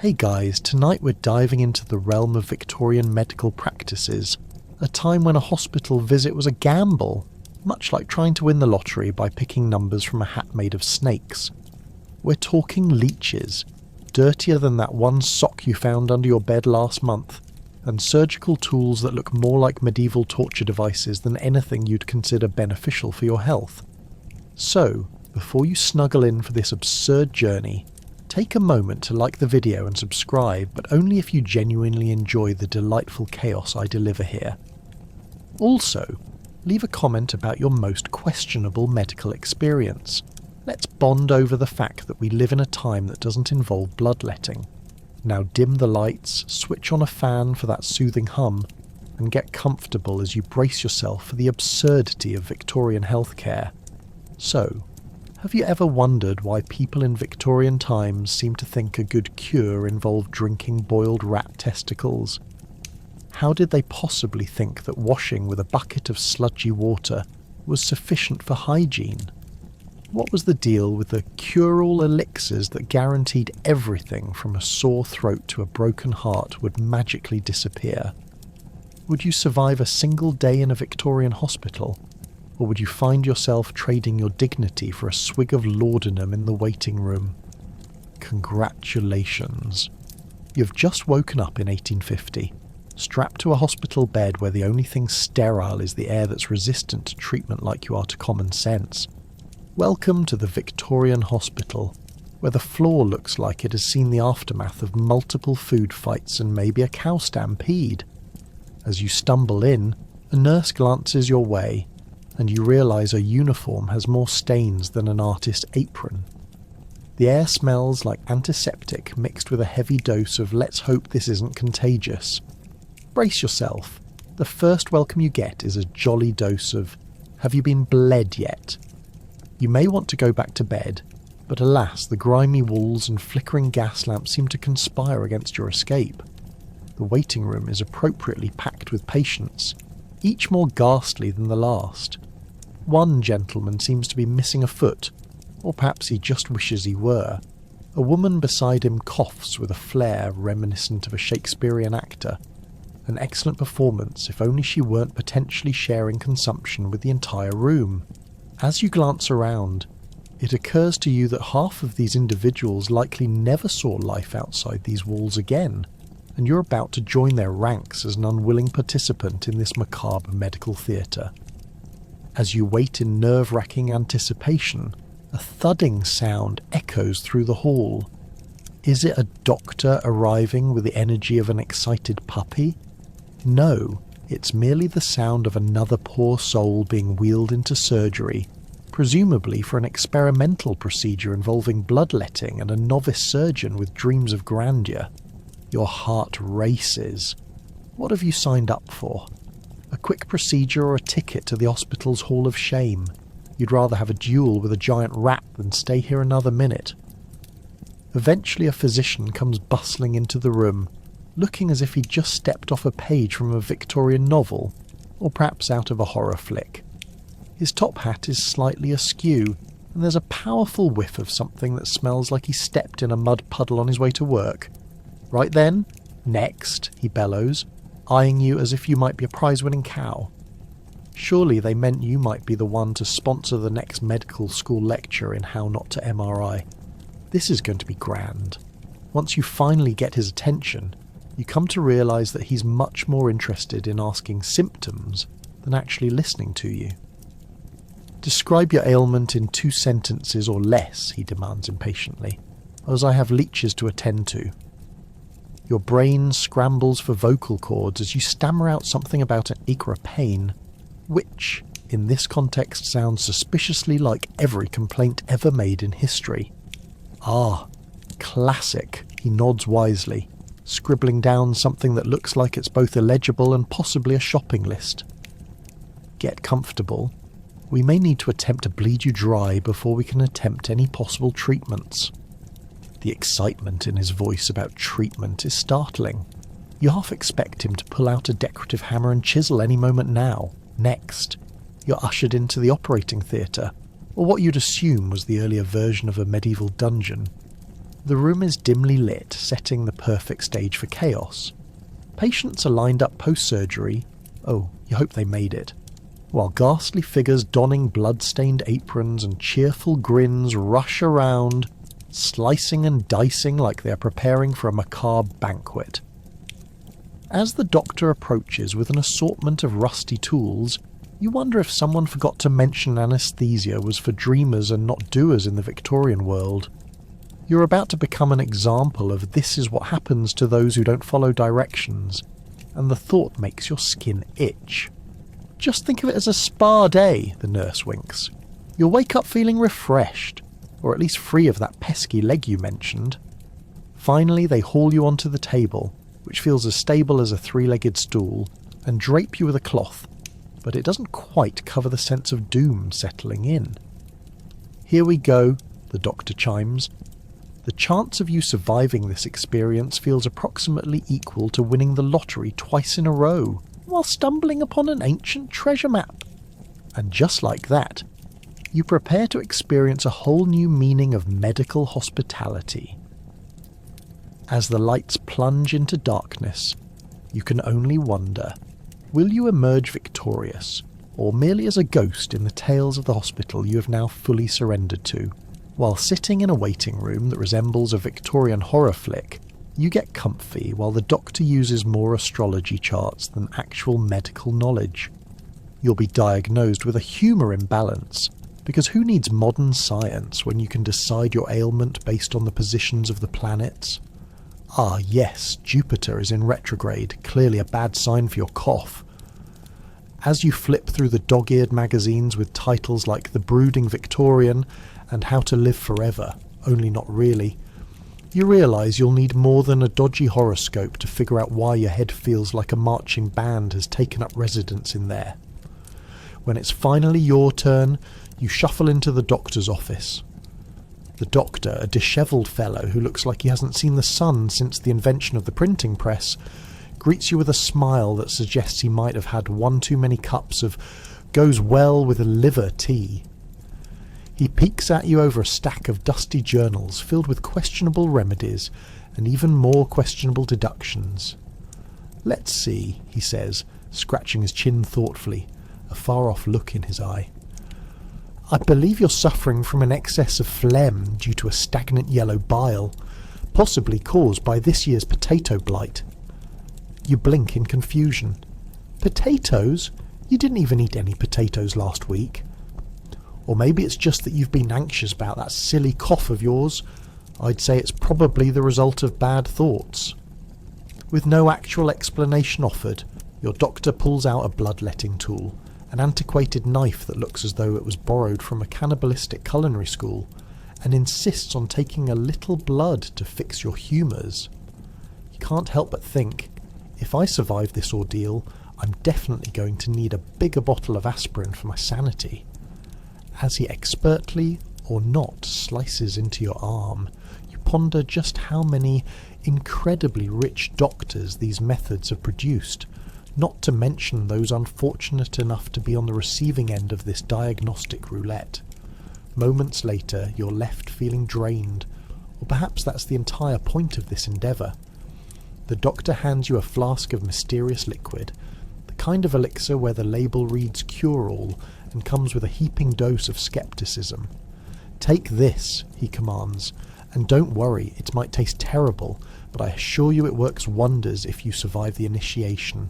Hey guys, tonight we're diving into the realm of Victorian medical practices, a time when a hospital visit was a gamble, much like trying to win the lottery by picking numbers from a hat made of snakes. We're talking leeches, dirtier than that one sock you found under your bed last month, and surgical tools that look more like medieval torture devices than anything you'd consider beneficial for your health. So, before you snuggle in for this absurd journey, take a moment to like the video and subscribe, but only if you genuinely enjoy the delightful chaos I deliver here. Also, leave a comment about your most questionable medical experience. Let's bond over the fact that we live in a time that doesn't involve bloodletting. Now dim the lights, switch on a fan for that soothing hum, and get comfortable as you brace yourself for the absurdity of Victorian healthcare. So, have you ever wondered why people in Victorian times seem to think a good cure involved drinking boiled rat testicles? How did they possibly think that washing with a bucket of sludgy water was sufficient for hygiene? What was the deal with the cure-all elixirs that guaranteed everything from a sore throat to a broken heart would magically disappear? Would you survive a single day in a Victorian hospital? Or would you find yourself trading your dignity for a swig of laudanum in the waiting room? Congratulations. You've just woken up in 1850, strapped to a hospital bed where the only thing sterile is the air that's resistant to treatment like you are to common sense. Welcome to the Victorian hospital, where the floor looks like it has seen the aftermath of multiple food fights and maybe a cow stampede. As you stumble in, a nurse glances your way, and you realise a uniform has more stains than an artist's apron. The air smells like antiseptic mixed with a heavy dose of let's hope this isn't contagious. Brace yourself. The first welcome you get is a jolly dose of, have you been bled yet? You may want to go back to bed, but alas, the grimy walls and flickering gas lamps seem to conspire against your escape. The waiting room is appropriately packed with patients, each more ghastly than the last. One gentleman seems to be missing a foot, or perhaps he just wishes he were. A woman beside him coughs with a flair reminiscent of a Shakespearean actor. An excellent performance if only she weren't potentially sharing consumption with the entire room. As you glance around, it occurs to you that half of these individuals likely never saw life outside these walls again, and you're about to join their ranks as an unwilling participant in this macabre medical theatre. As you wait in nerve-wracking anticipation, a thudding sound echoes through the hall. Is it a doctor arriving with the energy of an excited puppy? No, it's merely the sound of another poor soul being wheeled into surgery, presumably for an experimental procedure involving bloodletting and a novice surgeon with dreams of grandeur. Your heart races. What have you signed up for? A quick procedure or a ticket to the hospital's Hall of Shame? You'd rather have a duel with a giant rat than stay here another minute. Eventually a physician comes bustling into the room, looking as if he'd just stepped off a page from a Victorian novel, or perhaps out of a horror flick. His top hat is slightly askew, and there's a powerful whiff of something that smells like he stepped in a mud puddle on his way to work. Right then, next, he bellows, eyeing you as if you might be a prize-winning cow. Surely they meant you might be the one to sponsor the next medical school lecture in how not to MRI. This is going to be grand. Once you finally get his attention, you come to realise that he's much more interested in asking symptoms than actually listening to you. Describe your ailment in 2 sentences or less, he demands impatiently, as I have leeches to attend to. Your brain scrambles for vocal cords as you stammer out something about an ache or a pain, which, in this context, sounds suspiciously like every complaint ever made in history. Ah, classic, he nods wisely, scribbling down something that looks like it's both illegible and possibly a shopping list. Get comfortable. We may need to attempt to bleed you dry before we can attempt any possible treatments. The excitement in his voice about treatment is startling. You half expect him to pull out a decorative hammer and chisel any moment now. Next, you're ushered into the operating theatre, or what you'd assume was the earlier version of a medieval dungeon. The room is dimly lit, setting the perfect stage for chaos. Patients are lined up post-surgery. Oh, you hope they made it. While ghastly figures donning blood-stained aprons and cheerful grins rush around, slicing and dicing like they are preparing for a macabre banquet. As the doctor approaches with an assortment of rusty tools, you wonder if someone forgot to mention anaesthesia was for dreamers and not doers in the Victorian world. You're about to become an example of this is what happens to those who don't follow directions, and the thought makes your skin itch. Just think of it as a spa day, the nurse winks. You'll wake up feeling refreshed, or at least free of that pesky leg you mentioned. Finally, they haul you onto the table, which feels as stable as a three-legged stool, and drape you with a cloth, but it doesn't quite cover the sense of doom settling in. Here we go, the doctor chimes. The chance of you surviving this experience feels approximately equal to winning the lottery twice in a row, while stumbling upon an ancient treasure map. And just like that, you prepare to experience a whole new meaning of medical hospitality. As the lights plunge into darkness, you can only wonder, will you emerge victorious, or merely as a ghost in the tales of the hospital you have now fully surrendered to? While sitting in a waiting room that resembles a Victorian horror flick, you get comfy while the doctor uses more astrology charts than actual medical knowledge. You'll be diagnosed with a humour imbalance, because who needs modern science when you can decide your ailment based on the positions of the planets? Ah yes, Jupiter is in retrograde, clearly a bad sign for your cough. As you flip through the dog-eared magazines with titles like The Brooding Victorian and How to Live Forever, only not really, you realise you'll need more than a dodgy horoscope to figure out why your head feels like a marching band has taken up residence in there. When it's finally your turn, you shuffle into the doctor's office. The doctor, a dishevelled fellow who looks like he hasn't seen the sun since the invention of the printing press, greets you with a smile that suggests he might have had one too many cups of goes well with a liver tea. He peeks at you over a stack of dusty journals filled with questionable remedies and even more questionable deductions. "Let's see," he says, scratching his chin thoughtfully, a far-off look in his eye. "I believe you're suffering from an excess of phlegm due to a stagnant yellow bile, possibly caused by this year's potato blight." You blink in confusion. "Potatoes? You didn't even eat any potatoes last week." Or maybe it's just that you've been anxious about that silly cough of yours. I'd say it's probably the result of bad thoughts. With no actual explanation offered, your doctor pulls out a bloodletting tool, an antiquated knife that looks as though it was borrowed from a cannibalistic culinary school, and insists on taking a little blood to fix your humours. You can't help but think, if I survive this ordeal, I'm definitely going to need a bigger bottle of aspirin for my sanity. As he expertly, or not, slices into your arm, you ponder just how many incredibly rich doctors these methods have produced, not to mention those unfortunate enough to be on the receiving end of this diagnostic roulette. Moments later, you're left feeling drained, or perhaps that's the entire point of this endeavour. The doctor hands you a flask of mysterious liquid, the kind of elixir where the label reads cure-all and comes with a heaping dose of scepticism. "Take this," he commands, "and don't worry, it might taste terrible, but I assure you it works wonders if you survive the initiation."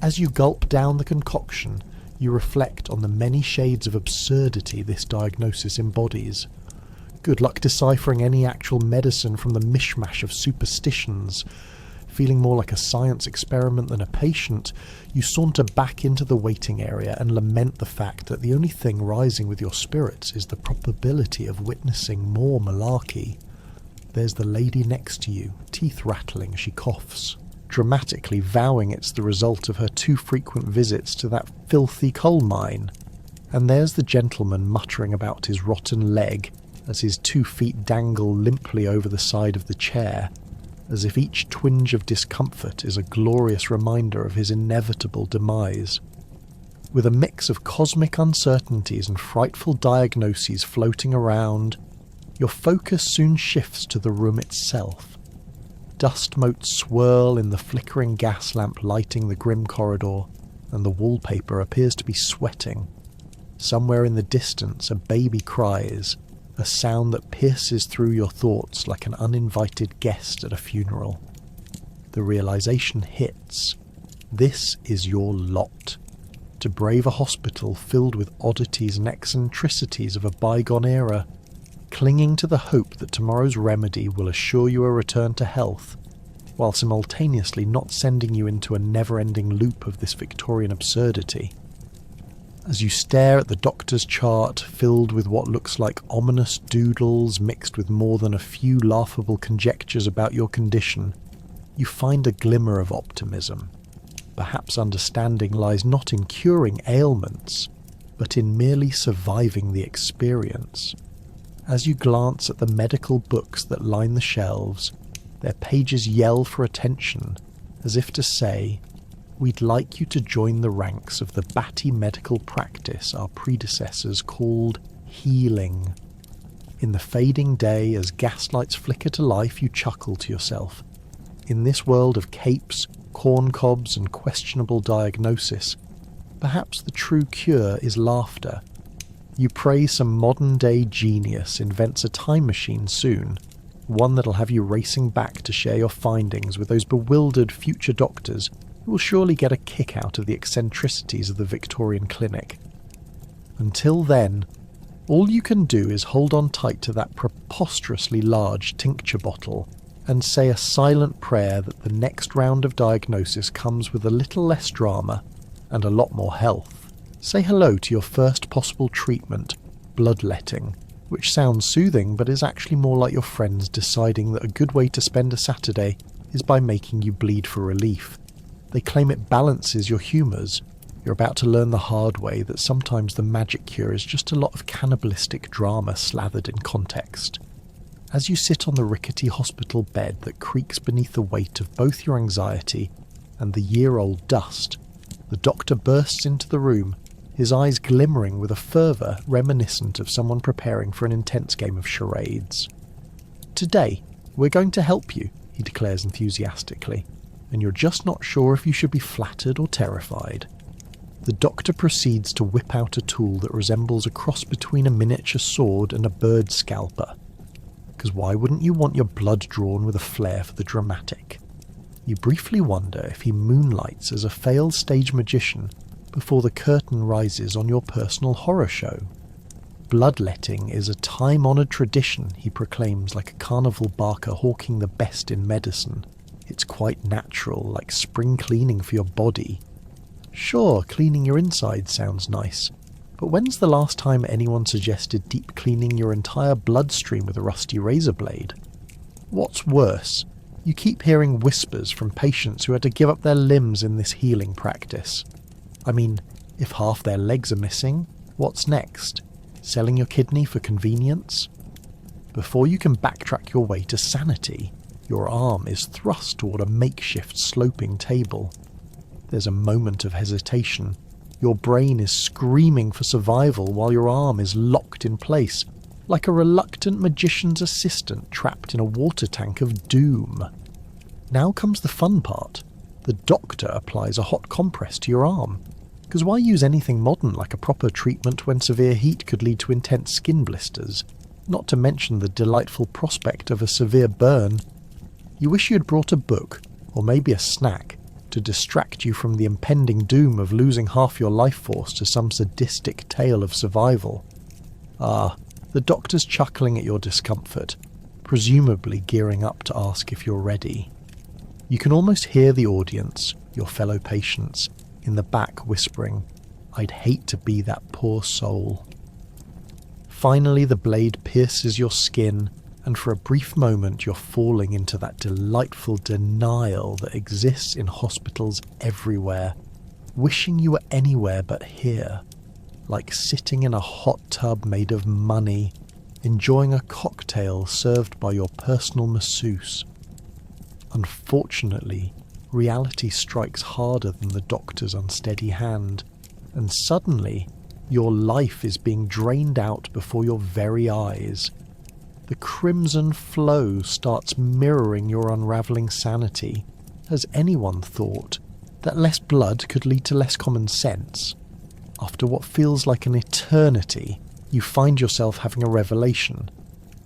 As you gulp down the concoction, you reflect on the many shades of absurdity this diagnosis embodies. Good luck deciphering any actual medicine from the mishmash of superstitions. Feeling more like a science experiment than a patient, you saunter back into the waiting area and lament the fact that the only thing rising with your spirits is the probability of witnessing more malarkey. There's the lady next to you, teeth rattling as she coughs, dramatically vowing it's the result of her too frequent visits to that filthy coal mine. And there's the gentleman muttering about his rotten leg as his 2 feet dangle limply over the side of the chair, as if each twinge of discomfort is a glorious reminder of his inevitable demise. With a mix of cosmic uncertainties and frightful diagnoses floating around, your focus soon shifts to the room itself. Dust motes swirl in the flickering gas lamp lighting the grim corridor, and the wallpaper appears to be sweating. Somewhere in the distance a baby cries, a sound that pierces through your thoughts like an uninvited guest at a funeral. The realization hits. This is your lot. To brave a hospital filled with oddities and eccentricities of a bygone era, clinging to the hope that tomorrow's remedy will assure you a return to health, while simultaneously not sending you into a never-ending loop of this Victorian absurdity. As you stare at the doctor's chart filled with what looks like ominous doodles mixed with more than a few laughable conjectures about your condition, you find a glimmer of optimism. Perhaps understanding lies not in curing ailments, but in merely surviving the experience. As you glance at the medical books that line the shelves, their pages yell for attention, as if to say, "We'd like you to join the ranks of the batty medical practice our predecessors called healing." In the fading day, as gaslights flicker to life, you chuckle to yourself. In this world of capes, corn cobs and questionable diagnosis, perhaps the true cure is laughter. You pray some modern-day genius invents a time machine soon, one that'll have you racing back to share your findings with those bewildered future doctors who will surely get a kick out of the eccentricities of the Victorian clinic. Until then, all you can do is hold on tight to that preposterously large tincture bottle and say a silent prayer that the next round of diagnosis comes with a little less drama and a lot more health. Say hello to your first possible treatment, bloodletting, which sounds soothing but is actually more like your friends deciding that a good way to spend a Saturday is by making you bleed for relief. They claim it balances your humours. You're about to learn the hard way that sometimes the magic cure is just a lot of cannibalistic drama slathered in context. As you sit on the rickety hospital bed that creaks beneath the weight of both your anxiety and the year-old dust, the doctor bursts into the room, his eyes glimmering with a fervour reminiscent of someone preparing for an intense game of charades. "Today, we're going to help you," he declares enthusiastically, "and you're just not sure if you should be flattered or terrified." The doctor proceeds to whip out a tool that resembles a cross between a miniature sword and a bird scalper. Because why wouldn't you want your blood drawn with a flair for the dramatic? You briefly wonder if he moonlights as a failed stage magician before the curtain rises on your personal horror show. Bloodletting is a time-honoured tradition, he proclaims like a carnival barker hawking the best in medicine. It's quite natural, like spring cleaning for your body. Sure, cleaning your inside sounds nice, but when's the last time anyone suggested deep cleaning your entire bloodstream with a rusty razor blade? What's worse, you keep hearing whispers from patients who had to give up their limbs in this healing practice. I mean, if half their legs are missing, what's next? Selling your kidney for convenience? Before you can backtrack your way to sanity, your arm is thrust toward a makeshift sloping table. There's a moment of hesitation. Your brain is screaming for survival while your arm is locked in place, like a reluctant magician's assistant trapped in a water tank of doom. Now comes the fun part. The doctor applies a hot compress to your arm. Because why use anything modern like a proper treatment when severe heat could lead to intense skin blisters? Not to mention the delightful prospect of a severe burn. You wish you had brought a book, or maybe a snack, to distract you from the impending doom of losing half your life force to some sadistic tale of survival. The doctor's chuckling at your discomfort, presumably gearing up to ask if you're ready. You can almost hear the audience, your fellow patients, in the back whispering, "I'd hate to be that poor soul." Finally, the blade pierces your skin, and for a brief moment you're falling into that delightful denial that exists in hospitals everywhere, wishing you were anywhere but here, like sitting in a hot tub made of money, enjoying a cocktail served by your personal masseuse. Unfortunately, reality strikes harder than the doctor's unsteady hand, and suddenly your life is being drained out before your very eyes. The crimson flow starts mirroring your unravelling sanity. Has anyone thought that less blood could lead to less common sense? After what feels like an eternity, you find yourself having a revelation.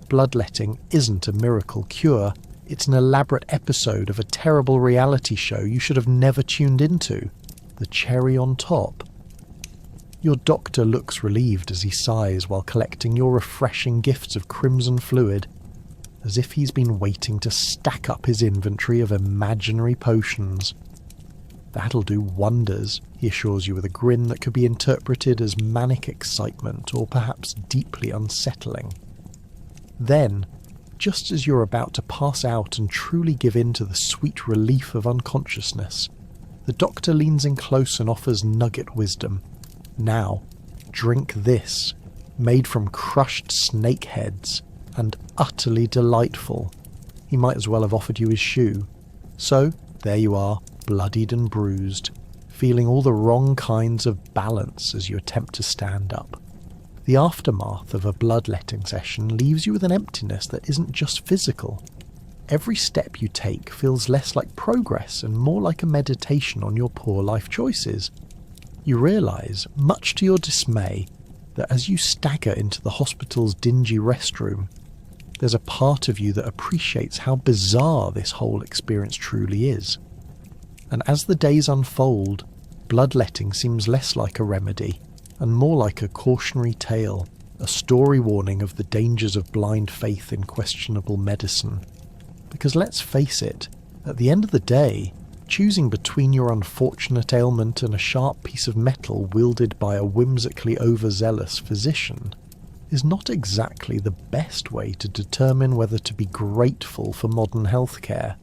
Bloodletting isn't a miracle cure, it's an elaborate episode of a terrible reality show you should have never tuned into. The cherry on top. Your doctor looks relieved as he sighs while collecting your refreshing gifts of crimson fluid, as if he's been waiting to stack up his inventory of imaginary potions. That'll do wonders, he assures you with a grin that could be interpreted as manic excitement or perhaps deeply unsettling. Then, just as you're about to pass out and truly give in to the sweet relief of unconsciousness, the doctor leans in close and offers nugget wisdom. Now, drink this, made from crushed snake heads, and utterly delightful. He might as well have offered you his shoe. So, there you are, bloodied and bruised, feeling all the wrong kinds of balance as you attempt to stand up. The aftermath of a bloodletting session leaves you with an emptiness that isn't just physical. Every step you take feels less like progress and more like a meditation on your poor life choices. You realise, much to your dismay, that as you stagger into the hospital's dingy restroom, there's a part of you that appreciates how bizarre this whole experience truly is. And as the days unfold, bloodletting seems less like a remedy, and more like a cautionary tale, a story warning of the dangers of blind faith in questionable medicine. Because let's face it, at the end of the day, choosing between your unfortunate ailment and a sharp piece of metal wielded by a whimsically overzealous physician is not exactly the best way to determine whether to be grateful for modern healthcare.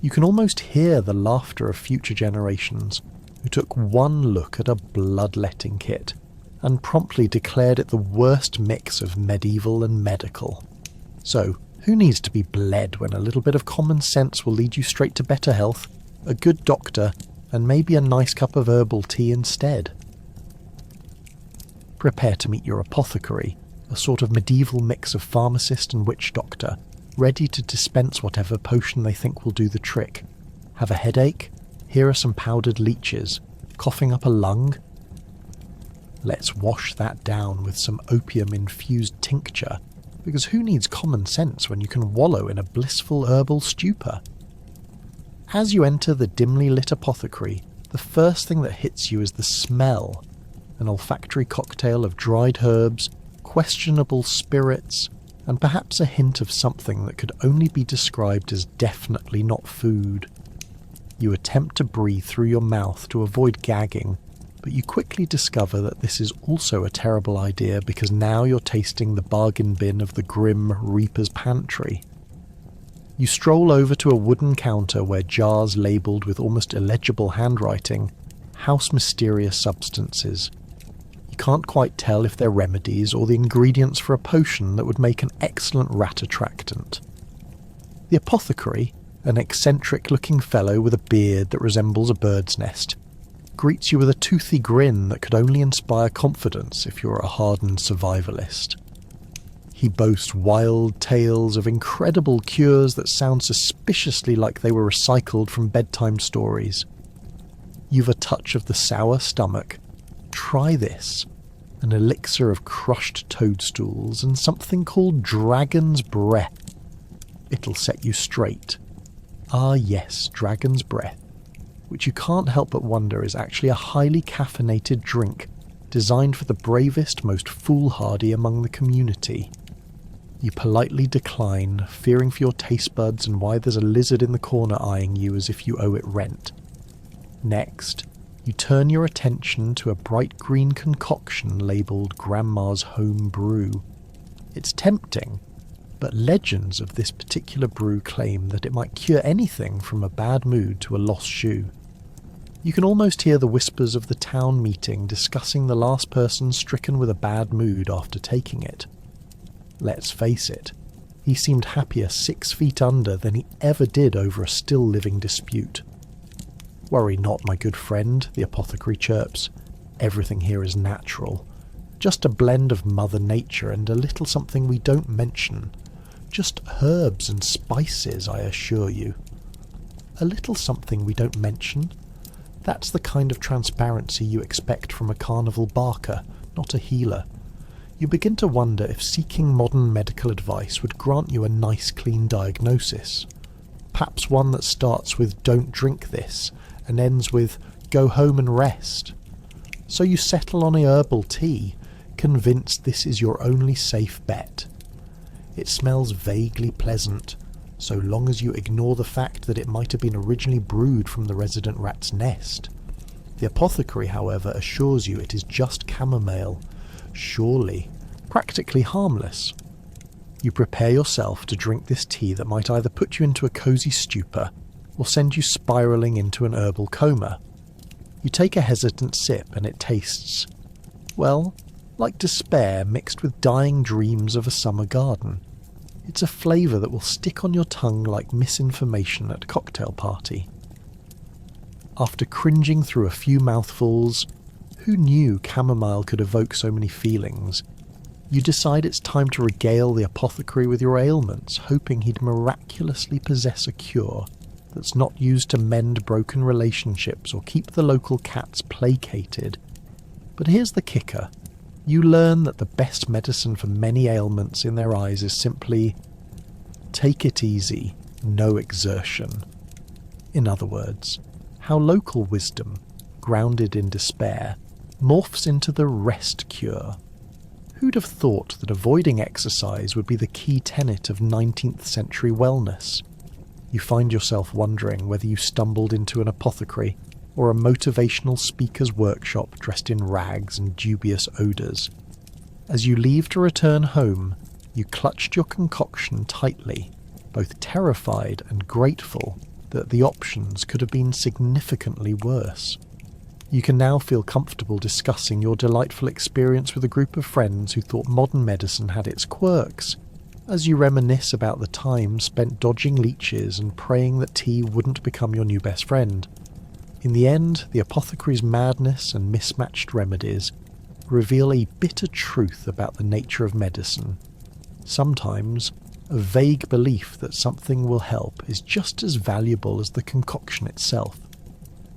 You can almost hear the laughter of future generations who took one look at a bloodletting kit and promptly declared it the worst mix of medieval and medical. So, who needs to be bled when a little bit of common sense will lead you straight to better health, a good doctor, and maybe a nice cup of herbal tea instead? Prepare to meet your apothecary, a sort of medieval mix of pharmacist and witch doctor, ready to dispense whatever potion they think will do the trick. Have a headache? Here are some powdered leeches. Coughing up a lung? Let's wash that down with some opium-infused tincture, because who needs common sense when you can wallow in a blissful herbal stupor? As you enter the dimly lit apothecary, the first thing that hits you is the smell. An olfactory cocktail of dried herbs, questionable spirits, and perhaps a hint of something that could only be described as definitely not food. You attempt to breathe through your mouth to avoid gagging, but you quickly discover that this is also a terrible idea because now you're tasting the bargain bin of the grim Reaper's pantry. You stroll over to a wooden counter where jars labelled with almost illegible handwriting, "House Mysterious Substances." You can't quite tell if they're remedies or the ingredients for a potion that would make an excellent rat attractant. The apothecary, an eccentric-looking fellow with a beard that resembles a bird's nest, greets you with a toothy grin that could only inspire confidence if you're a hardened survivalist. He boasts wild tales of incredible cures that sound suspiciously like they were recycled from bedtime stories. You've a touch of the sour stomach. Try this. An elixir of crushed toadstools and something called dragon's breath. It'll set you straight. Ah yes, dragon's breath, which you can't help but wonder is actually a highly caffeinated drink designed for the bravest, most foolhardy among the community. You politely decline, fearing for your taste buds and why there's a lizard in the corner eyeing you as if you owe it rent. Next, you turn your attention to a bright green concoction labelled Grandma's Home Brew. It's tempting, but legends of this particular brew claim that it might cure anything from a bad mood to a lost shoe. You can almost hear the whispers of the town meeting discussing the last person stricken with a bad mood after taking it. Let's face it, he seemed happier 6 feet under than he ever did over a still-living dispute. Worry not, my good friend, the apothecary chirps. Everything here is natural. Just a blend of Mother Nature and a little something we don't mention, Just herbs and spices, I assure you. A little something we don't mention. That's the kind of transparency you expect from a carnival barker, not a healer. You begin to wonder if seeking modern medical advice would grant you a nice clean diagnosis. Perhaps one that starts with "don't drink this" and ends with "go home and rest." So you settle on a herbal tea, convinced this is your only safe bet. It smells vaguely pleasant, so long as you ignore the fact that it might have been originally brewed from the resident rat's nest. The apothecary, however, assures you it is just chamomile, surely practically harmless. You prepare yourself to drink this tea that might either put you into a cosy stupor or send you spiralling into an herbal coma. You take a hesitant sip and it tastes, well, like despair mixed with dying dreams of a summer garden. It's a flavour that will stick on your tongue like misinformation at a cocktail party. After cringing through a few mouthfuls, who knew chamomile could evoke so many feelings? You decide it's time to regale the apothecary with your ailments, hoping he'd miraculously possess a cure that's not used to mend broken relationships or keep the local cats placated. But here's the kicker. You learn that the best medicine for many ailments in their eyes is simply take it easy, no exertion. In other words, how local wisdom, grounded in despair, morphs into the rest cure. Who'd have thought that avoiding exercise would be the key tenet of 19th century wellness? You find yourself wondering whether you stumbled into an apothecary or a motivational speaker's workshop dressed in rags and dubious odours. As you leave to return home, you clutched your concoction tightly, both terrified and grateful that the options could have been significantly worse. You can now feel comfortable discussing your delightful experience with a group of friends who thought modern medicine had its quirks, as you reminisce about the time spent dodging leeches and praying that tea wouldn't become your new best friend. In the end, the apothecary's madness and mismatched remedies reveal a bitter truth about the nature of medicine. Sometimes, a vague belief that something will help is just as valuable as the concoction itself.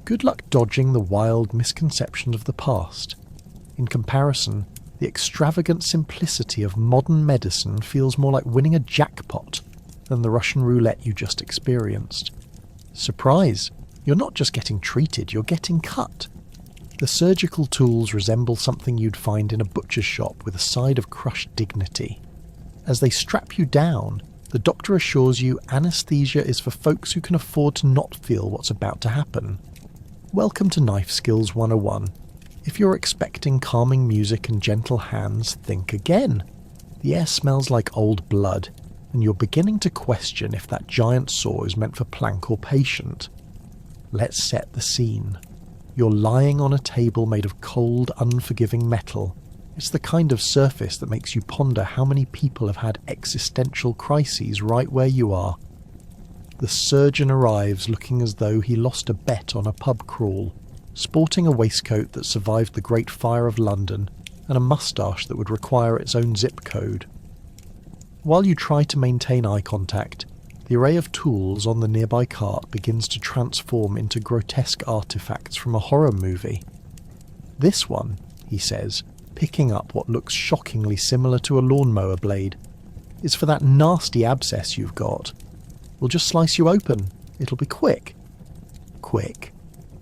Good luck dodging the wild misconceptions of the past. In comparison, the extravagant simplicity of modern medicine feels more like winning a jackpot than the Russian roulette you just experienced. Surprise! You're not just getting treated, you're getting cut. The surgical tools resemble something you'd find in a butcher's shop with a side of crushed dignity. As they strap you down, the doctor assures you anaesthesia is for folks who can afford to not feel what's about to happen. Welcome to Knife Skills 101. If you're expecting calming music and gentle hands, think again. The air smells like old blood, and you're beginning to question if that giant saw is meant for plank or patient. Let's set the scene. You're lying on a table made of cold, unforgiving metal. It's the kind of surface that makes you ponder how many people have had existential crises right where you are. The surgeon arrives looking as though he lost a bet on a pub crawl, sporting a waistcoat that survived the Great Fire of London and a moustache that would require its own zip code. While you try to maintain eye contact, the array of tools on the nearby cart begins to transform into grotesque artifacts from a horror movie. "This one," he says, picking up what looks shockingly similar to a lawnmower blade, "is for that nasty abscess you've got. We'll just slice you open. It'll be quick." Quick.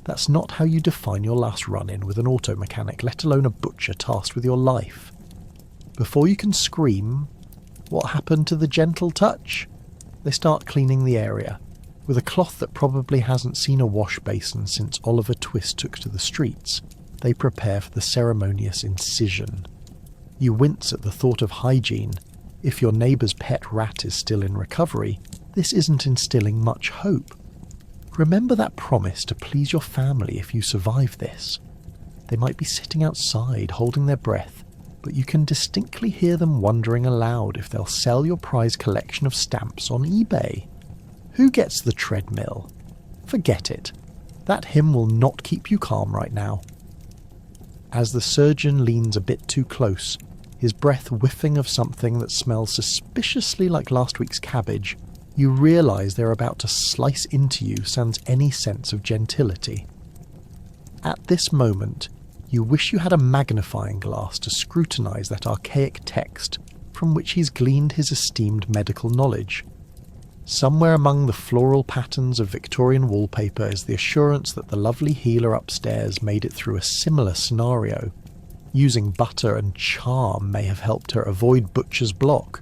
That's not how you define your last run-in with an auto mechanic, let alone a butcher tasked with your life. Before you can scream, what happened to the gentle touch? They start cleaning the area. With a cloth that probably hasn't seen a wash basin since Oliver Twist took to the streets, they prepare for the ceremonious incision. You wince at the thought of hygiene. If your neighbour's pet rat is still in recovery, this isn't instilling much hope. Remember that promise to please your family if you survive this. They might be sitting outside holding their breath, but you can distinctly hear them wondering aloud if they'll sell your prized collection of stamps on eBay. Who gets the treadmill? Forget it. That hymn will not keep you calm right now. As the surgeon leans a bit too close, his breath whiffing of something that smells suspiciously like last week's cabbage, you realise they're about to slice into you sans any sense of gentility. At this moment, you wish you had a magnifying glass to scrutinise that archaic text from which he's gleaned his esteemed medical knowledge. Somewhere among the floral patterns of Victorian wallpaper is the assurance that the lovely healer upstairs made it through a similar scenario. Using butter and charm may have helped her avoid butcher's block.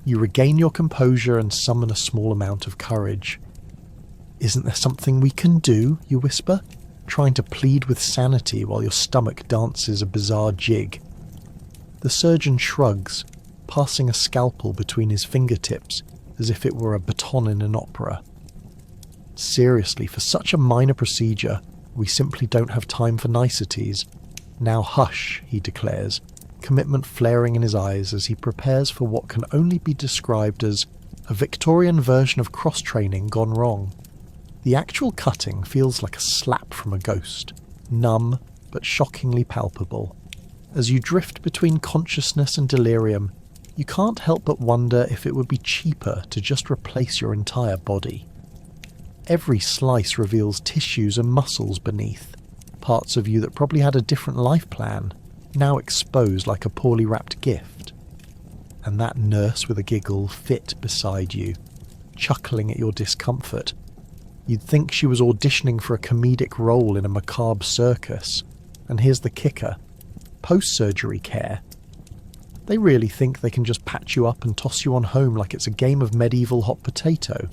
You regain your composure and summon a small amount of courage. "Isn't there something we can do?" you whisper, trying to plead with sanity while your stomach dances a bizarre jig. The surgeon shrugs, passing a scalpel between his fingertips as if it were a baton in an opera. "Seriously, for such a minor procedure, we simply don't have time for niceties. Now hush," he declares, commitment flaring in his eyes as he prepares for what can only be described as a Victorian version of cross-training gone wrong. The actual cutting feels like a slap from a ghost, numb but shockingly palpable. As you drift between consciousness and delirium, you can't help but wonder if it would be cheaper to just replace your entire body. Every slice reveals tissues and muscles beneath, parts of you that probably had a different life plan, now exposed like a poorly wrapped gift. And that nurse with a giggle fit beside you, chuckling at your discomfort. You'd think she was auditioning for a comedic role in a macabre circus. And here's the kicker: post-surgery care. They really think they can just patch you up and toss you on home like it's a game of medieval hot potato.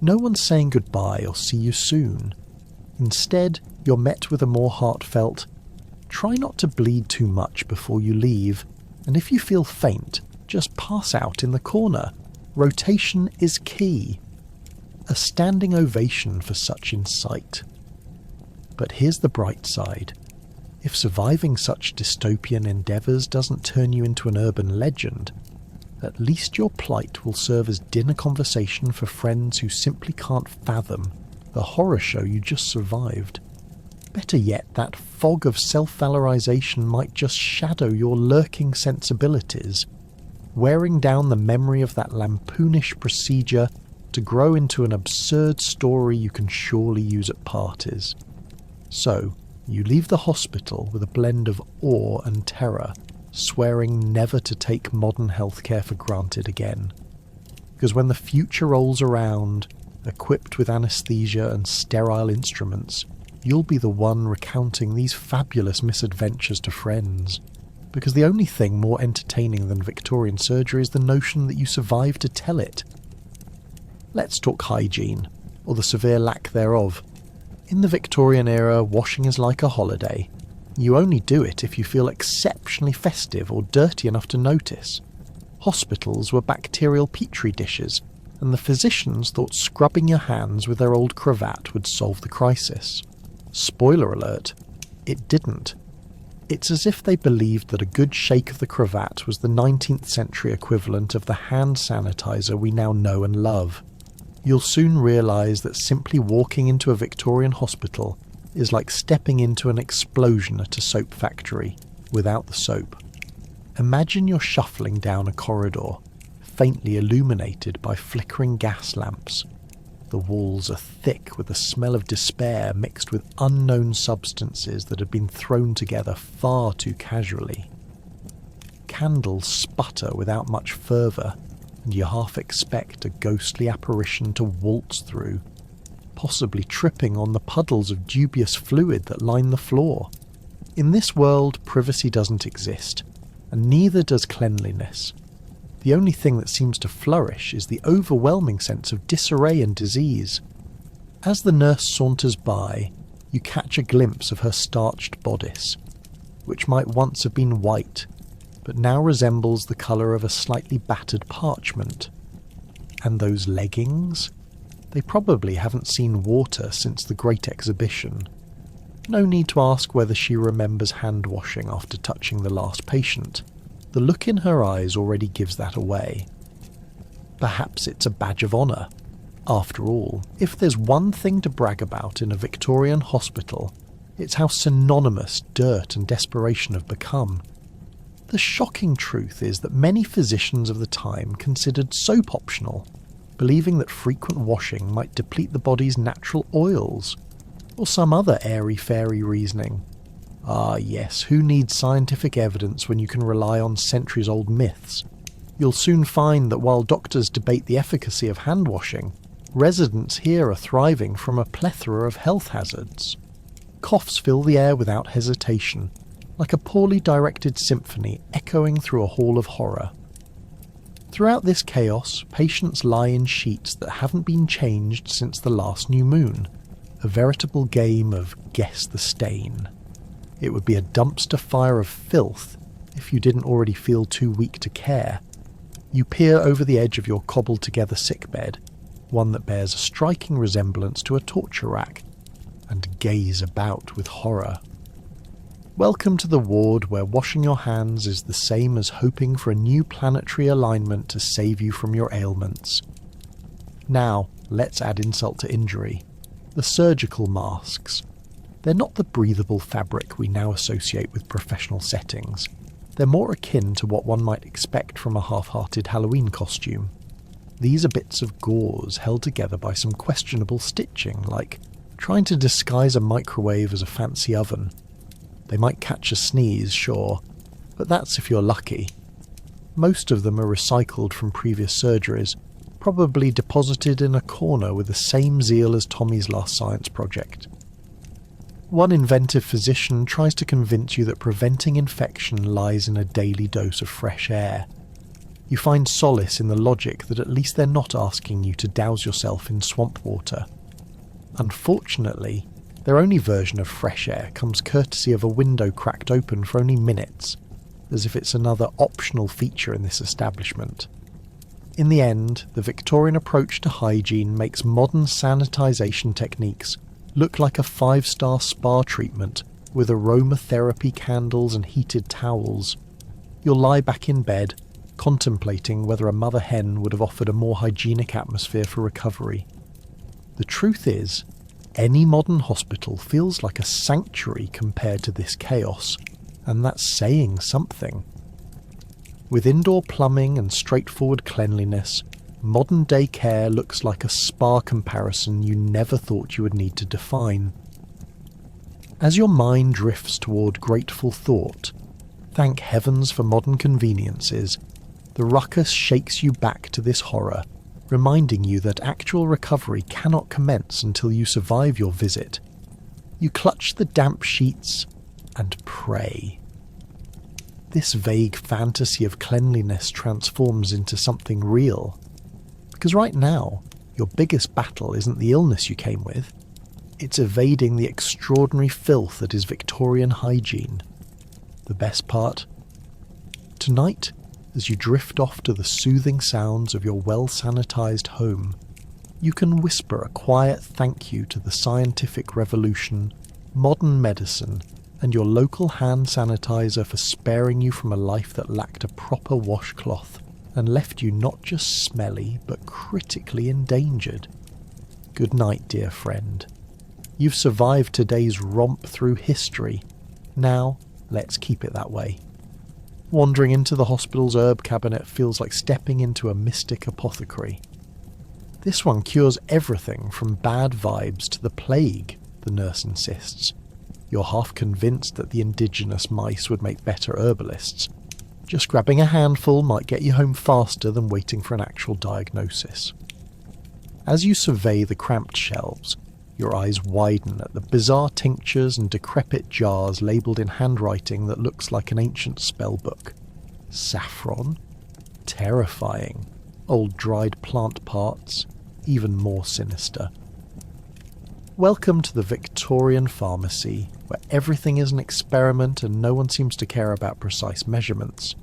No one's saying goodbye or see you soon. Instead, you're met with a more heartfelt, "Try not to bleed too much before you leave, and if you feel faint, just pass out in the corner. Rotation is key." A standing ovation for such insight. But here's the bright side. If surviving such dystopian endeavours doesn't turn you into an urban legend, at least your plight will serve as dinner conversation for friends who simply can't fathom the horror show you just survived. Better yet, that fog of self-valorization might just shadow your lurking sensibilities, wearing down the memory of that lampoonish procedure to grow into an absurd story you can surely use at parties. So, you leave the hospital with a blend of awe and terror, swearing never to take modern healthcare for granted again. Because when the future rolls around, equipped with anesthesia and sterile instruments, you'll be the one recounting these fabulous misadventures to friends. Because the only thing more entertaining than Victorian surgery is the notion that you survived to tell it. Let's talk hygiene, or the severe lack thereof. In the Victorian era, washing is like a holiday. You only do it if you feel exceptionally festive or dirty enough to notice. Hospitals were bacterial petri dishes, and the physicians thought scrubbing your hands with their old cravat would solve the crisis. Spoiler alert, it didn't. It's as if they believed that a good shake of the cravat was the 19th century equivalent of the hand sanitizer we now know and love. You'll soon realise that simply walking into a Victorian hospital is like stepping into an explosion at a soap factory, without the soap. Imagine you're shuffling down a corridor, faintly illuminated by flickering gas lamps. The walls are thick with the smell of despair mixed with unknown substances that had been thrown together far too casually. Candles sputter without much fervour, and you half expect a ghostly apparition to waltz through, possibly tripping on the puddles of dubious fluid that line the floor. In this world, privacy doesn't exist, and neither does cleanliness. The only thing that seems to flourish is the overwhelming sense of disarray and disease. As the nurse saunters by, you catch a glimpse of her starched bodice, which might once have been white, but now resembles the colour of a slightly battered parchment. And those leggings? They probably haven't seen water since the Great Exhibition. No need to ask whether she remembers hand-washing after touching the last patient. The look in her eyes already gives that away. Perhaps it's a badge of honour. After all, if there's one thing to brag about in a Victorian hospital, it's how synonymous dirt and desperation have become. The shocking truth is that many physicians of the time considered soap optional, believing that frequent washing might deplete the body's natural oils, or some other airy-fairy reasoning. Ah yes, who needs scientific evidence when you can rely on centuries-old myths? You'll soon find that while doctors debate the efficacy of hand washing, residents here are thriving from a plethora of health hazards. Coughs fill the air without hesitation, like a poorly directed symphony echoing through a hall of horror. Throughout this chaos, patients lie in sheets that haven't been changed since the last new moon, a veritable game of guess the stain. It would be a dumpster fire of filth if you didn't already feel too weak to care. You peer over the edge of your cobbled-together sickbed, one that bears a striking resemblance to a torture rack, and gaze about with horror. Welcome to the ward where washing your hands is the same as hoping for a new planetary alignment to save you from your ailments. Now, let's add insult to injury. The surgical masks. They're not the breathable fabric we now associate with professional settings. They're more akin to what one might expect from a half-hearted Halloween costume. These are bits of gauze held together by some questionable stitching, like trying to disguise a microwave as a fancy oven. They might catch a sneeze, sure, but that's if you're lucky. Most of them are recycled from previous surgeries, probably deposited in a corner with the same zeal as Tommy's last science project. One inventive physician tries to convince you that preventing infection lies in a daily dose of fresh air. You find solace in the logic that at least they're not asking you to douse yourself in swamp water. Unfortunately, their only version of fresh air comes courtesy of a window cracked open for only minutes, as if it's another optional feature in this establishment. In the end, the Victorian approach to hygiene makes modern sanitisation techniques look like a 5-star spa treatment with aromatherapy candles and heated towels. You'll lie back in bed, contemplating whether a mother hen would have offered a more hygienic atmosphere for recovery. The truth is, any modern hospital feels like a sanctuary compared to this chaos, and that's saying something. With indoor plumbing and straightforward cleanliness, modern-day care looks like a spa comparison you never thought you would need to define. As your mind drifts toward grateful thought, thank heavens for modern conveniences, the ruckus shakes you back to this horror, reminding you that actual recovery cannot commence until you survive your visit. You clutch the damp sheets and pray. This vague fantasy of cleanliness transforms into something real. Because right now, your biggest battle isn't the illness you came with. It's evading the extraordinary filth that is Victorian hygiene. The best part? Tonight, as you drift off to the soothing sounds of your well-sanitised home, you can whisper a quiet thank you to the scientific revolution, modern medicine, and your local hand sanitizer for sparing you from a life that lacked a proper washcloth and left you not just smelly but critically endangered. Good night, dear friend. You've survived today's romp through history. Now, let's keep it that way. Wandering into the hospital's herb cabinet feels like stepping into a mystic apothecary. This one cures everything from bad vibes to the plague, the nurse insists. You're half convinced that the indigenous mice would make better herbalists. Just grabbing a handful might get you home faster than waiting for an actual diagnosis. As you survey the cramped shelves, your eyes widen at the bizarre tinctures and decrepit jars labelled in handwriting that looks like an ancient spellbook. Saffron? Terrifying. Old dried plant parts? Even more sinister. Welcome to the Victorian pharmacy, where everything is an experiment and no one seems to care about precise measurements.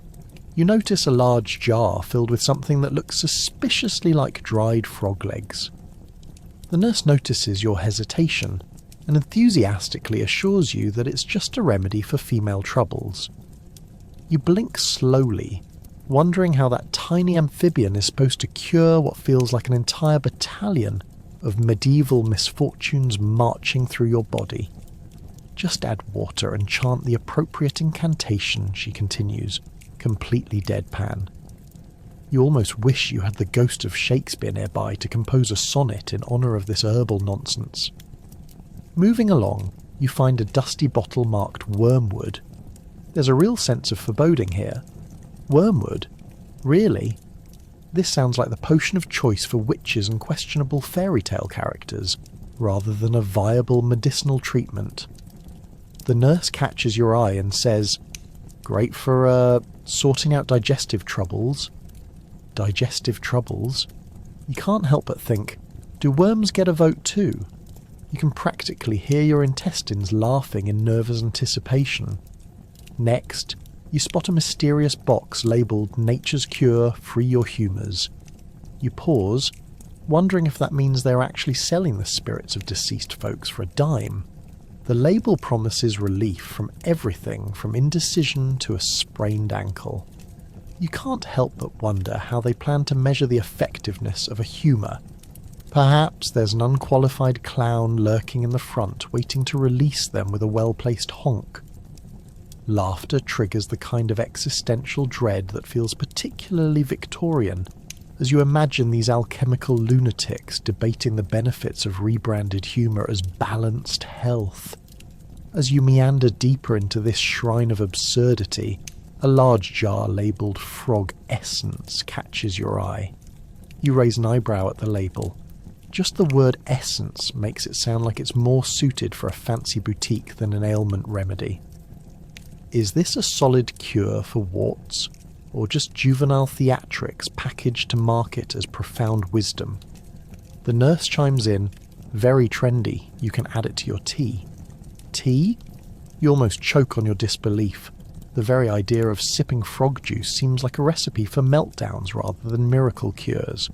You notice a large jar filled with something that looks suspiciously like dried frog legs. The nurse notices your hesitation and enthusiastically assures you that it's just a remedy for female troubles. You blink slowly, wondering how that tiny amphibian is supposed to cure what feels like an entire battalion of medieval misfortunes marching through your body. Just add water and chant the appropriate incantation, she continues, completely deadpan. You almost wish you had the ghost of Shakespeare nearby to compose a sonnet in honour of this herbal nonsense. Moving along, you find a dusty bottle marked Wormwood. There's a real sense of foreboding here. Wormwood? Really? This sounds like the potion of choice for witches and questionable fairy tale characters, rather than a viable medicinal treatment. The nurse catches your eye and says, "Great for, sorting out digestive troubles." Digestive troubles? You can't help but think, do worms get a vote too? You can practically hear your intestines laughing in nervous anticipation. Next, you spot a mysterious box labelled Nature's Cure, Free Your Humours. You pause, wondering if that means they're actually selling the spirits of deceased folks for a dime. The label promises relief from everything from indecision to a sprained ankle. You can't help but wonder how they plan to measure the effectiveness of a humour. Perhaps there's an unqualified clown lurking in the front waiting to release them with a well-placed honk. Laughter triggers the kind of existential dread that feels particularly Victorian, as you imagine these alchemical lunatics debating the benefits of rebranded humour as balanced health. As you meander deeper into this shrine of absurdity, a large jar labelled Frog Essence catches your eye. You raise an eyebrow at the label. Just the word essence makes it sound like it's more suited for a fancy boutique than an ailment remedy. Is this a solid cure for warts, or just juvenile theatrics packaged to market as profound wisdom? The nurse chimes in, "Very trendy, you can add it to your tea." Tea? You almost choke on your disbelief. The very idea of sipping frog juice seems like a recipe for meltdowns rather than miracle cures.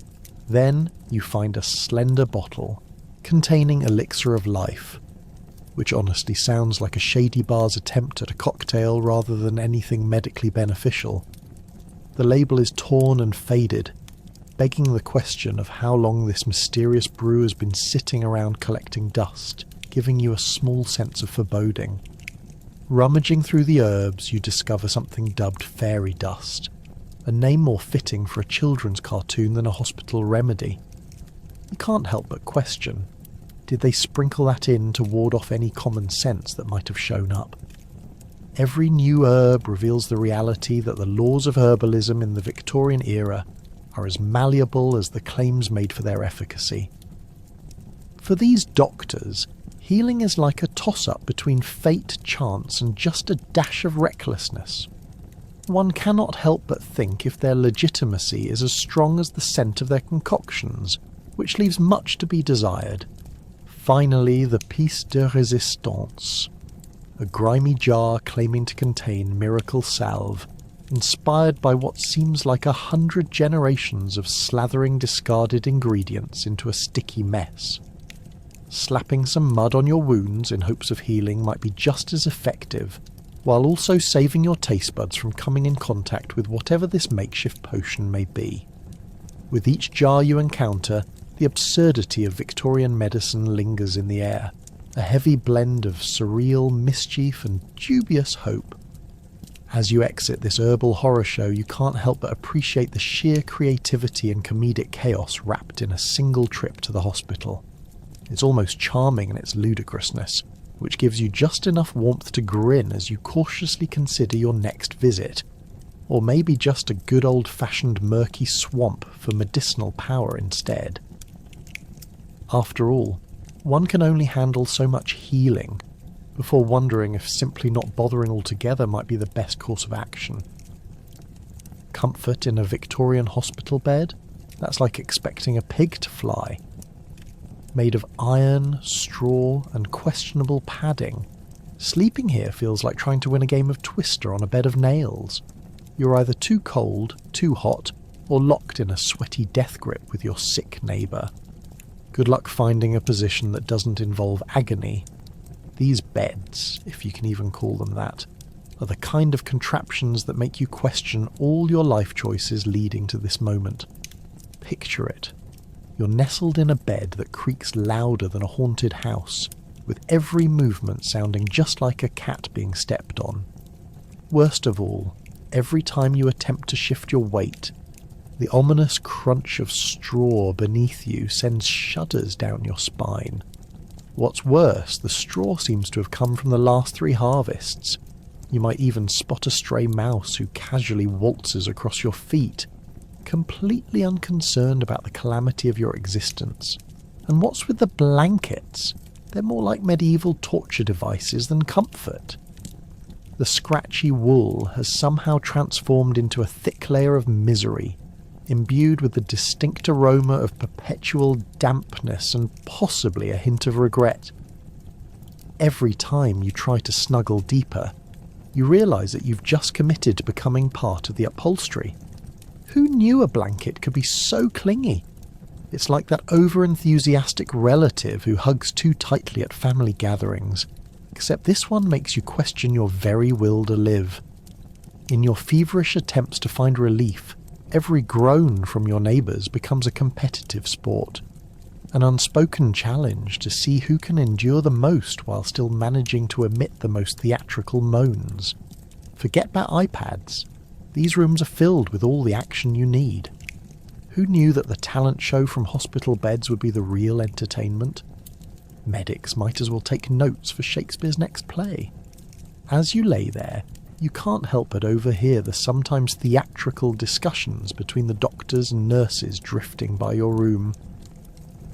Then you find a slender bottle containing elixir of life, which honestly sounds like a shady bar's attempt at a cocktail rather than anything medically beneficial. The label is torn and faded, begging the question of how long this mysterious brew has been sitting around collecting dust, giving you a small sense of foreboding. Rummaging through the herbs, you discover something dubbed fairy dust, a name more fitting for a children's cartoon than a hospital remedy. You can't help but question, did they sprinkle that in to ward off any common sense that might have shown up? Every new herb reveals the reality that the laws of herbalism in the Victorian era are as malleable as the claims made for their efficacy. For these doctors, healing is like a toss-up between fate, chance, and just a dash of recklessness. One cannot help but think if their legitimacy is as strong as the scent of their concoctions, which leaves much to be desired. Finally, the piece de résistance. A grimy jar claiming to contain miracle salve, inspired by what seems like 100 generations of slathering discarded ingredients into a sticky mess. Slapping some mud on your wounds in hopes of healing might be just as effective, while also saving your taste buds from coming in contact with whatever this makeshift potion may be. With each jar you encounter, the absurdity of Victorian medicine lingers in the air, a heavy blend of surreal mischief and dubious hope. As you exit this herbal horror show, you can't help but appreciate the sheer creativity and comedic chaos wrapped in a single trip to the hospital. It's almost charming in its ludicrousness, which gives you just enough warmth to grin as you cautiously consider your next visit, or maybe just a good old-fashioned murky swamp for medicinal power instead. After all, one can only handle so much healing before wondering if simply not bothering altogether might be the best course of action. Comfort in a Victorian hospital bed? That's like expecting a pig to fly. Made of iron, straw, and questionable padding, sleeping here feels like trying to win a game of Twister on a bed of nails. You're either too cold, too hot, or locked in a sweaty death grip with your sick neighbour. Good luck finding a position that doesn't involve agony. These beds, if you can even call them that, are the kind of contraptions that make you question all your life choices leading to this moment. Picture it. You're nestled in a bed that creaks louder than a haunted house, with every movement sounding just like a cat being stepped on. Worst of all, every time you attempt to shift your weight, the ominous crunch of straw beneath you sends shudders down your spine. What's worse, the straw seems to have come from the last 3 harvests. You might even spot a stray mouse who casually waltzes across your feet, completely unconcerned about the calamity of your existence. And what's with the blankets? They're more like medieval torture devices than comfort. The scratchy wool has somehow transformed into a thick layer of misery, imbued with the distinct aroma of perpetual dampness and possibly a hint of regret. Every time you try to snuggle deeper, you realise that you've just committed to becoming part of the upholstery. Who knew a blanket could be so clingy? It's like that over-enthusiastic relative who hugs too tightly at family gatherings, except this one makes you question your very will to live. In your feverish attempts to find relief, every groan from your neighbours becomes a competitive sport, an unspoken challenge to see who can endure the most while still managing to emit the most theatrical moans. Forget about iPads. These rooms are filled with all the action you need. Who knew that the talent show from hospital beds would be the real entertainment? Medics might as well take notes for Shakespeare's next play. As you lay there, you can't help but overhear the sometimes theatrical discussions between the doctors and nurses drifting by your room.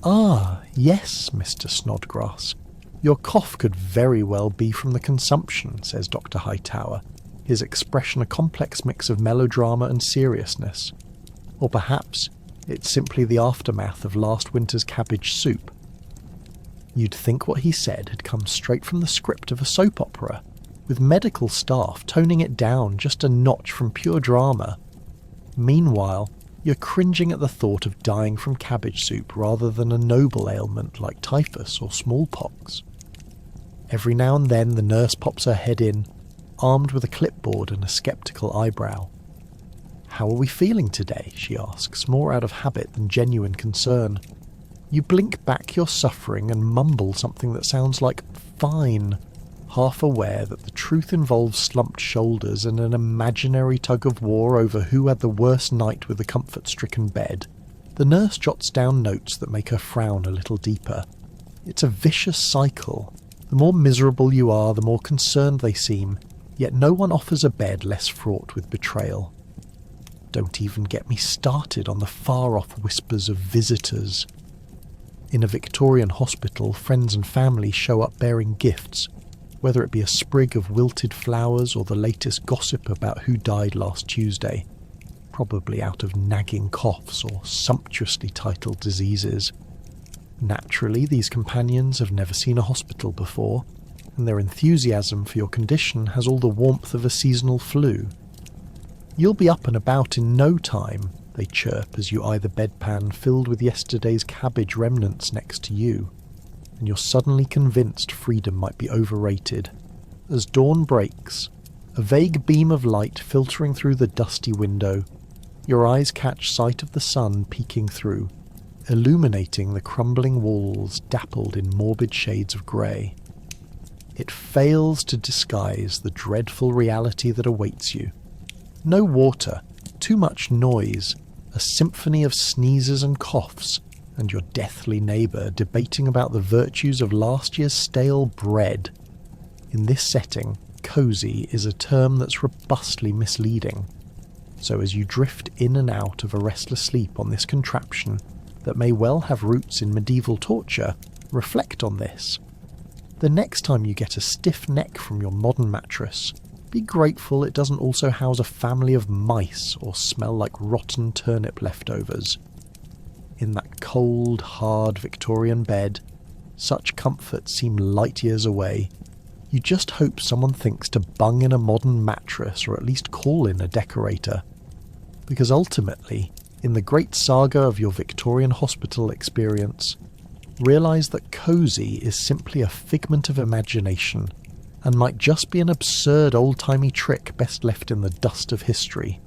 "Ah, yes, Mr. Snodgrass. Your cough could very well be from the consumption," says Dr. Hightower, his expression a complex mix of melodrama and seriousness. Or perhaps it's simply the aftermath of last winter's cabbage soup. You'd think what he said had come straight from the script of a soap opera, with medical staff toning it down just a notch from pure drama. Meanwhile, you're cringing at the thought of dying from cabbage soup rather than a noble ailment like typhus or smallpox. Every now and then the nurse pops her head in, armed with a clipboard and a sceptical eyebrow. "How are we feeling today?" she asks, more out of habit than genuine concern. You blink back your suffering and mumble something that sounds like "fine," half aware that the truth involves slumped shoulders and an imaginary tug-of-war over who had the worst night with the comfort-stricken bed. The nurse jots down notes that make her frown a little deeper. It's a vicious cycle. The more miserable you are, the more concerned they seem, yet no one offers a bed less fraught with betrayal. Don't even get me started on the far-off whispers of visitors. In a Victorian hospital, friends and family show up bearing gifts, whether it be a sprig of wilted flowers or the latest gossip about who died last Tuesday, probably out of nagging coughs or sumptuously titled diseases. Naturally, these companions have never seen a hospital before, and their enthusiasm for your condition has all the warmth of a seasonal flu. "You'll be up and about in no time," they chirp as you eye the bedpan filled with yesterday's cabbage remnants next to you, and you're suddenly convinced freedom might be overrated. As dawn breaks, a vague beam of light filtering through the dusty window, your eyes catch sight of the sun peeking through, illuminating the crumbling walls dappled in morbid shades of grey. It fails to disguise the dreadful reality that awaits you. No water, too much noise, a symphony of sneezes and coughs, and your deathly neighbour debating about the virtues of last year's stale bread. In this setting, cosy is a term that's robustly misleading. So as you drift in and out of a restless sleep on this contraption that may well have roots in medieval torture, reflect on this. The next time you get a stiff neck from your modern mattress, be grateful it doesn't also house a family of mice or smell like rotten turnip leftovers. In that cold, hard Victorian bed, such comforts seem light years away. You just hope someone thinks to bung in a modern mattress or at least call in a decorator. Because ultimately, in the great saga of your Victorian hospital experience, realise that cosy is simply a figment of imagination and might just be an absurd old-timey trick best left in the dust of history.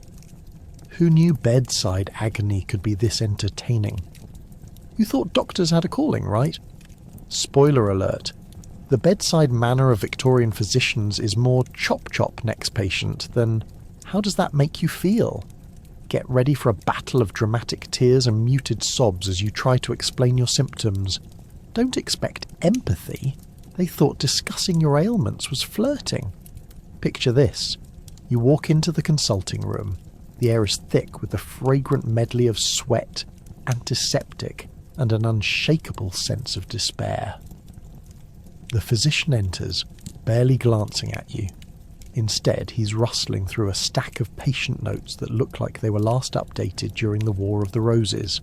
Who knew bedside agony could be this entertaining? You thought doctors had a calling, right? Spoiler alert. The bedside manner of Victorian physicians is more chop-chop next patient than How does that make you feel? Get ready for a battle of dramatic tears and muted sobs as you try to explain your symptoms. Don't expect empathy. They thought discussing your ailments was flirting. Picture this. You walk into the consulting room. The air is thick with the fragrant medley of sweat, antiseptic, and an unshakable sense of despair. The physician enters, barely glancing at you. Instead, he's rustling through a stack of patient notes that look like they were last updated during the War of the Roses.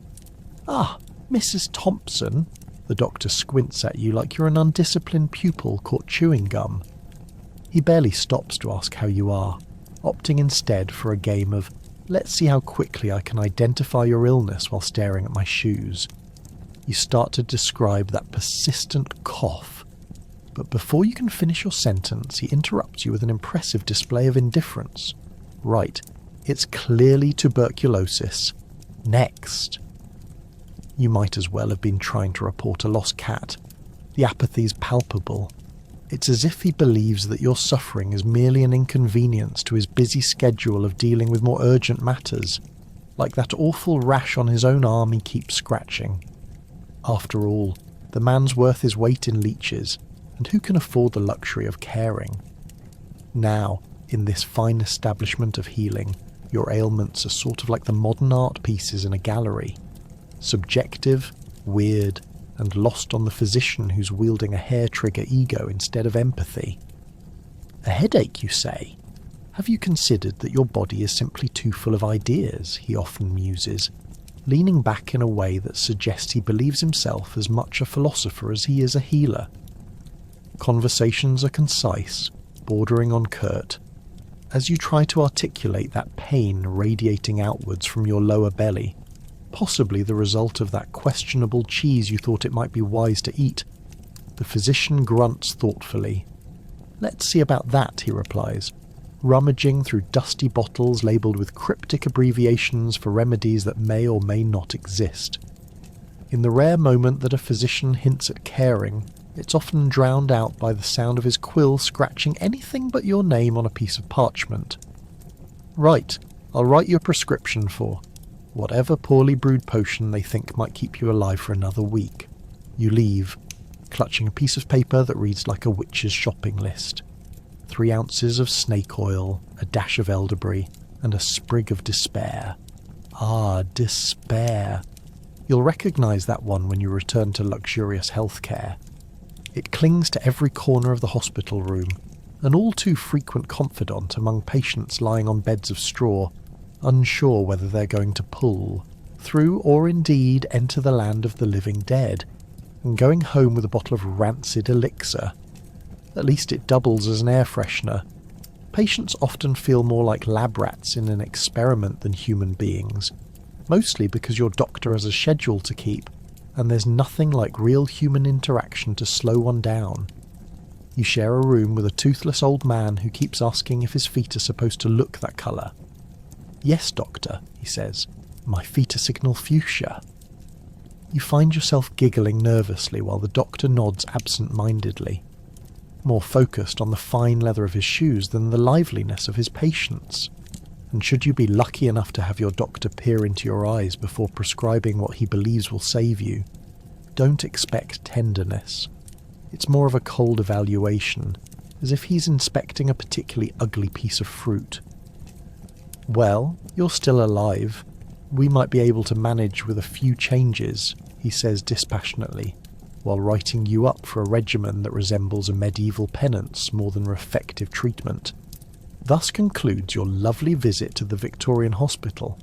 "Ah, Mrs. Thompson." The doctor squints at you like you're an undisciplined pupil caught chewing gum. He barely stops to ask how you are, opting instead for a game of, let's see how quickly I can identify your illness while staring at my shoes. You start to describe that persistent cough, but before you can finish your sentence, he interrupts you with an impressive display of indifference. Right, it's clearly tuberculosis. Next. You might as well have been trying to report a lost cat. The apathy's palpable. It's as if he believes that your suffering is merely an inconvenience to his busy schedule of dealing with more urgent matters, like that awful rash on his own arm he keeps scratching. After all, the man's worth his weight in leeches, and who can afford the luxury of caring? Now, in this fine establishment of healing, your ailments are sort of like the modern art pieces in a gallery. Subjective, weird, and lost on the physician who's wielding a hair-trigger ego instead of empathy. A headache, you say? Have you considered that your body is simply too full of ideas, he often muses, leaning back in a way that suggests he believes himself as much a philosopher as he is a healer. Conversations are concise, bordering on curt, as you try to articulate that pain radiating outwards from your lower belly, possibly the result of that questionable cheese you thought it might be wise to eat. The physician grunts thoughtfully. "Let's see about that," he replies, rummaging through dusty bottles labelled with cryptic abbreviations for remedies that may or may not exist. In the rare moment that a physician hints at caring, it's often drowned out by the sound of his quill scratching anything but your name on a piece of parchment. "Right, I'll write you a prescription for whatever poorly brewed potion they think might keep you alive for another week." You leave, clutching a piece of paper that reads like a witch's shopping list. 3 ounces of snake oil, a dash of elderberry, and a sprig of despair. Ah, despair. You'll recognise that one when you return to luxurious healthcare. It clings to every corner of the hospital room, an all too frequent confidant among patients lying on beds of straw, unsure whether they're going to pull through or indeed enter the land of the living dead, and going home with a bottle of rancid elixir. At least it doubles as an air freshener. Patients often feel more like lab rats in an experiment than human beings, mostly because your doctor has a schedule to keep, and there's nothing like real human interaction to slow one down. You share a room with a toothless old man who keeps asking if his feet are supposed to look that colour. "Yes, doctor," he says, "my feet are signal fuchsia." You find yourself giggling nervously while the doctor nods absent-mindedly, more focused on the fine leather of his shoes than the liveliness of his patients. And should you be lucky enough to have your doctor peer into your eyes before prescribing what he believes will save you, don't expect tenderness. It's more of a cold evaluation, as if he's inspecting a particularly ugly piece of fruit. "Well, you're still alive. We might be able to manage with a few changes," he says dispassionately, while writing you up for a regimen that resembles a medieval penance more than effective treatment. Thus concludes your lovely visit to the Victorian hospital.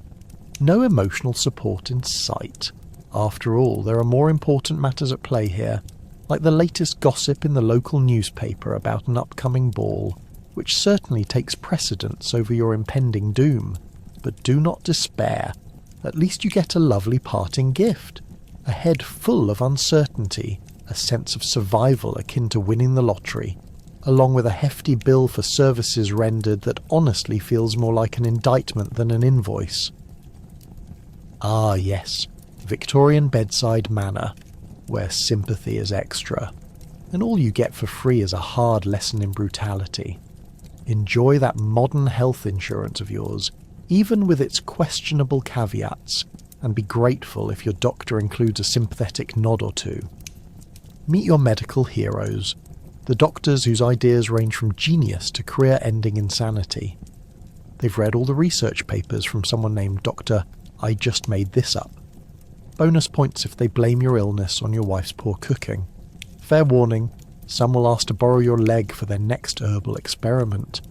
No emotional support in sight. After all, there are more important matters at play here, like the latest gossip in the local newspaper about an upcoming ball, which certainly takes precedence over your impending doom. But do not despair. At least you get a lovely parting gift. A head full of uncertainty, a sense of survival akin to winning the lottery, along with a hefty bill for services rendered that honestly feels more like an indictment than an invoice. Ah yes, Victorian bedside manner, where sympathy is extra, and all you get for free is a hard lesson in brutality. Enjoy that modern health insurance of yours, even with its questionable caveats, and be grateful if your doctor includes a sympathetic nod or two. Meet your medical heroes, the doctors whose ideas range from genius to career-ending insanity. They've read all the research papers from someone named Dr. I just made this up. Bonus points if they blame your illness on your wife's poor cooking. Fair warning, some will ask to borrow your leg for their next herbal experiment.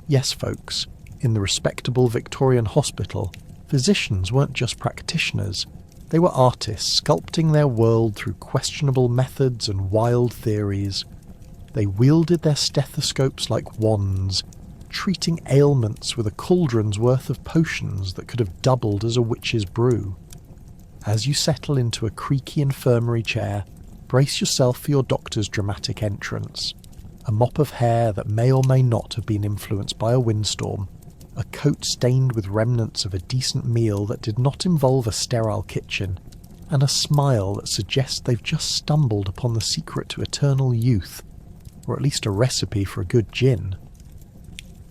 Yes, folks, in the respectable Victorian hospital, physicians weren't just practitioners. They were artists sculpting their world through questionable methods and wild theories. They wielded their stethoscopes like wands, treating ailments with a cauldron's worth of potions that could have doubled as a witch's brew. As you settle into a creaky infirmary chair, brace yourself for your doctor's dramatic entrance. A mop of hair that may or may not have been influenced by a windstorm, a coat stained with remnants of a decent meal that did not involve a sterile kitchen, and a smile that suggests they've just stumbled upon the secret to eternal youth, or at least a recipe for a good gin.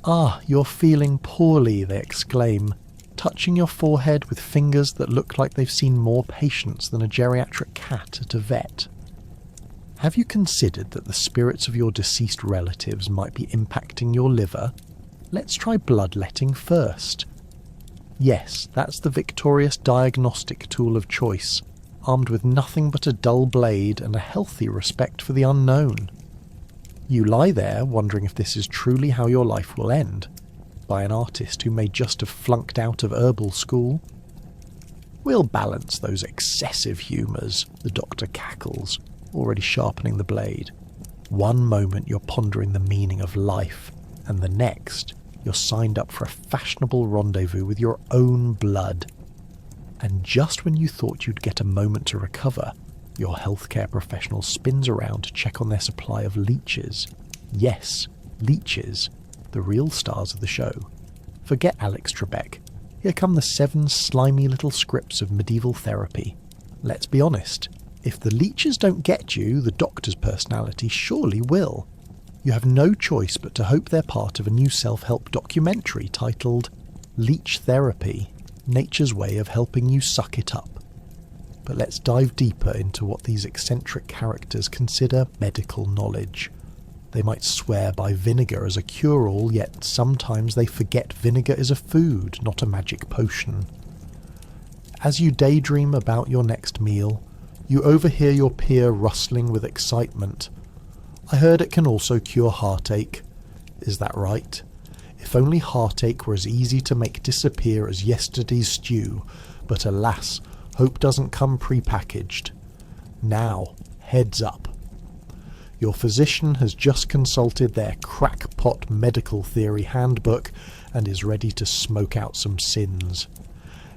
"Ah, you're feeling poorly," they exclaim, touching your forehead with fingers that look like they've seen more patients than a geriatric cat at a vet. Have you considered that the spirits of your deceased relatives might be impacting your liver? Let's try bloodletting first. Yes, that's the victorious diagnostic tool of choice, armed with nothing but a dull blade and a healthy respect for the unknown. You lie there wondering if this is truly how your life will end, by an artist who may just have flunked out of herbal school. "We'll balance those excessive humours," the doctor cackles, already sharpening the blade. One moment you're pondering the meaning of life, and the next you're signed up for a fashionable rendezvous with your own blood. And just when you thought you'd get a moment to recover, your healthcare professional spins around to check on their supply of leeches. Yes, leeches, the real stars of the show. Forget Alex Trebek. Here come the 7 slimy little scripts of medieval therapy. Let's be honest, if the leeches don't get you, the doctor's personality surely will. You have no choice but to hope they're part of a new self-help documentary titled Leech Therapy, Nature's Way of Helping You Suck It Up. But let's dive deeper into what these eccentric characters consider medical knowledge. They might swear by vinegar as a cure-all, yet sometimes they forget vinegar is a food, not a magic potion. As you daydream about your next meal, you overhear your peer rustling with excitement. "I heard it can also cure heartache." Is that right? If only heartache were as easy to make disappear as yesterday's stew, but alas, hope doesn't come pre-packaged. Now, heads up. Your physician has just consulted their crackpot medical theory handbook and is ready to smoke out some sins.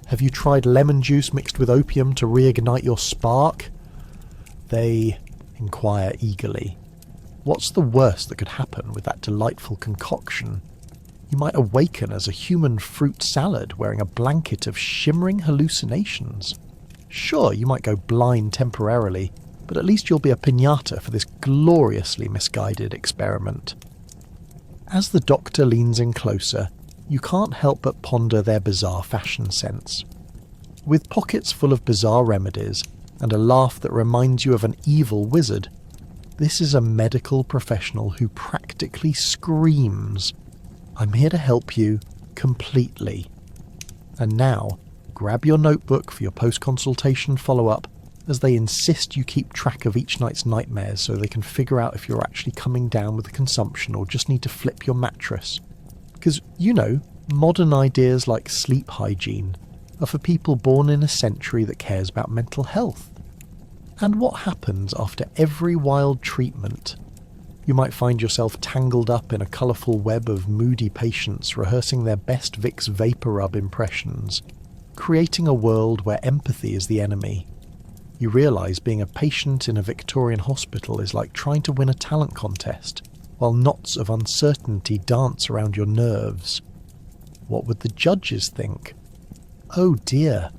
Have you tried lemon juice mixed with opium to reignite your spark? They inquire eagerly. What's the worst that could happen with that delightful concoction? You might awaken as a human fruit salad wearing a blanket of shimmering hallucinations. Sure, you might go blind temporarily, but at least you'll be a piñata for this gloriously misguided experiment. As the doctor leans in closer, you can't help but ponder their bizarre fashion sense. With pockets full of bizarre remedies and a laugh that reminds you of an evil wizard, this is a medical professional who practically screams, "I'm here to help you completely." And now, grab your notebook for your post-consultation follow-up, as they insist you keep track of each night's nightmares so they can figure out if you're actually coming down with the consumption or just need to flip your mattress. Because, you know, modern ideas like sleep hygiene are for people born in a century that cares about mental health. And what happens after every wild treatment? You might find yourself tangled up in a colourful web of moody patients rehearsing their best Vicks Vapor Rub impressions, creating a world where empathy is the enemy. You realise being a patient in a Victorian hospital is like trying to win a talent contest, while knots of uncertainty dance around your nerves. What would the judges think? Oh dear,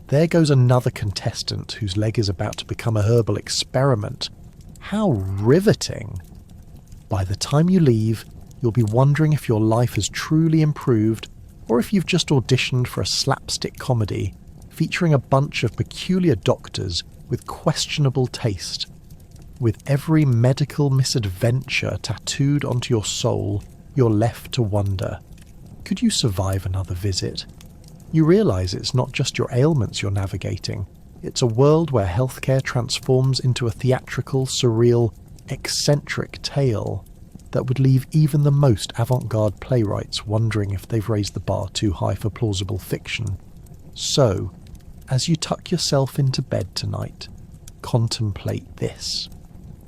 there goes another contestant whose leg is about to become a herbal experiment. How riveting! By the time you leave, You'll be wondering if your life has truly improved, or if you've just auditioned for a slapstick comedy featuring a bunch of peculiar doctors with questionable taste. With every medical misadventure tattooed onto your soul, you're left to wonder, could you survive another visit? You realise it's not just your ailments you're navigating. It's a world where healthcare transforms into a theatrical, surreal, eccentric tale that would leave even the most avant-garde playwrights wondering if they've raised the bar too high for plausible fiction. So, as you tuck yourself into bed tonight, contemplate this.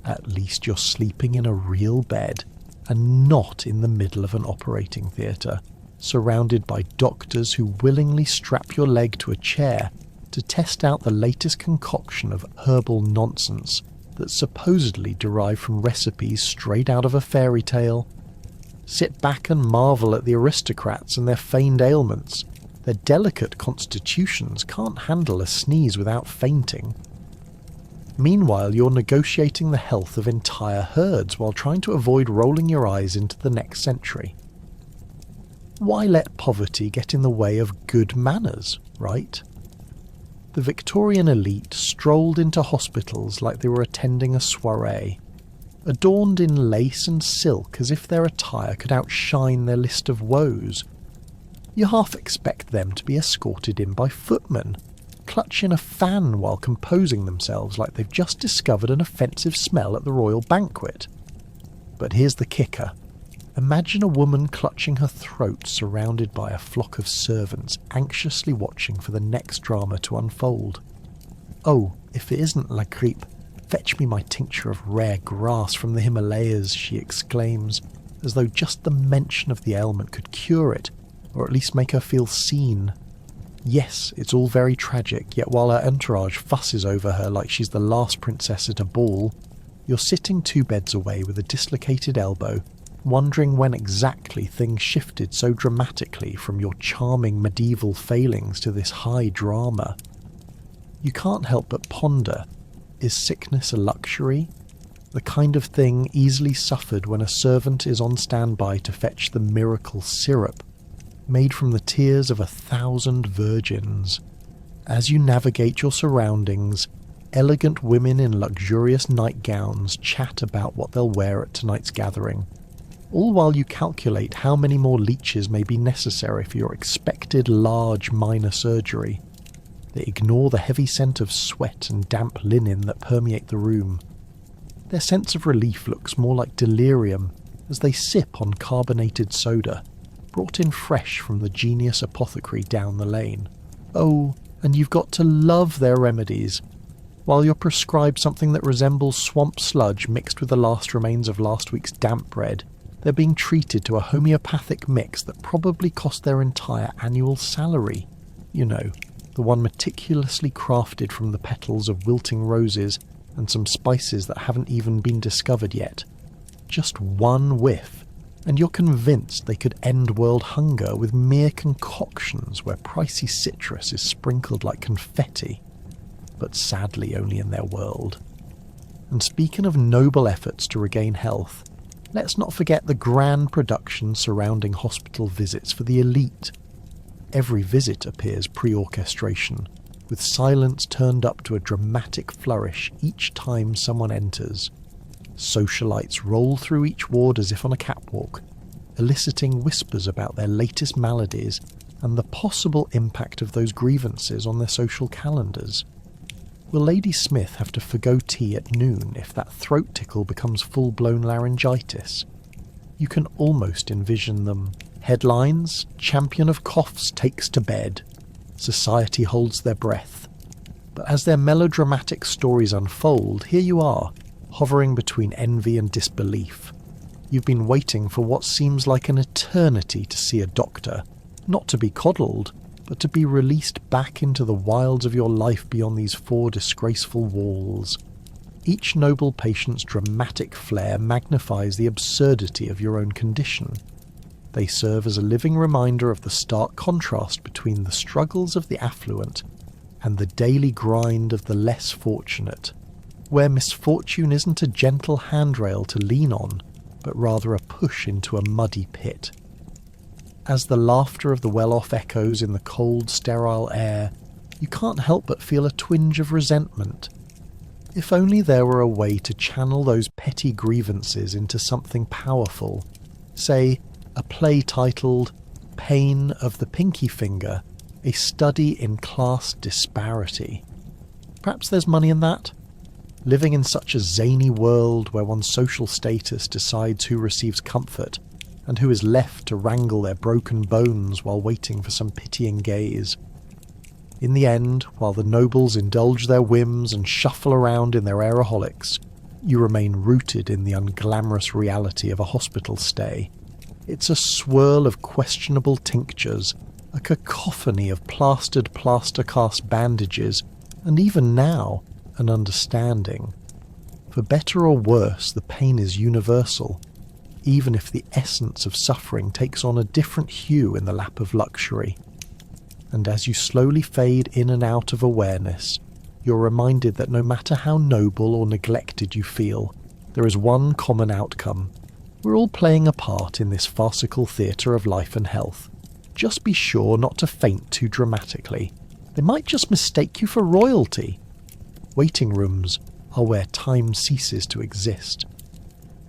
At least you're sleeping in a real bed and not in the middle of an operating theatre, surrounded by doctors who willingly strap your leg to a chair to test out the latest concoction of herbal nonsense that's supposedly derived from recipes straight out of a fairy tale. Sit back and marvel at the aristocrats and their feigned ailments. Their delicate constitutions can't handle a sneeze without fainting. Meanwhile, you're negotiating the health of entire herds while trying to avoid rolling your eyes into the next century. Why let poverty get in the way of good manners, right? The Victorian elite strolled into hospitals like they were attending a soiree, adorned in lace and silk as if their attire could outshine their list of woes. You half expect them to be escorted in by footmen, clutching a fan while composing themselves like they've just discovered an offensive smell at the royal banquet. But here's the kicker. Imagine a woman clutching her throat surrounded by a flock of servants anxiously watching for the next drama to unfold. "Oh, if it isn't La Grippe, fetch me my tincture of rare grass from the Himalayas," she exclaims, as though just the mention of the ailment could cure it, or at least make her feel seen. Yes, it's all very tragic, yet while her entourage fusses over her like she's the last princess at a ball, you're sitting 2 beds away with a dislocated elbow, wondering when exactly things shifted so dramatically from your charming medieval failings to this high drama. You can't help but ponder, is sickness a luxury? The kind of thing easily suffered when a servant is on standby to fetch the miracle syrup, made from the tears of 1,000 virgins. As you navigate your surroundings, elegant women in luxurious nightgowns chat about what they'll wear at tonight's gathering, all while you calculate how many more leeches may be necessary for your expected large minor surgery. They ignore the heavy scent of sweat and damp linen that permeate the room. Their sense of relief looks more like delirium as they sip on carbonated soda, brought in fresh from the genius apothecary down the lane. Oh, and you've got to love their remedies. While you're prescribed something that resembles swamp sludge mixed with the last remains of last week's damp bread, they're being treated to a homeopathic mix that probably cost their entire annual salary. You know, the one meticulously crafted from the petals of wilting roses and some spices that haven't even been discovered yet. Just one whiff, and you're convinced they could end world hunger with mere concoctions where pricey citrus is sprinkled like confetti, but sadly only in their world. And speaking of noble efforts to regain health, let's not forget the grand production surrounding hospital visits for the elite. Every visit appears pre-orchestration, with silence turned up to a dramatic flourish each time someone enters. Socialites roll through each ward as if on a catwalk, eliciting whispers about their latest maladies and the possible impact of those grievances on their social calendars. Will Lady Smith have to forgo tea at noon if that throat tickle becomes full-blown laryngitis? You can almost envision them. Headlines: champion of coughs takes to bed. Society holds their breath. But as their melodramatic stories unfold, here you are, hovering between envy and disbelief. You've been waiting for what seems like an eternity to see a doctor, not to be coddled, but to be released back into the wilds of your life beyond these 4 disgraceful walls. Each noble patient's dramatic flair magnifies the absurdity of your own condition. They serve as a living reminder of the stark contrast between the struggles of the affluent and the daily grind of the less fortunate, where misfortune isn't a gentle handrail to lean on, but rather a push into a muddy pit. As the laughter of the well-off echoes in the cold, sterile air, you can't help but feel a twinge of resentment. If only there were a way to channel those petty grievances into something powerful, say, a play titled Pain of the Pinky Finger, a study in class disparity. Perhaps there's money in that? Living in such a zany world where one's social status decides who receives comfort and who is left to wrangle their broken bones while waiting for some pitying gaze. In the end, while the nobles indulge their whims and shuffle around in their aeraholics, you remain rooted in the unglamorous reality of a hospital stay. It's a swirl of questionable tinctures, a cacophony of plastered plaster-cast bandages, and even now, an understanding. For better or worse, the pain is universal, even if the essence of suffering takes on a different hue in the lap of luxury. And as you slowly fade in and out of awareness, you're reminded that no matter how noble or neglected you feel, there is one common outcome. We're all playing a part in this farcical theatre of life and health. Just be sure not to faint too dramatically. They might just mistake you for royalty. Waiting rooms are where time ceases to exist.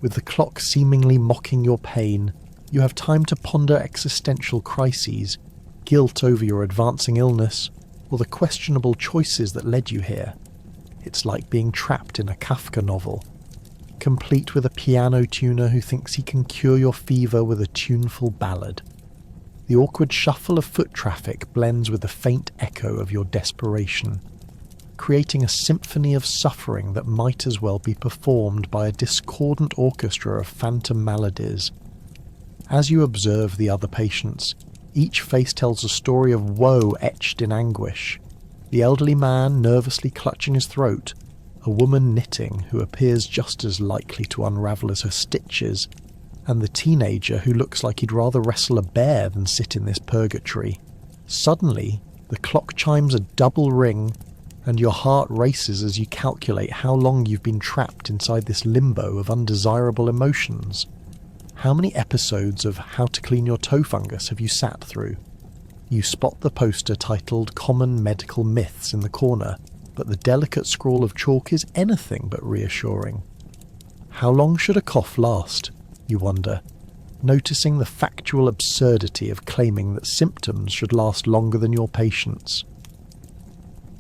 With the clock seemingly mocking your pain, you have time to ponder existential crises, guilt over your advancing illness, or the questionable choices that led you here. It's like being trapped in a Kafka novel, complete with a piano tuner who thinks he can cure your fever with a tuneful ballad. The awkward shuffle of foot traffic blends with the faint echo of your desperation, creating a symphony of suffering that might as well be performed by a discordant orchestra of phantom melodies. As you observe the other patients, each face tells a story of woe etched in anguish. The elderly man nervously clutching his throat, a woman knitting who appears just as likely to unravel as her stitches, and the teenager who looks like he'd rather wrestle a bear than sit in this purgatory. Suddenly, the clock chimes a double ring, and your heart races as you calculate how long you've been trapped inside this limbo of undesirable emotions. How many episodes of How to Clean Your Toe Fungus have you sat through? You spot the poster titled Common Medical Myths in the corner, but the delicate scrawl of chalk is anything but reassuring. How long should a cough last, you wonder, noticing the factual absurdity of claiming that symptoms should last longer than your patients.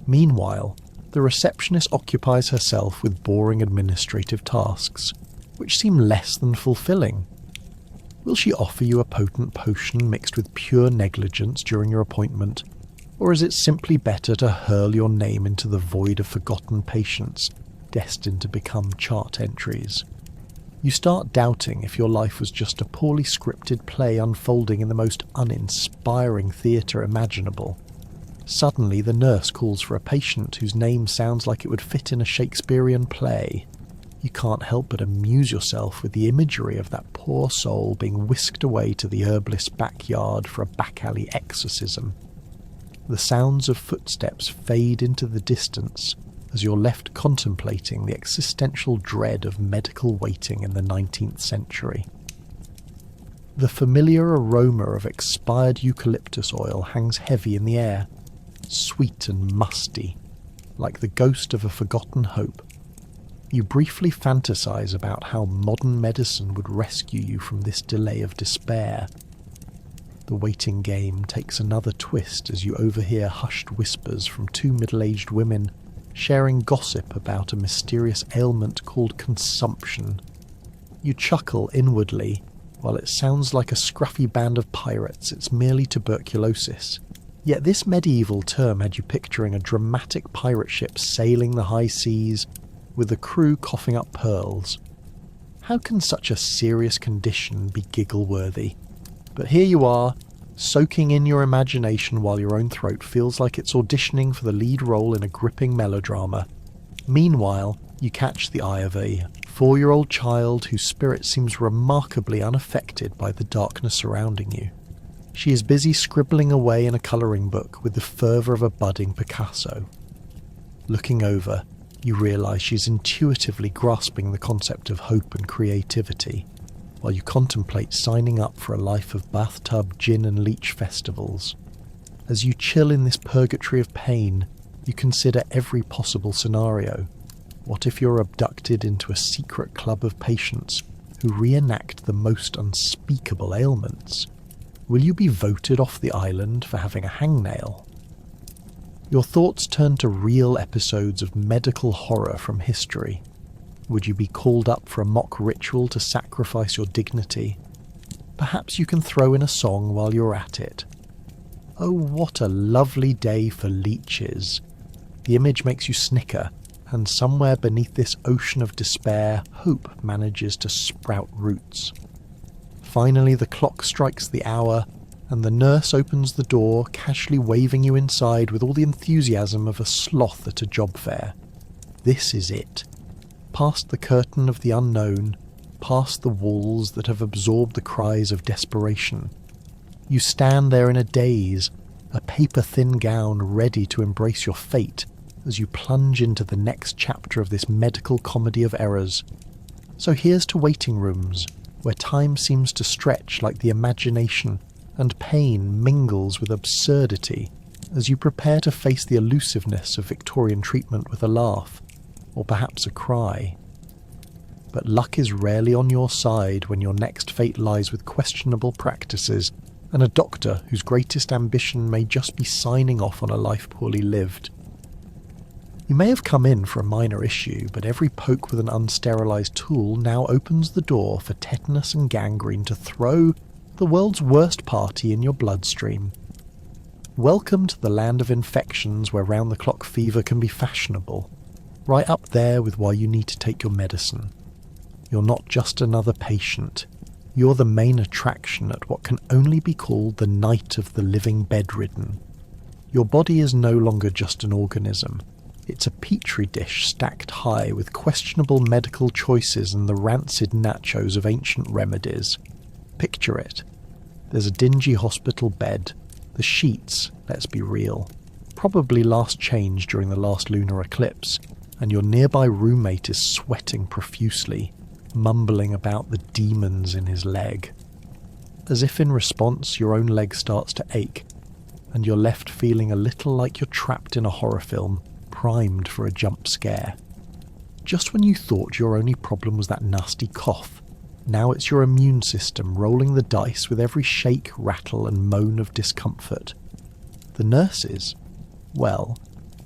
Meanwhile, the receptionist occupies herself with boring administrative tasks, which seem less than fulfilling. Will she offer you a potent potion mixed with pure negligence during your appointment, or is it simply better to hurl your name into the void of forgotten patients, destined to become chart entries? You start doubting if your life was just a poorly scripted play unfolding in the most uninspiring theatre imaginable. Suddenly the nurse calls for a patient whose name sounds like it would fit in a Shakespearean play. You can't help but amuse yourself with the imagery of that poor soul being whisked away to the herbalist's backyard for a back-alley exorcism. The sounds of footsteps fade into the distance as you're left contemplating the existential dread of medical waiting in the 19th century. The familiar aroma of expired eucalyptus oil hangs heavy in the air, sweet and musty, like the ghost of a forgotten hope. You briefly fantasize about how modern medicine would rescue you from this delay of despair. The waiting game takes another twist as you overhear hushed whispers from two middle-aged women sharing gossip about a mysterious ailment called consumption. You chuckle inwardly. While it sounds like a scruffy band of pirates, it's merely tuberculosis. Yet this medieval term had you picturing a dramatic pirate ship sailing the high seas, with the crew coughing up pearls. How can such a serious condition be giggle-worthy? But here you are, soaking in your imagination while your own throat feels like it's auditioning for the lead role in a gripping melodrama. Meanwhile, you catch the eye of a 4-year-old child whose spirit seems remarkably unaffected by the darkness surrounding you. She is busy scribbling away in a colouring book with the fervour of a budding Picasso. Looking over, you realise she's intuitively grasping the concept of hope and creativity. while you contemplate signing up for a life of bathtub gin and leech festivals. As you chill in this purgatory of pain, you consider every possible scenario. What if you're abducted into a secret club of patients who reenact the most unspeakable ailments? Will you be voted off the island for having a hangnail? Your thoughts turn to real episodes of medical horror from history. Would you be called up for a mock ritual to sacrifice your dignity? Perhaps you can throw in a song while you're at it. Oh, what a lovely day for leeches. The image makes you snicker, and somewhere beneath this ocean of despair, hope manages to sprout roots. Finally, the clock strikes the hour, and the nurse opens the door, casually waving you inside with all the enthusiasm of a sloth at a job fair. This is it. Past the curtain of the unknown, past the walls that have absorbed the cries of desperation. You stand there in a daze, a paper-thin gown ready to embrace your fate as you plunge into the next chapter of this medical comedy of errors. So here's to waiting rooms, where time seems to stretch like the imagination and pain mingles with absurdity as you prepare to face the elusiveness of Victorian treatment with a laugh, or perhaps a cry. But luck is rarely on your side when your next fate lies with questionable practices and a doctor whose greatest ambition may just be signing off on a life poorly lived. You may have come in for a minor issue, but every poke with an unsterilised tool now opens the door for tetanus and gangrene to throw the world's worst party in your bloodstream. Welcome to the land of infections where round-the-clock fever can be fashionable, right up there with why you need to take your medicine. You're not just another patient. You're the main attraction at what can only be called the night of the living bedridden. Your body is no longer just an organism. It's a petri dish stacked high with questionable medical choices and the rancid nachos of ancient remedies. Picture it. There's a dingy hospital bed. The sheets, let's be real, probably last changed during the last lunar eclipse, and your nearby roommate is sweating profusely, mumbling about the demons in his leg. As if in response, your own leg starts to ache, and you're left feeling a little like you're trapped in a horror film, primed for a jump scare. Just when you thought your only problem was that nasty cough, now it's your immune system rolling the dice with every shake, rattle and moan of discomfort. The nurses, well,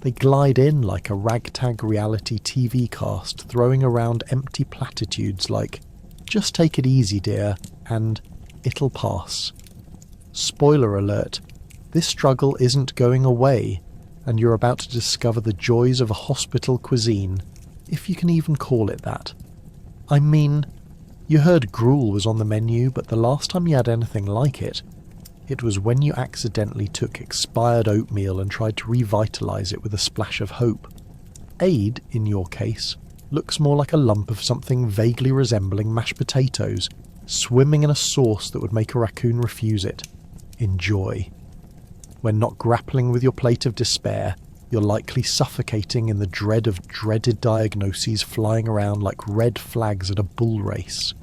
they glide in like a ragtag reality TV cast throwing around empty platitudes like, "Just take it easy, dear," and "It'll pass." Spoiler alert, this struggle isn't going away, and you're about to discover the joys of a hospital cuisine, if you can even call it that. I mean, you heard gruel was on the menu, but the last time you had anything like it, it was when you accidentally took expired oatmeal and tried to revitalise it with a splash of hope. Aid, in your case, looks more like a lump of something vaguely resembling mashed potatoes, swimming in a sauce that would make a raccoon refuse it. Enjoy. When not grappling with your plate of despair, you're likely suffocating in the dread of dreaded diagnoses flying around like red flags at a bull race.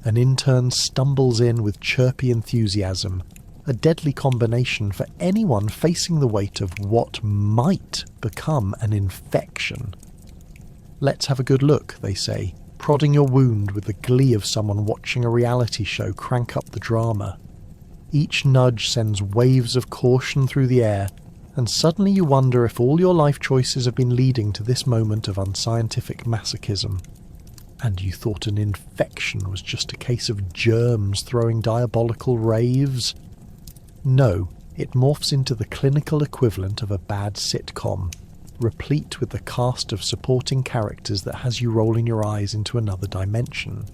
An intern stumbles in with chirpy enthusiasm, a deadly combination for anyone facing the weight of what might become an infection. "Let's have a good look," they say, prodding your wound with the glee of someone watching a reality show crank up the drama. Each nudge sends waves of caution through the air, and suddenly you wonder if all your life choices have been leading to this moment of unscientific masochism. And you thought an infection was just a case of germs throwing diabolical raves? No, it morphs into the clinical equivalent of a bad sitcom, replete with the cast of supporting characters that has you rolling your eyes into another dimension.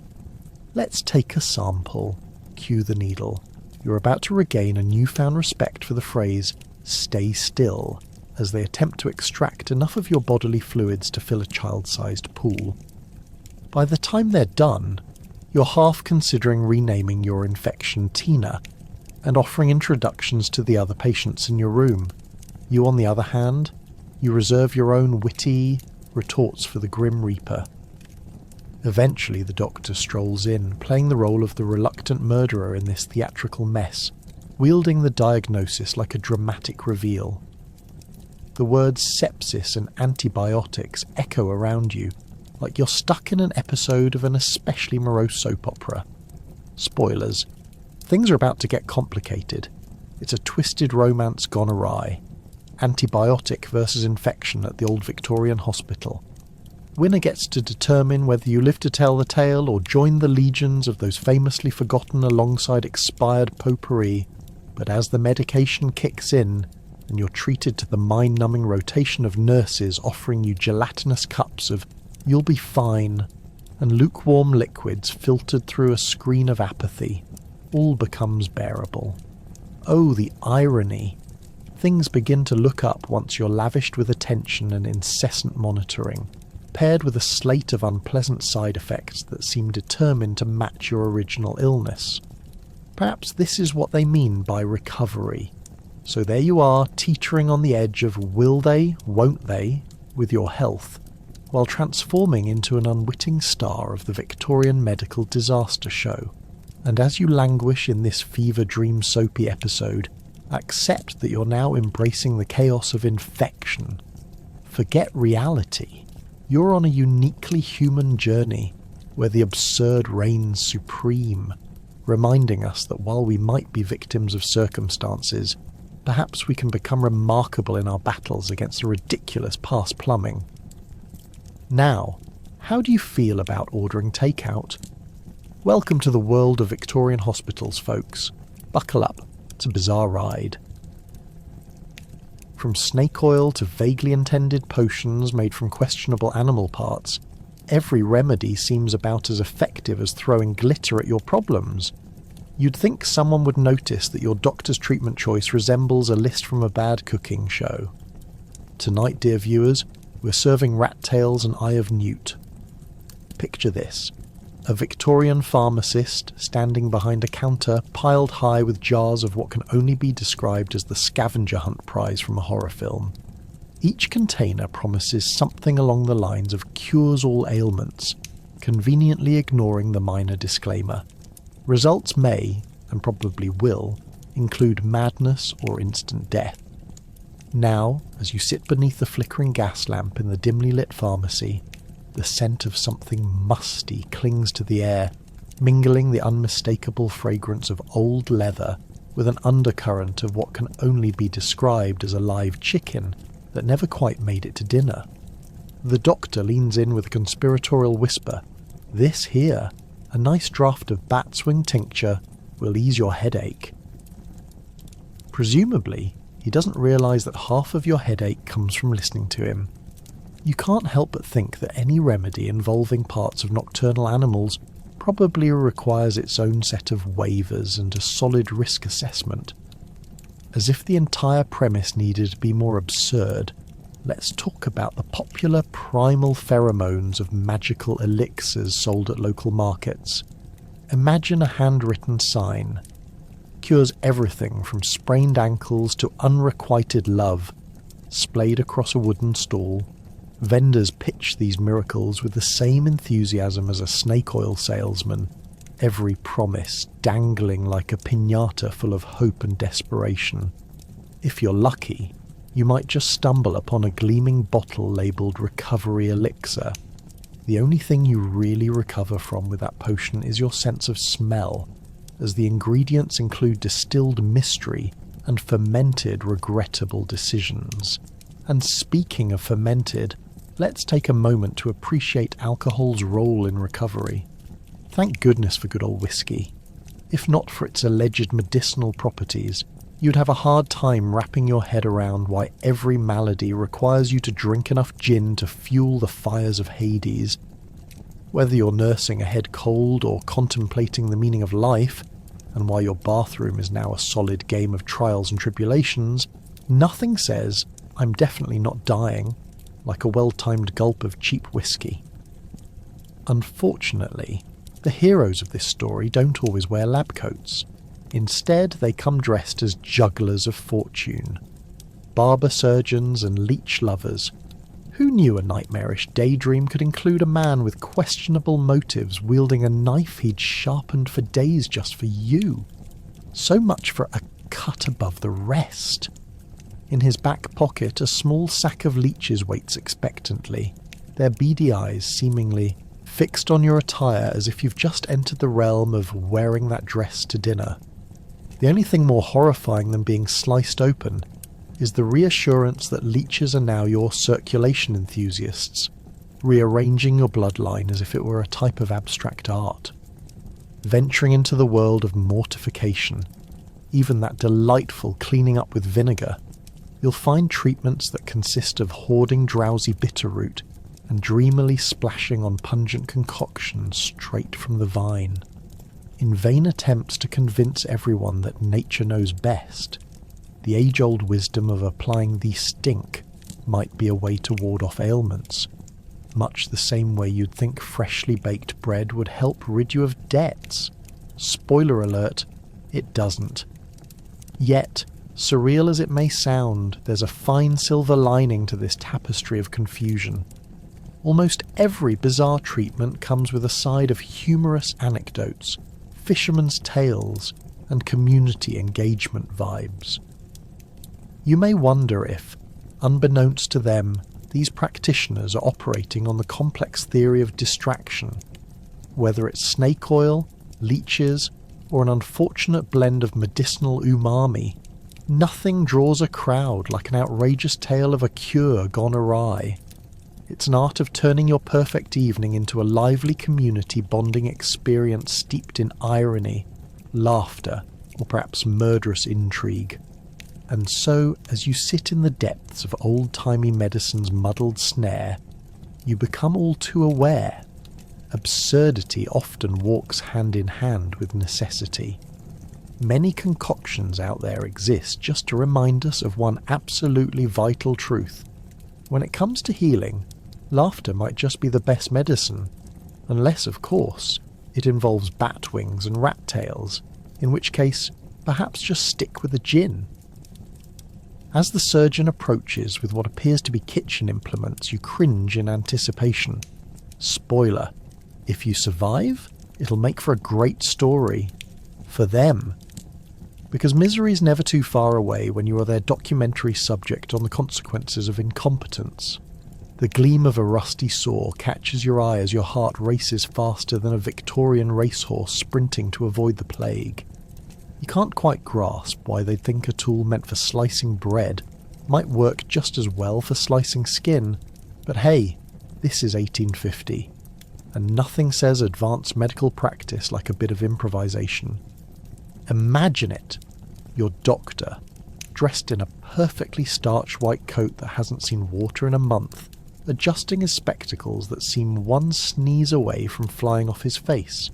Let's take a sample. Cue the needle. You're about to regain a newfound respect for the phrase, "stay still," as they attempt to extract enough of your bodily fluids to fill a child-sized pool. By the time they're done, you're half considering renaming your infection Tina, and offering introductions to the other patients in your room. You, on the other hand, you reserve your own witty retorts for the Grim Reaper. Eventually the doctor strolls in, playing the role of the reluctant murderer in this theatrical mess, wielding the diagnosis like a dramatic reveal. The words sepsis and antibiotics echo around you, like you're stuck in an episode of an especially morose soap opera. Spoilers. Things are about to get complicated. It's a twisted romance gone awry. Antibiotic versus infection at the old Victorian hospital. Winner gets to determine whether you live to tell the tale or join the legions of those famously forgotten alongside expired potpourri. But as the medication kicks in, and you're treated to the mind-numbing rotation of nurses offering you gelatinous cups of "you'll be fine," and lukewarm liquids filtered through a screen of apathy, all becomes bearable. Oh, the irony! Things begin to look up once you're lavished with attention and incessant monitoring, paired with a slate of unpleasant side effects that seem determined to match your original illness. Perhaps this is what they mean by recovery. So there you are, teetering on the edge of will they, won't they, with your health, while transforming into an unwitting star of the Victorian medical disaster show. And as you languish in this fever dream soapy episode, accept that you're now embracing the chaos of infection. Forget reality. You're on a uniquely human journey where the absurd reigns supreme, reminding us that while we might be victims of circumstances, perhaps we can become remarkable in our battles against the ridiculous past plumbing. Now, how do you feel about ordering takeout? Welcome to the world of Victorian hospitals, folks. Buckle up, it's a bizarre ride. From snake oil to vaguely intended potions made from questionable animal parts, every remedy seems about as effective as throwing glitter at your problems. You'd think someone would notice that your doctor's treatment choice resembles a list from a bad cooking show. Tonight, dear viewers, we're serving rat tails and eye of newt. Picture this. A Victorian pharmacist standing behind a counter piled high with jars of what can only be described as the scavenger hunt prize from a horror film. Each container promises something along the lines of cures all ailments, conveniently ignoring the minor disclaimer. Results may, and probably will, include madness or instant death. Now, as you sit beneath the flickering gas lamp in the dimly lit pharmacy, the scent of something musty clings to the air, mingling the unmistakable fragrance of old leather with an undercurrent of what can only be described as a live chicken that never quite made it to dinner. The doctor leans in with a conspiratorial whisper. This here, a nice draught of batswing tincture, will ease your headache. Presumably, he doesn't realise that half of your headache comes from listening to him. You can't help but think that any remedy involving parts of nocturnal animals probably requires its own set of waivers and a solid risk assessment. As if the entire premise needed to be more absurd, let's talk about the popular primal pheromones of magical elixirs sold at local markets. Imagine a handwritten sign. Cures everything from sprained ankles to unrequited love, splayed across a wooden stall. Vendors pitch these miracles with the same enthusiasm as a snake oil salesman, every promise dangling like a piñata full of hope and desperation. If you're lucky, you might just stumble upon a gleaming bottle labelled Recovery Elixir. The only thing you really recover from with that potion is your sense of smell, as the ingredients include distilled mystery and fermented regrettable decisions. And speaking of fermented, let's take a moment to appreciate alcohol's role in recovery. Thank goodness for good old whiskey. If not for its alleged medicinal properties, you'd have a hard time wrapping your head around why every malady requires you to drink enough gin to fuel the fires of Hades. Whether you're nursing a head cold or contemplating the meaning of life, and why your bathroom is now a solid game of trials and tribulations, nothing says, "I'm definitely not dying," like a well-timed gulp of cheap whiskey. Unfortunately, the heroes of this story don't always wear lab coats. Instead, they come dressed as jugglers of fortune, barber surgeons and leech lovers, Who knew a nightmarish daydream could include a man with questionable motives wielding a knife he'd sharpened for days just for you? So much for a cut above the rest. In his back pocket, a small sack of leeches waits expectantly, their beady eyes seemingly fixed on your attire as if you've just entered the realm of wearing that dress to dinner. The only thing more horrifying than being sliced open is the reassurance that leeches are now your circulation enthusiasts, rearranging your bloodline as if it were a type of abstract art. Venturing into the world of mortification, even that delightful cleaning up with vinegar, you'll find treatments that consist of hoarding drowsy bitterroot and dreamily splashing on pungent concoctions straight from the vine. In vain attempts to convince everyone that nature knows best, the age-old wisdom of applying the stink might be a way to ward off ailments, much the same way you'd think freshly baked bread would help rid you of debts. Spoiler alert, it doesn't. Yet, surreal as it may sound, there's a fine silver lining to this tapestry of confusion. Almost every bizarre treatment comes with a side of humorous anecdotes, fishermen's tales, and community engagement vibes. You may wonder if, unbeknownst to them, these practitioners are operating on the complex theory of distraction, whether it's snake oil, leeches, or an unfortunate blend of medicinal umami. Nothing draws a crowd like an outrageous tale of a cure gone awry. It's an art of turning your perfect evening into a lively community bonding experience steeped in irony, laughter, or perhaps murderous intrigue. And so, as you sit in the depths of old-timey medicine's muddled snare, you become all too aware. Absurdity often walks hand in hand with necessity. Many concoctions out there exist just to remind us of one absolutely vital truth. When it comes to healing, laughter might just be the best medicine, unless, of course, it involves bat wings and rat tails, in which case, perhaps just stick with a gin. As the surgeon approaches with what appears to be kitchen implements, you cringe in anticipation. Spoiler: if you survive, it'll make for a great story. For them. Because misery's never too far away when you are their documentary subject on the consequences of incompetence. The gleam of a rusty saw catches your eye as your heart races faster than a Victorian racehorse sprinting to avoid the plague. You can't quite grasp why they'd think a tool meant for slicing bread might work just as well for slicing skin, but hey, this is 1850, and nothing says advanced medical practice like a bit of improvisation. Imagine it, your doctor, dressed in a perfectly starched white coat that hasn't seen water in a month, adjusting his spectacles that seem one sneeze away from flying off his face.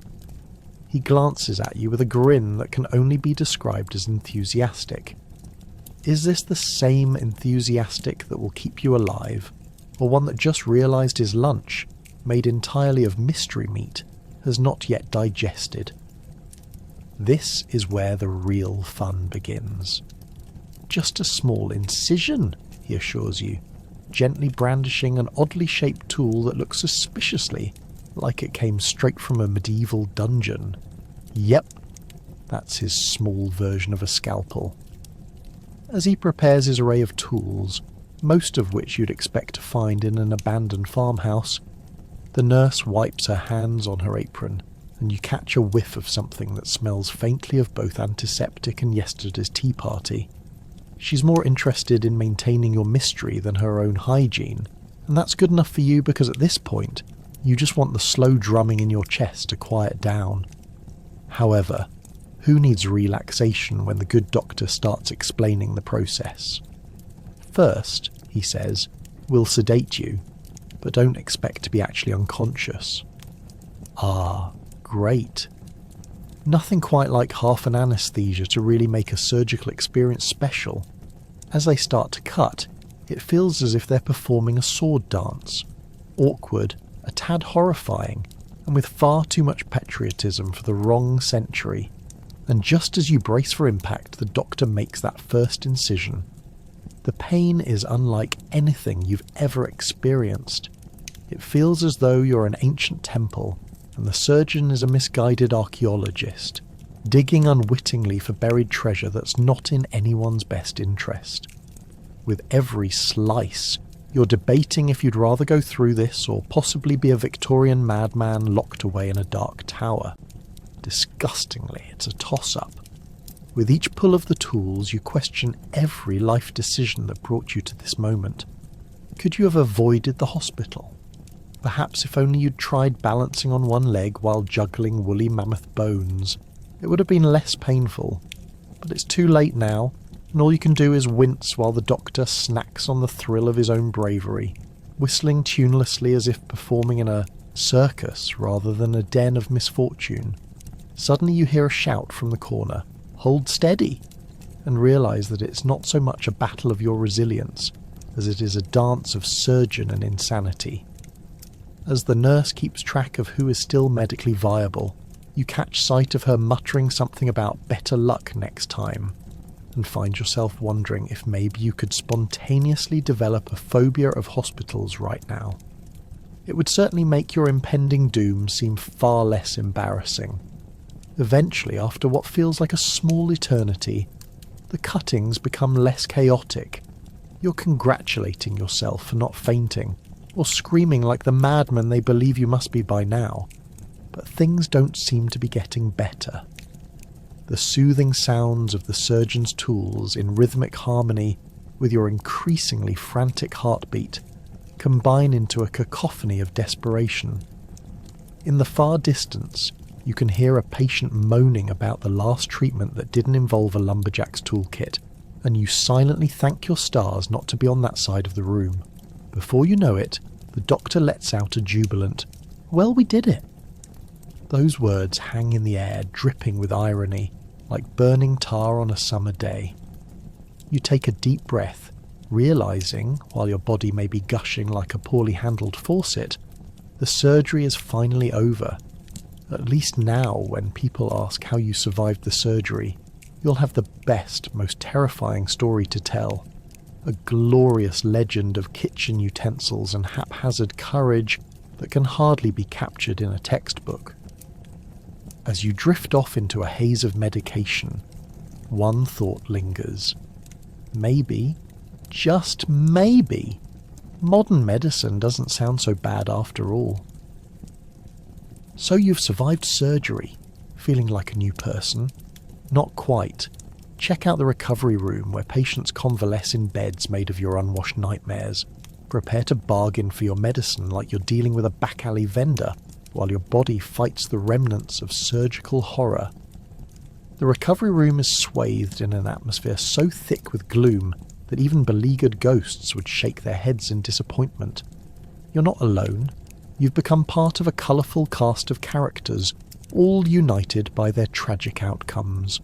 He glances at you with a grin that can only be described as enthusiastic. Is this the same enthusiastic that will keep you alive, or one that just realised his lunch, made entirely of mystery meat, has not yet digested? This is where the real fun begins. Just a small incision, he assures you, gently brandishing an oddly shaped tool that looks suspiciously like it came straight from a medieval dungeon. Yep, that's his small version of a scalpel. As he prepares his array of tools, most of which you'd expect to find in an abandoned farmhouse, the nurse wipes her hands on her apron, and you catch a whiff of something that smells faintly of both antiseptic and yesterday's tea party. She's more interested in maintaining your mystery than her own hygiene, and that's good enough for you because at this point, you just want the slow drumming in your chest to quiet down. However, who needs relaxation when the good doctor starts explaining the process? First, he says, we'll sedate you, but don't expect to be actually unconscious. Ah, great. Nothing quite like half an anaesthesia to really make a surgical experience special. As they start to cut, it feels as if they're performing a sword dance. Awkward, a tad horrifying, and with far too much patriotism for the wrong century. And just as you brace for impact, the doctor makes that first incision. The pain is unlike anything you've ever experienced. It feels as though you're an ancient temple and the surgeon is a misguided archaeologist, digging unwittingly for buried treasure that's not in anyone's best interest. With every slice, you're debating if you'd rather go through this or possibly be a Victorian madman locked away in a dark tower. Disgustingly, it's a toss-up. With each pull of the tools, you question every life decision that brought you to this moment. Could you have avoided the hospital? Perhaps if only you'd tried balancing on one leg while juggling woolly mammoth bones, it would have been less painful. But it's too late now, and all you can do is wince while the doctor snacks on the thrill of his own bravery, whistling tunelessly as if performing in a circus rather than a den of misfortune. Suddenly you hear a shout from the corner, "Hold steady!" and realise that it's not so much a battle of your resilience as it is a dance of surgeon and insanity. As the nurse keeps track of who is still medically viable, you catch sight of her muttering something about better luck next time, and find yourself wondering if maybe you could spontaneously develop a phobia of hospitals right now. It would certainly make your impending doom seem far less embarrassing. Eventually, after what feels like a small eternity, the cuttings become less chaotic. You're congratulating yourself for not fainting, or screaming like the madman they believe you must be by now. But things don't seem to be getting better. The soothing sounds of the surgeon's tools in rhythmic harmony with your increasingly frantic heartbeat combine into a cacophony of desperation. In the far distance, you can hear a patient moaning about the last treatment that didn't involve a lumberjack's toolkit, and you silently thank your stars not to be on that side of the room. Before you know it, the doctor lets out a jubilant, "Well, we did it." Those words hang in the air, dripping with irony, like burning tar on a summer day. You take a deep breath, realising, while your body may be gushing like a poorly handled faucet, the surgery is finally over. At least now, when people ask how you survived the surgery, you'll have the best, most terrifying story to tell. A glorious legend of kitchen utensils and haphazard courage that can hardly be captured in a textbook. As you drift off into a haze of medication, one thought lingers. Maybe, just maybe, modern medicine doesn't sound so bad after all. So you've survived surgery, feeling like a new person? Not quite. Check out the recovery room where patients convalesce in beds made of your unwashed nightmares. Prepare to bargain for your medicine like you're dealing with a back alley vendor, while your body fights the remnants of surgical horror. The recovery room is swathed in an atmosphere so thick with gloom that even beleaguered ghosts would shake their heads in disappointment. You're not alone. You've become part of a colourful cast of characters, all united by their tragic outcomes.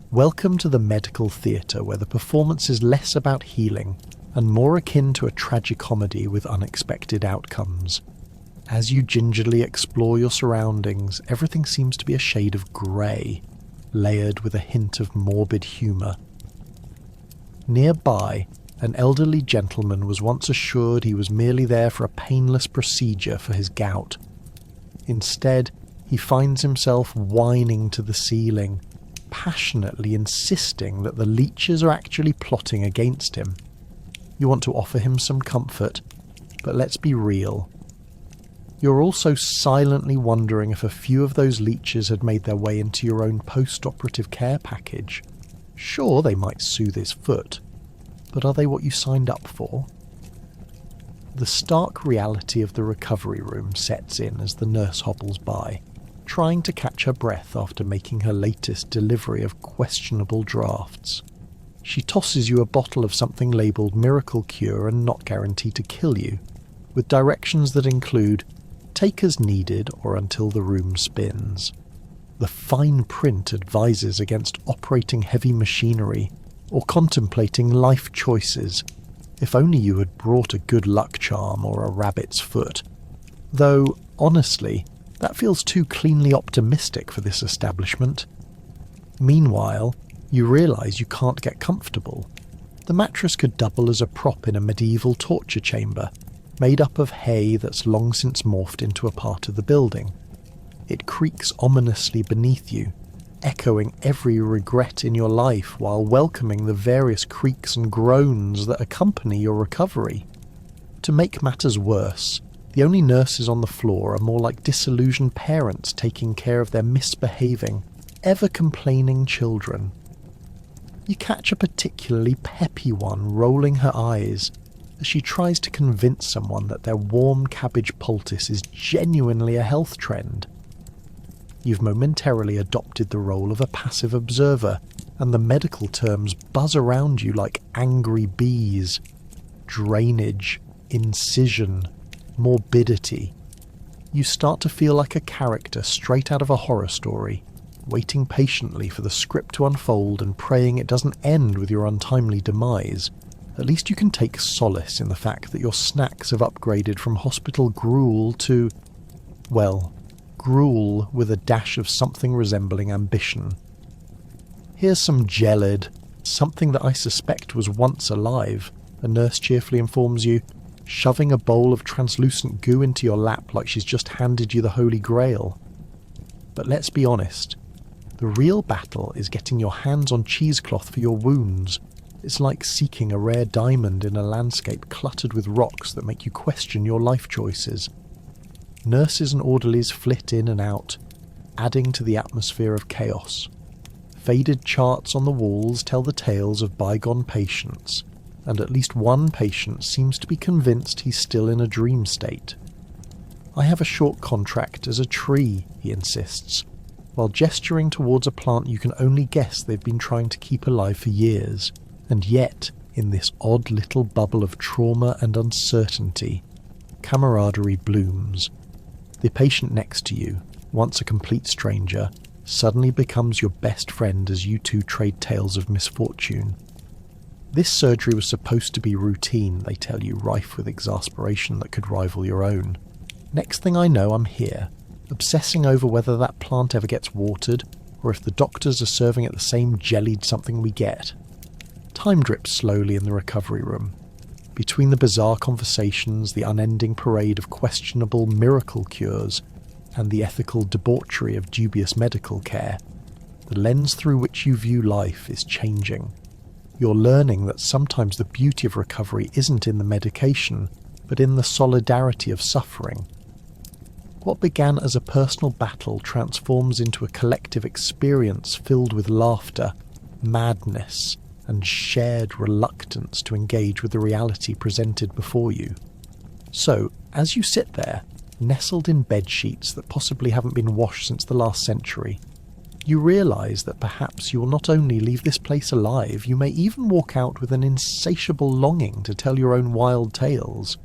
Welcome to the medical theatre, where the performance is less about healing and more akin to a tragicomedy with unexpected outcomes. As you gingerly explore your surroundings, everything seems to be a shade of grey, layered with a hint of morbid humour. Nearby, an elderly gentleman was once assured he was merely there for a painless procedure for his gout. Instead, he finds himself whining to the ceiling, passionately insisting that the leeches are actually plotting against him. You want to offer him some comfort, but let's be real. You're also silently wondering if a few of those leeches had made their way into your own post-operative care package. Sure, they might soothe his foot, but are they what you signed up for? The stark reality of the recovery room sets in as the nurse hobbles by, trying to catch her breath after making her latest delivery of questionable drafts. She tosses you a bottle of something labelled miracle cure and not guaranteed to kill you, with directions that include take as needed or until the room spins. The fine print advises against operating heavy machinery or contemplating life choices. If only you had brought a good luck charm or a rabbit's foot. Though, honestly, that feels too cleanly optimistic for this establishment. Meanwhile, you realise you can't get comfortable. The mattress could double as a prop in a medieval torture chamber, made up of hay that's long since morphed into a part of the building. It creaks ominously beneath you, echoing every regret in your life while welcoming the various creaks and groans that accompany your recovery. To make matters worse, the only nurses on the floor are more like disillusioned parents taking care of their misbehaving, ever-complaining children. You catch a particularly peppy one rolling her eyes as she tries to convince someone that their warm cabbage poultice is genuinely a health trend. You've momentarily adopted the role of a passive observer, and the medical terms buzz around you like angry bees. Drainage, incision, morbidity. You start to feel like a character straight out of a horror story, waiting patiently for the script to unfold and praying it doesn't end with your untimely demise. At least you can take solace in the fact that your snacks have upgraded from hospital gruel to, well, gruel with a dash of something resembling ambition. Here's some gelid, something that I suspect was once alive, a nurse cheerfully informs you, shoving a bowl of translucent goo into your lap like she's just handed you the Holy Grail. But let's be honest, the real battle is getting your hands on cheesecloth for your wounds. It's like seeking a rare diamond in a landscape cluttered with rocks that make you question your life choices. Nurses and orderlies flit in and out, adding to the atmosphere of chaos. Faded charts on the walls tell the tales of bygone patients, and at least one patient seems to be convinced he's still in a dream state. "I have a short contract as a tree," he insists, while gesturing towards a plant you can only guess they've been trying to keep alive for years. And yet, in this odd little bubble of trauma and uncertainty, camaraderie blooms. The patient next to you, once a complete stranger, suddenly becomes your best friend as you two trade tales of misfortune. This surgery was supposed to be routine, they tell you, rife with exasperation that could rival your own. Next thing I know, I'm here, obsessing over whether that plant ever gets watered, or if the doctors are serving it the same jellied something we get. Time drips slowly in the recovery room. Between the bizarre conversations, the unending parade of questionable miracle cures, and the ethical debauchery of dubious medical care, the lens through which you view life is changing. You're learning that sometimes the beauty of recovery isn't in the medication, but in the solidarity of suffering. What began as a personal battle transforms into a collective experience filled with laughter, madness, and shared reluctance to engage with the reality presented before you. So, as you sit there, nestled in bed sheets that possibly haven't been washed since the last century, you realise that perhaps you will not only leave this place alive, you may even walk out with an insatiable longing to tell your own wild tales.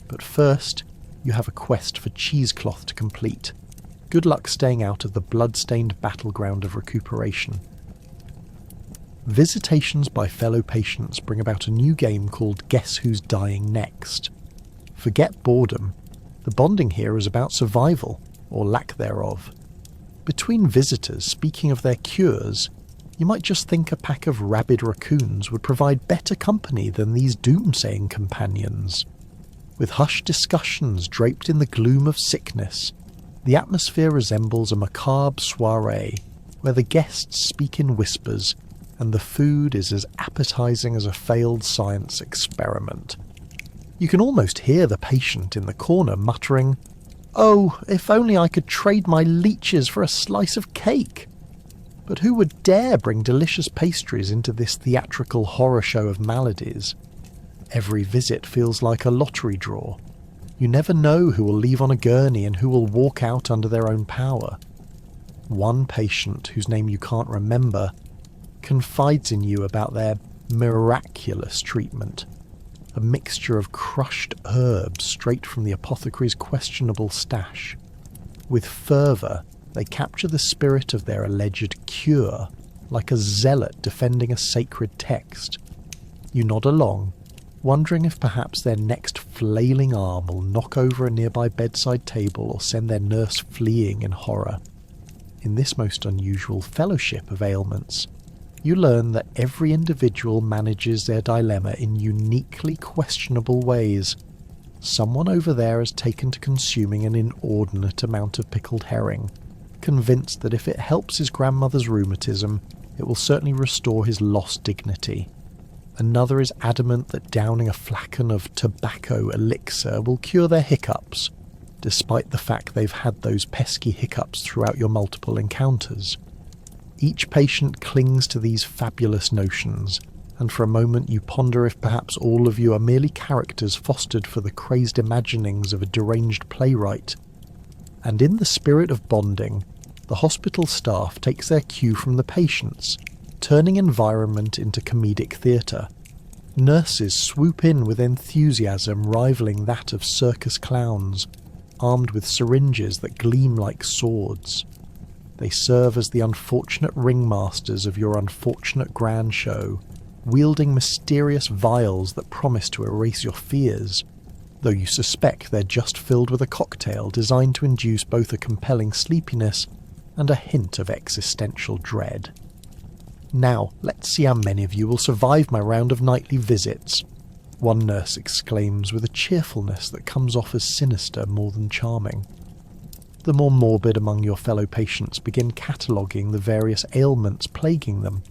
But first, you have a quest for cheesecloth to complete. Good luck staying out of the blood-stained battleground of recuperation. Visitations by fellow patients bring about a new game called Guess Who's Dying Next. Forget boredom. The bonding here is about survival, or lack thereof. Between visitors speaking of their cures, you might just think a pack of rabid raccoons would provide better company than these doomsaying companions. With hushed discussions draped in the gloom of sickness, the atmosphere resembles a macabre soiree where the guests speak in whispers and the food is as appetizing as a failed science experiment. You can almost hear the patient in the corner muttering, "Oh, if only I could trade my leeches for a slice of cake!" But who would dare bring delicious pastries into this theatrical horror show of maladies? Every visit feels like a lottery draw. You never know who will leave on a gurney and who will walk out under their own power. One patient, whose name you can't remember, confides in you about their miraculous treatment, a mixture of crushed herbs straight from the apothecary's questionable stash. With fervour, they capture the spirit of their alleged cure, like a zealot defending a sacred text. You nod along, wondering if perhaps their next flailing arm will knock over a nearby bedside table or send their nurse fleeing in horror. In this most unusual fellowship of ailments, you learn that every individual manages their dilemma in uniquely questionable ways. Someone over there has taken to consuming an inordinate amount of pickled herring, convinced that if it helps his grandmother's rheumatism, it will certainly restore his lost dignity. Another is adamant that downing a flagon of tobacco elixir will cure their hiccups, despite the fact they've had those pesky hiccups throughout your multiple encounters. Each patient clings to these fabulous notions, and for a moment you ponder if perhaps all of you are merely characters fostered for the crazed imaginings of a deranged playwright. And in the spirit of bonding, the hospital staff takes their cue from the patients, turning environment into comedic theatre. Nurses swoop in with enthusiasm rivaling that of circus clowns, armed with syringes that gleam like swords. They serve as the unfortunate ringmasters of your unfortunate grand show, wielding mysterious vials that promise to erase your fears, though you suspect they're just filled with a cocktail designed to induce both a compelling sleepiness and a hint of existential dread. Now, let's see how many of you will survive my round of nightly visits, one nurse exclaims with a cheerfulness that comes off as sinister more than charming. The more morbid among your fellow patients begin cataloguing the various ailments plaguing them.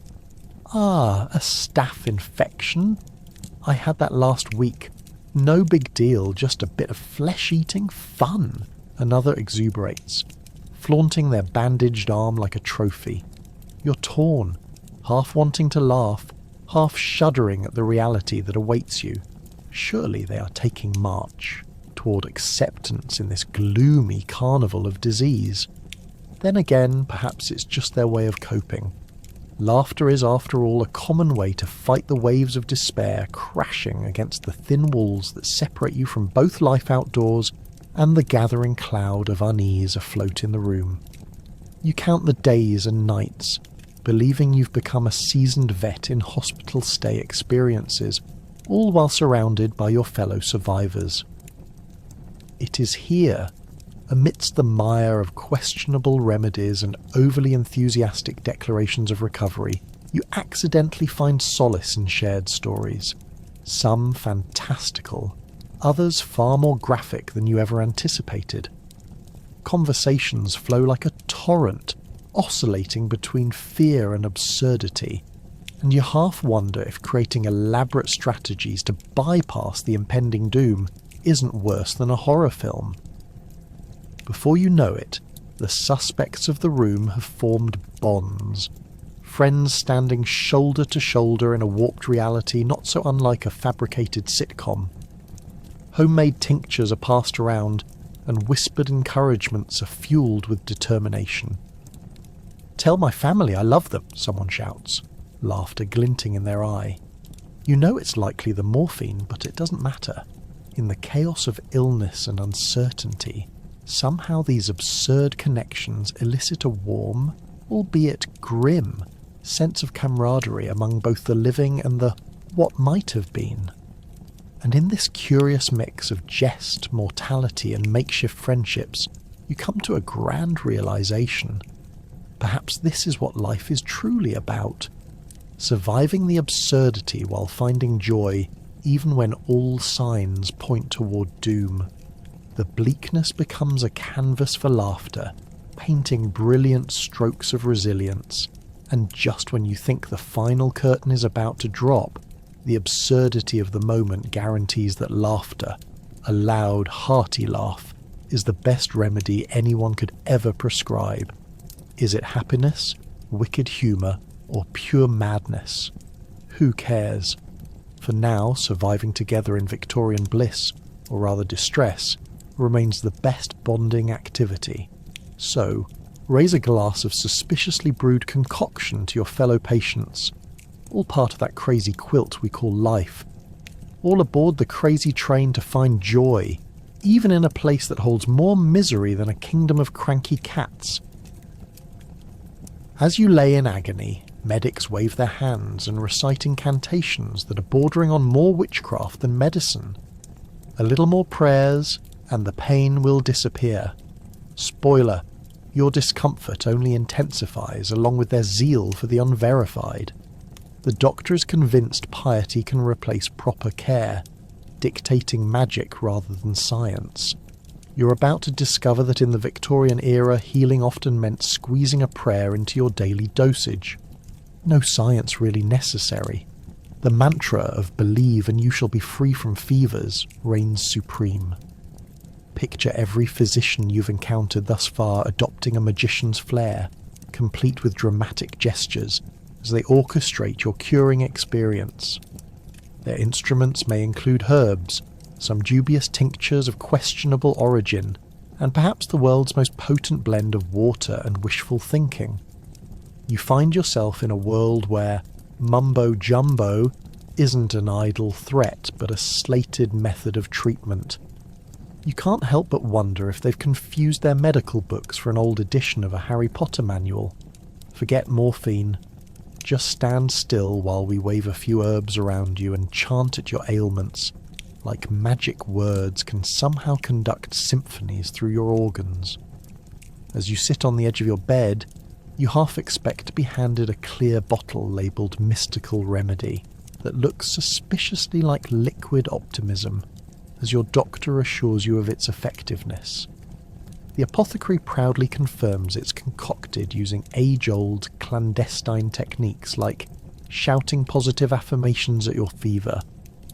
Ah, a staph infection? I had that last week. No big deal, just a bit of flesh-eating fun, another exuberates, flaunting their bandaged arm like a trophy. You're torn, half wanting to laugh, half shuddering at the reality that awaits you. Surely they are taking march toward acceptance in this gloomy carnival of disease. Then again, perhaps it's just their way of coping. Laughter is, after all, a common way to fight the waves of despair crashing against the thin walls that separate you from both life outdoors and the gathering cloud of unease afloat in the room. You count the days and nights, believing you've become a seasoned vet in hospital stay experiences, all while surrounded by your fellow survivors. It is here, amidst the mire of questionable remedies and overly enthusiastic declarations of recovery, you accidentally find solace in shared stories, some fantastical, others far more graphic than you ever anticipated. Conversations flow like a torrent, oscillating between fear and absurdity, and you half wonder if creating elaborate strategies to bypass the impending doom isn't worse than a horror film. Before you know it, the suspects of the room have formed bonds, friends standing shoulder to shoulder in a warped reality not so unlike a fabricated sitcom. Homemade tinctures are passed around, and whispered encouragements are fueled with determination. "Tell my family I love them," someone shouts, laughter glinting in their eye. You know it's likely the morphine, but it doesn't matter. In the chaos of illness and uncertainty, somehow these absurd connections elicit a warm, albeit grim, sense of camaraderie among both the living and the what might have been. And in this curious mix of jest, mortality, and makeshift friendships, you come to a grand realization. Perhaps this is what life is truly about. Surviving the absurdity while finding joy, even when all signs point toward doom. The bleakness becomes a canvas for laughter, painting brilliant strokes of resilience. And just when you think the final curtain is about to drop, the absurdity of the moment guarantees that laughter, a loud, hearty laugh, is the best remedy anyone could ever prescribe. Is it happiness, wicked humour, or pure madness? Who cares? For now, surviving together in Victorian bliss, or rather distress, remains the best bonding activity. So, raise a glass of suspiciously brewed concoction to your fellow patients, all part of that crazy quilt we call life, all aboard the crazy train to find joy, even in a place that holds more misery than a kingdom of cranky cats. As you lay in agony, medics wave their hands and recite incantations that are bordering on more witchcraft than medicine. A little more prayers, and the pain will disappear. Spoiler, Your discomfort only intensifies along with their zeal for the unverified. The doctor is convinced piety can replace proper care, dictating magic rather than science. You're about to discover that in the Victorian era, healing often meant squeezing a prayer into your daily dosage. No science really necessary. The mantra of "believe and you shall be free from fevers" reigns supreme. Picture every physician you've encountered thus far adopting a magician's flair, complete with dramatic gestures, as they orchestrate your curing experience. Their instruments may include herbs, some dubious tinctures of questionable origin, and perhaps the world's most potent blend of water and wishful thinking. You find yourself in a world where mumbo-jumbo isn't an idle threat but a slated method of treatment. You can't help but wonder if they've confused their medical books for an old edition of a Harry Potter manual. Forget morphine. Just stand still while we wave a few herbs around you and chant at your ailments, like magic words can somehow conduct symphonies through your organs. As you sit on the edge of your bed, you half expect to be handed a clear bottle labelled mystical remedy that looks suspiciously like liquid optimism, as your doctor assures you of its effectiveness. The apothecary proudly confirms it's concocted using age-old, clandestine techniques like shouting positive affirmations at your fever.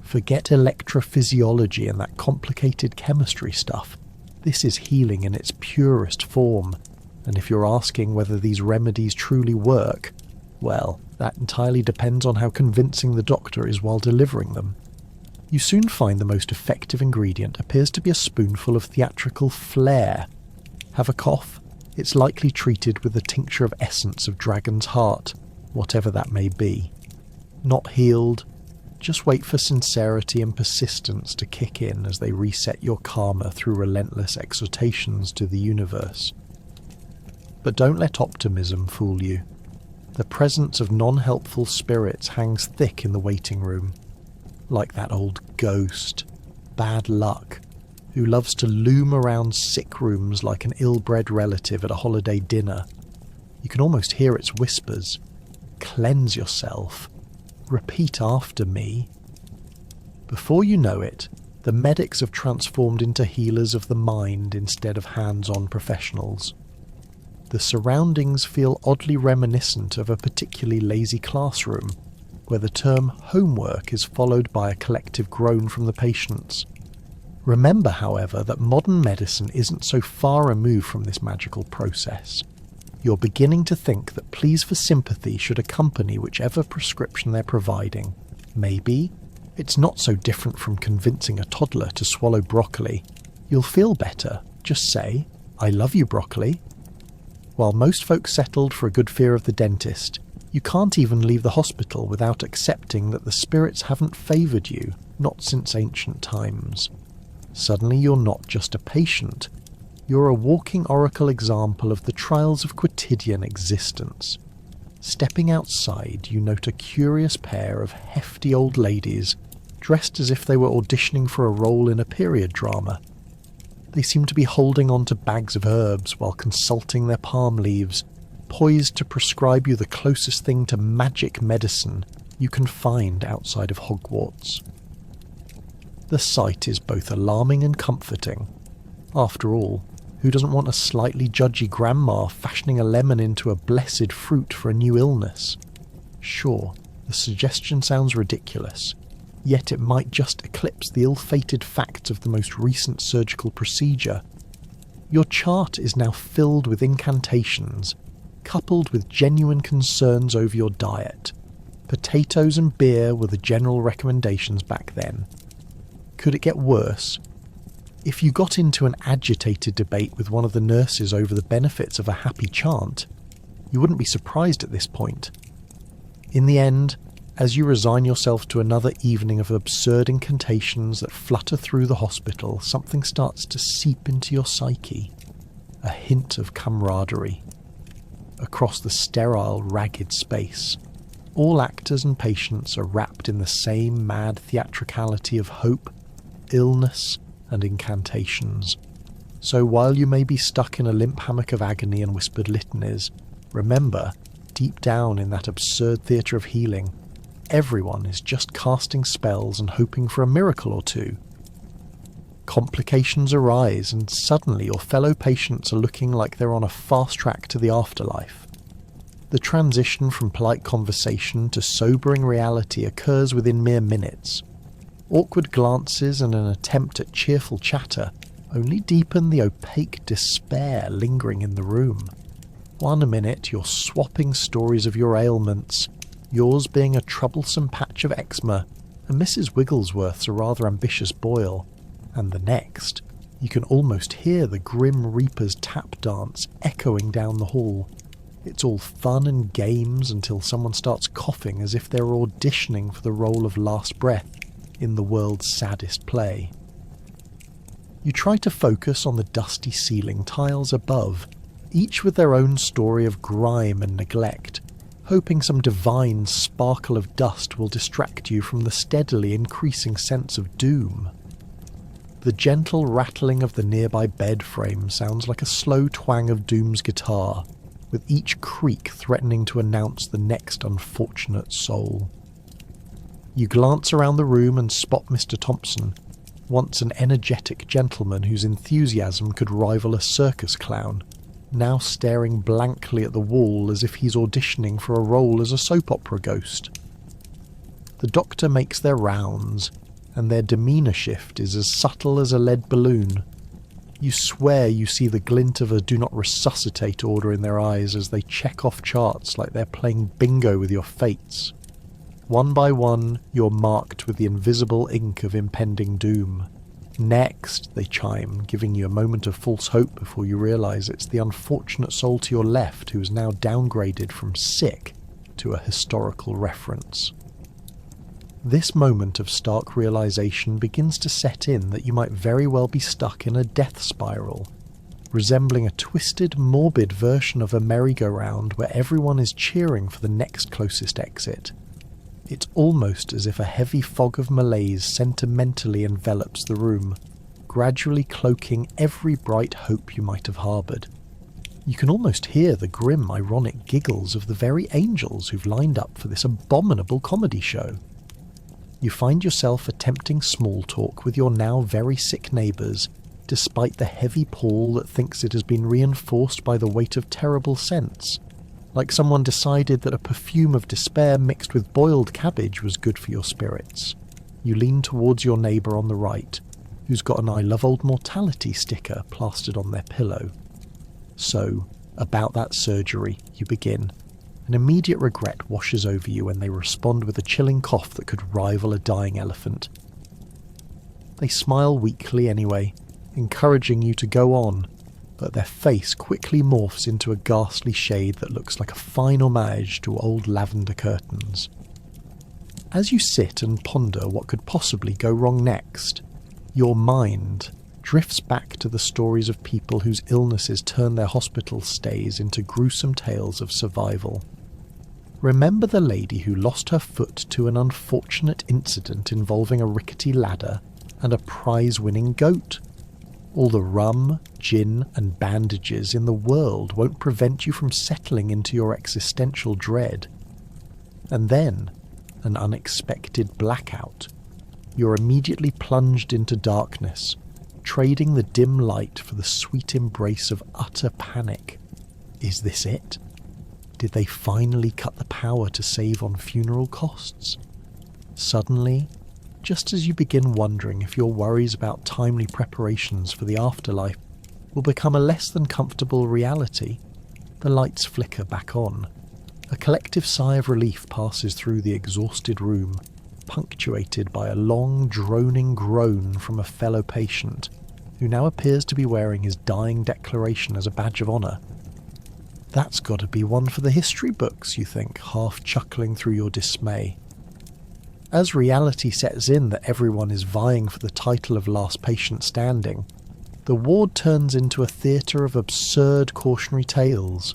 Forget electrophysiology and that complicated chemistry stuff. This is healing in its purest form, and if you're asking whether these remedies truly work, well, that entirely depends on how convincing the doctor is while delivering them. You soon find the most effective ingredient appears to be a spoonful of theatrical flair. Have a cough? It's likely treated with a tincture of essence of dragon's heart, whatever that may be. Not healed, just wait for sincerity and persistence to kick in as they reset your karma through relentless exhortations to the universe. But don't let optimism fool you. The presence of non-helpful spirits hangs thick in the waiting room, like that old ghost, bad luck, who loves to loom around sick rooms like an ill-bred relative at a holiday dinner. You can almost hear its whispers. Cleanse yourself. Repeat after me. Before you know it, the medics have transformed into healers of the mind instead of hands-on professionals. The surroundings feel oddly reminiscent of a particularly lazy classroom, where the term homework is followed by a collective groan from the patients. Remember, however, that modern medicine isn't so far removed from this magical process. You're beginning to think that pleas for sympathy should accompany whichever prescription they're providing. Maybe it's not so different from convincing a toddler to swallow broccoli. You'll feel better. Just say, "I love you, broccoli." While most folks settled for a good fear of the dentist, you can't even leave the hospital without accepting that the spirits haven't favoured you, not since ancient times. Suddenly you're not just a patient, you're a walking oracle example of the trials of quotidian existence. Stepping outside, you note a curious pair of hefty old ladies, dressed as if they were auditioning for a role in a period drama. They seem to be holding on to bags of herbs while consulting their palm leaves, poised to prescribe you the closest thing to magic medicine you can find outside of Hogwarts. The sight is both alarming and comforting. After all, who doesn't want a slightly judgy grandma fashioning a lemon into a blessed fruit for a new illness? Sure, the suggestion sounds ridiculous, yet it might just eclipse the ill-fated facts of the most recent surgical procedure. Your chart is now filled with incantations, coupled with genuine concerns over your diet. Potatoes and beer were the general recommendations back then. Could it get worse? If you got into an agitated debate with one of the nurses over the benefits of a happy chant, you wouldn't be surprised at this point. In the end, as you resign yourself to another evening of absurd incantations that flutter through the hospital, something starts to seep into your psyche. A hint of camaraderie. Across the sterile, ragged space, all actors and patients are wrapped in the same mad theatricality of hope, illness, and incantations. So while you may be stuck in a limp hammock of agony and whispered litanies, remember, deep down in that absurd theatre of healing, everyone is just casting spells and hoping for a miracle or two. Complications arise, and suddenly your fellow patients are looking like they're on a fast track to the afterlife. The transition from polite conversation to sobering reality occurs within mere minutes. Awkward glances and an attempt at cheerful chatter only deepen the opaque despair lingering in the room. 1 minute you're swapping stories of your ailments, yours being a troublesome patch of eczema, and Mrs. Wigglesworth's a rather ambitious boil, and the next, you can almost hear the Grim Reaper's tap dance echoing down the hall. It's all fun and games until someone starts coughing as if they're auditioning for the role of Last Breath in the world's saddest play. You try to focus on the dusty ceiling tiles above, each with their own story of grime and neglect, hoping some divine sparkle of dust will distract you from the steadily increasing sense of doom. The gentle rattling of the nearby bed frame sounds like a slow twang of Doom's guitar, with each creak threatening to announce the next unfortunate soul. You glance around the room and spot Mr. Thompson, once an energetic gentleman whose enthusiasm could rival a circus clown, now staring blankly at the wall as if he's auditioning for a role as a soap opera ghost. The doctor makes their rounds, and their demeanour shift is as subtle as a lead balloon. You swear you see the glint of a do not resuscitate order in their eyes as they check off charts like they're playing bingo with your fates. One by one, you're marked with the invisible ink of impending doom. Next, they chime, giving you a moment of false hope before you realise it's the unfortunate soul to your left who is now downgraded from sick to a historical reference. This moment of stark realisation begins to set in that you might very well be stuck in a death spiral, resembling a twisted, morbid version of a merry-go-round where everyone is cheering for the next closest exit. It's almost as if a heavy fog of malaise sentimentally envelops the room, gradually cloaking every bright hope you might have harboured. You can almost hear the grim, ironic giggles of the very angels who've lined up for this abominable comedy show. You find yourself attempting small talk with your now very sick neighbours, despite the heavy pall that thinks it has been reinforced by the weight of terrible scents. Like someone decided that a perfume of despair mixed with boiled cabbage was good for your spirits. You lean towards your neighbour on the right, who's got an I Love Old Mortality sticker plastered on their pillow. So, about that surgery, you begin. An immediate regret washes over you when they respond with a chilling cough that could rival a dying elephant. They smile weakly anyway, encouraging you to go on, but their face quickly morphs into a ghastly shade that looks like a fine homage to old lavender curtains. As you sit and ponder what could possibly go wrong next, your mind drifts back to the stories of people whose illnesses turn their hospital stays into gruesome tales of survival. Remember the lady who lost her foot to an unfortunate incident involving a rickety ladder and a prize-winning goat? All the rum, gin and bandages in the world won't prevent you from settling into your existential dread. And then, an unexpected blackout. You're immediately plunged into darkness, trading the dim light for the sweet embrace of utter panic. Is this it? Did they finally cut the power to save on funeral costs? Suddenly, just as you begin wondering if your worries about timely preparations for the afterlife will become a less than comfortable reality, the lights flicker back on. A collective sigh of relief passes through the exhausted room, punctuated by a long, droning groan from a fellow patient, who now appears to be wearing his dying declaration as a badge of honour. That's got to be one for the history books, you think, half chuckling through your dismay. As reality sets in that everyone is vying for the title of last patient standing, the ward turns into a theatre of absurd cautionary tales.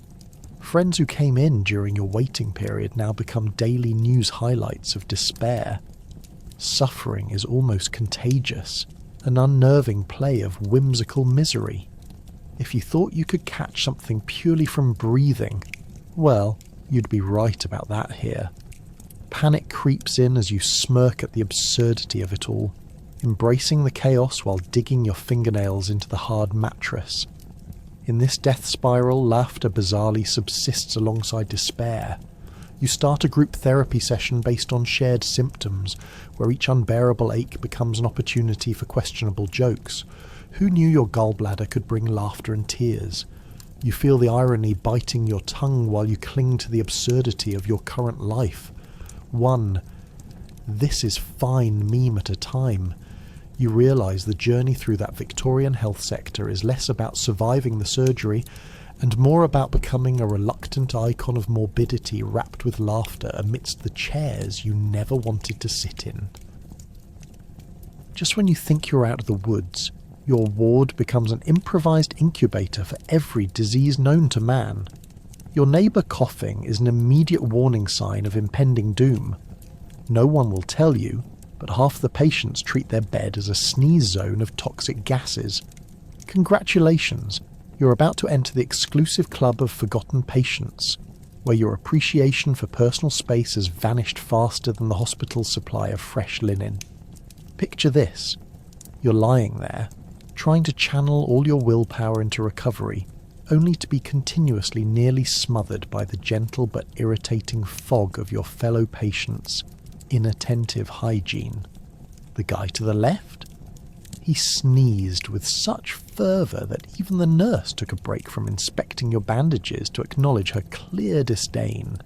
Friends who came in during your waiting period now become daily news highlights of despair. Suffering is almost contagious, an unnerving play of whimsical misery. If you thought you could catch something purely from breathing, well, you'd be right about that here. Panic creeps in as you smirk at the absurdity of it all, embracing the chaos while digging your fingernails into the hard mattress. In this death spiral, laughter bizarrely subsists alongside despair. You start a group therapy session based on shared symptoms, where each unbearable ache becomes an opportunity for questionable jokes. Who knew your gallbladder could bring laughter and tears? You feel the irony biting your tongue while you cling to the absurdity of your current life. One "this is fine" meme at a time. You realise the journey through that Victorian health sector is less about surviving the surgery and more about becoming a reluctant icon of morbidity wrapped with laughter amidst the chairs you never wanted to sit in. Just when you think you're out of the woods, your ward becomes an improvised incubator for every disease known to man. Your neighbour coughing is an immediate warning sign of impending doom. No one will tell you, but half the patients treat their bed as a sneeze zone of toxic gases. Congratulations, you're about to enter the exclusive club of forgotten patients, where your appreciation for personal space has vanished faster than the hospital's supply of fresh linen. Picture this. You're lying there, trying to channel all your willpower into recovery, only to be continuously nearly smothered by the gentle but irritating fog of your fellow patients' inattentive hygiene. The guy to the left? He sneezed with such fervour that even the nurse took a break from inspecting your bandages to acknowledge her clear disdain.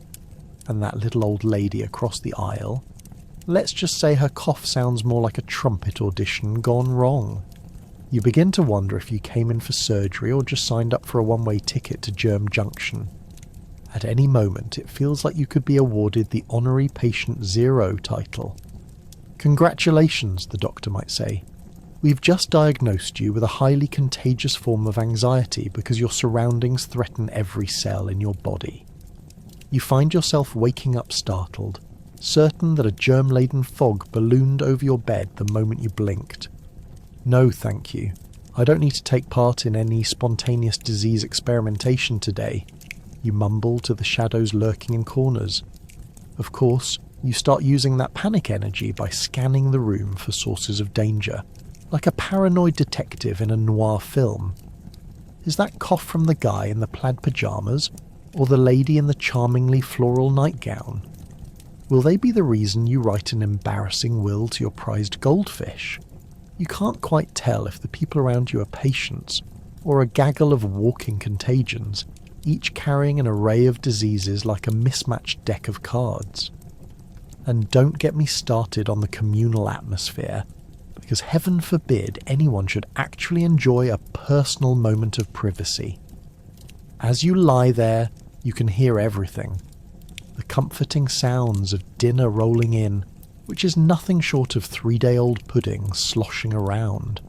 And that little old lady across the aisle? Let's just say her cough sounds more like a trumpet audition gone wrong. You begin to wonder if you came in for surgery or just signed up for a one-way ticket to Germ Junction. At any moment, it feels like you could be awarded the Honorary Patient Zero title. Congratulations, the doctor might say. We've just diagnosed you with a highly contagious form of anxiety because your surroundings threaten every cell in your body. You find yourself waking up startled, certain that a germ-laden fog ballooned over your bed the moment you blinked. No, thank you. I don't need to take part in any spontaneous disease experimentation today, you mumble to the shadows lurking in corners. Of course, you start using that panic energy by scanning the room for sources of danger, like a paranoid detective in a noir film. Is that cough from the guy in the plaid pyjamas, or the lady in the charmingly floral nightgown? Will they be the reason you write an embarrassing will to your prized goldfish? You can't quite tell if the people around you are patients, or a gaggle of walking contagions, each carrying an array of diseases like a mismatched deck of cards. And don't get me started on the communal atmosphere, because heaven forbid anyone should actually enjoy a personal moment of privacy. As you lie there, you can hear everything. The comforting sounds of dinner rolling in, which is nothing short of 3-day-old pudding sloshing around.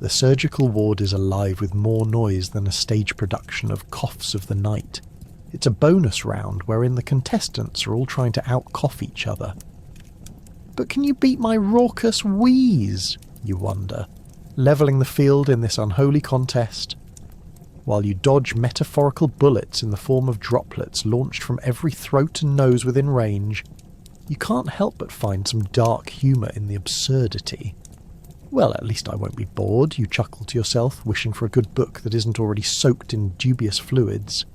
The surgical ward is alive with more noise than a stage production of Coughs of the Night. It's a bonus round wherein the contestants are all trying to out-cough each other. But can you beat my raucous wheeze? You wonder, levelling the field in this unholy contest. While you dodge metaphorical bullets in the form of droplets launched from every throat and nose within range, you can't help but find some dark humour in the absurdity. Well, at least I won't be bored, you chuckle to yourself, wishing for a good book that isn't already soaked in dubious fluids.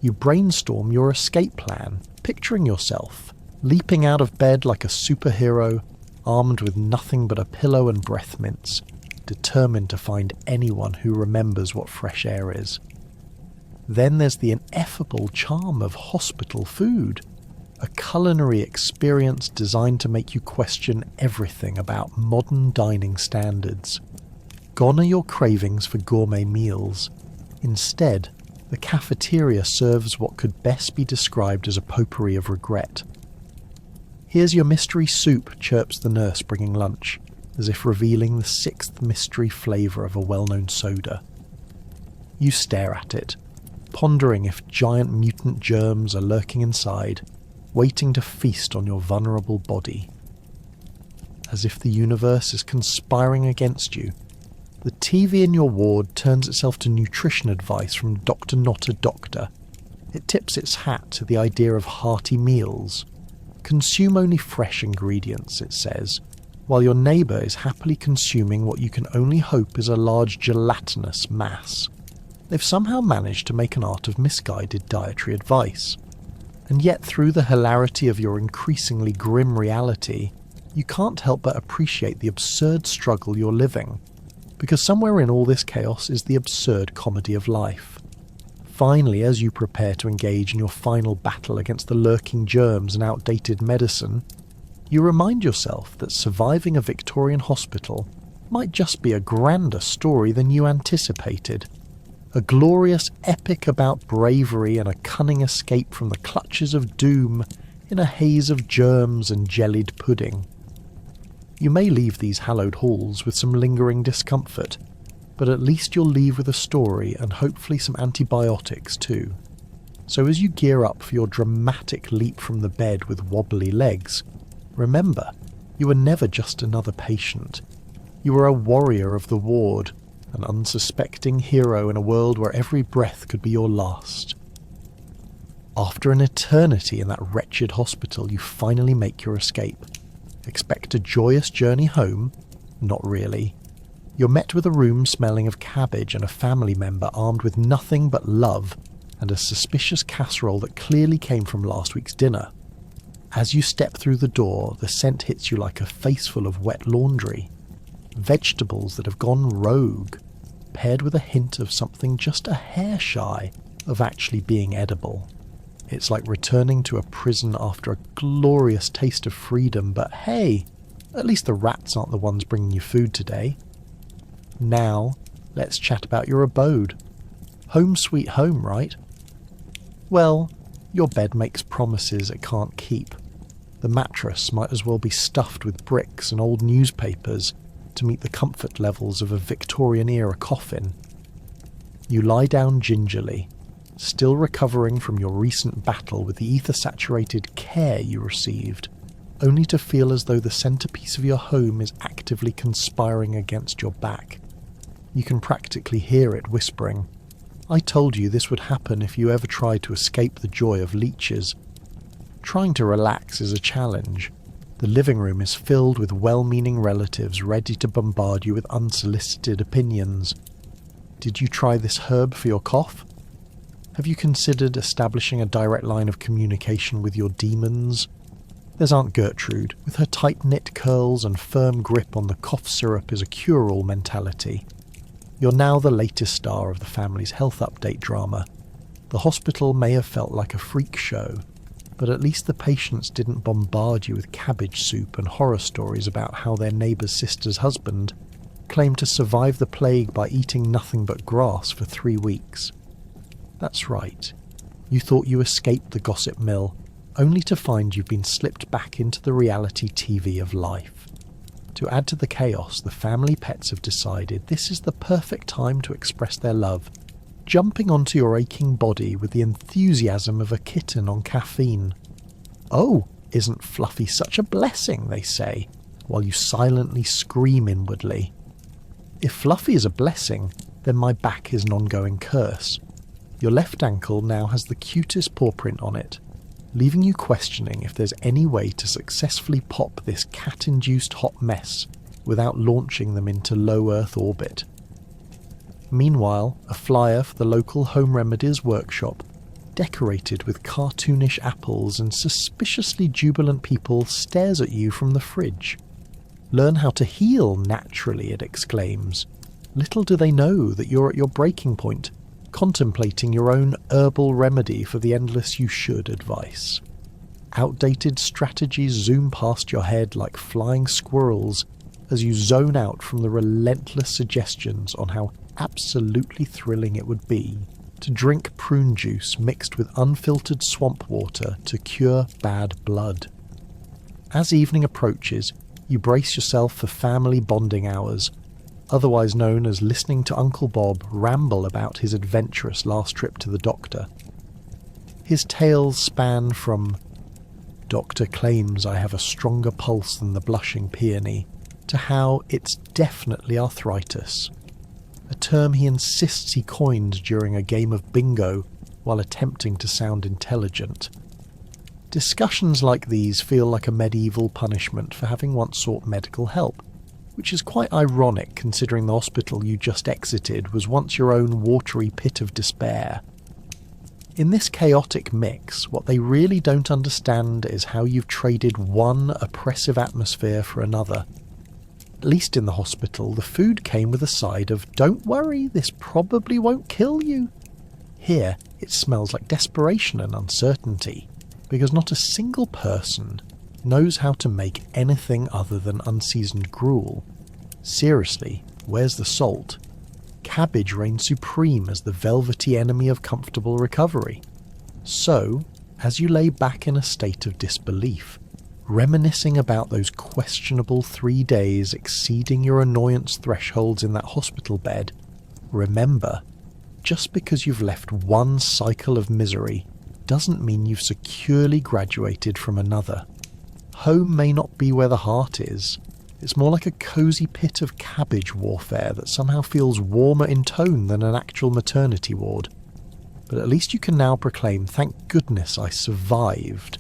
You brainstorm your escape plan, picturing yourself leaping out of bed like a superhero, armed with nothing but a pillow and breath mints, determined to find anyone who remembers what fresh air is. Then there's the ineffable charm of hospital food, a culinary experience designed to make you question everything about modern dining standards. Gone are your cravings for gourmet meals. Instead, the cafeteria serves what could best be described as a potpourri of regret. Here's your mystery soup, chirps the nurse bringing lunch, as if revealing the 6th mystery flavour of a well-known soda. You stare at it, pondering if giant mutant germs are lurking inside, waiting to feast on your vulnerable body. As if the universe is conspiring against you, the TV in your ward turns itself to nutrition advice from Dr. Not a Doctor. It tips its hat to the idea of hearty meals. Consume only fresh ingredients, it says, while your neighbour is happily consuming what you can only hope is a large gelatinous mass. They've somehow managed to make an art of misguided dietary advice. And yet through the hilarity of your increasingly grim reality, you can't help but appreciate the absurd struggle you're living, because somewhere in all this chaos is the absurd comedy of life. Finally, as you prepare to engage in your final battle against the lurking germs and outdated medicine, you remind yourself that surviving a Victorian hospital might just be a grander story than you anticipated. A glorious epic about bravery and a cunning escape from the clutches of doom in a haze of germs and jellied pudding. You may leave these hallowed halls with some lingering discomfort, but at least you'll leave with a story and hopefully some antibiotics too. So as you gear up for your dramatic leap from the bed with wobbly legs, remember, you were never just another patient. You were a warrior of the ward, an unsuspecting hero in a world where every breath could be your last. After an eternity in that wretched hospital, you finally make your escape. Expect a joyous journey home? Not really. You're met with a room smelling of cabbage and a family member armed with nothing but love and a suspicious casserole that clearly came from last week's dinner. As you step through the door, the scent hits you like a faceful of wet laundry. Vegetables that have gone rogue, paired with a hint of something just a hair shy of actually being edible. It's like returning to a prison after a glorious taste of freedom, but hey, at least the rats aren't the ones bringing you food today. Now, let's chat about your abode. Home sweet home, right? Well, your bed makes promises it can't keep. The mattress might as well be stuffed with bricks and old newspapers to meet the comfort levels of a Victorian-era coffin. You lie down gingerly, still recovering from your recent battle with the ether-saturated care you received, only to feel as though the centerpiece of your home is actively conspiring against your back. You can practically hear it whispering, "I told you this would happen if you ever tried to escape the joy of leeches." Trying to relax is a challenge. The living room is filled with well-meaning relatives ready to bombard you with unsolicited opinions. Did you try this herb for your cough? Have you considered establishing a direct line of communication with your demons? There's Aunt Gertrude, with her tight-knit curls and firm grip on the cough syrup is a cure-all mentality. You're now the latest star of the family's health update drama. The hospital may have felt like a freak show, but at least the patients didn't bombard you with cabbage soup and horror stories about how their neighbour's sister's husband claimed to survive the plague by eating nothing but grass for 3 weeks. That's right. You thought you escaped the gossip mill, only to find you've been slipped back into the reality TV of life. To add to the chaos, the family pets have decided this is the perfect time to express their love, jumping onto your aching body with the enthusiasm of a kitten on caffeine. "Oh, isn't Fluffy such a blessing," they say, while you silently scream inwardly. If Fluffy is a blessing, then my back is an ongoing curse. Your left ankle now has the cutest paw print on it, leaving you questioning if there's any way to successfully pop this cat-induced hot mess without launching them into low Earth orbit. Meanwhile, a flyer for the local home remedies workshop, decorated with cartoonish apples and suspiciously jubilant people, stares at you from the fridge. "Learn how to heal naturally," it exclaims. Little do they know that you're at your breaking point, contemplating your own herbal remedy for the endless "you should" advice. Outdated strategies zoom past your head like flying squirrels as you zone out from the relentless suggestions on how absolutely thrilling it would be to drink prune juice mixed with unfiltered swamp water to cure bad blood. As evening approaches, you brace yourself for family bonding hours, otherwise known as listening to Uncle Bob ramble about his adventurous last trip to the doctor. His tales span from "Doctor claims I have a stronger pulse than the blushing peony" to how it's definitely arthritis. a term he insists he coined during a game of bingo while attempting to sound intelligent. Discussions like these feel like a medieval punishment for having once sought medical help, which is quite ironic considering the hospital you just exited was once your own watery pit of despair. In this chaotic mix, what they really don't understand is how you've traded one oppressive atmosphere for another. At least in the hospital, the food came with a side of, "Don't worry, this probably won't kill you." Here, it smells like desperation and uncertainty, because not a single person knows how to make anything other than unseasoned gruel. Seriously, where's the salt? Cabbage reigns supreme as the velvety enemy of comfortable recovery. So, as you lay back in a state of disbelief, reminiscing about those questionable 3 days exceeding your annoyance thresholds in that hospital bed, remember, just because you've left one cycle of misery doesn't mean you've securely graduated from another. Home may not be where the heart is. It's more like a cosy pit of cabbage warfare that somehow feels warmer in tone than an actual maternity ward. But at least you can now proclaim, "Thank goodness I survived,"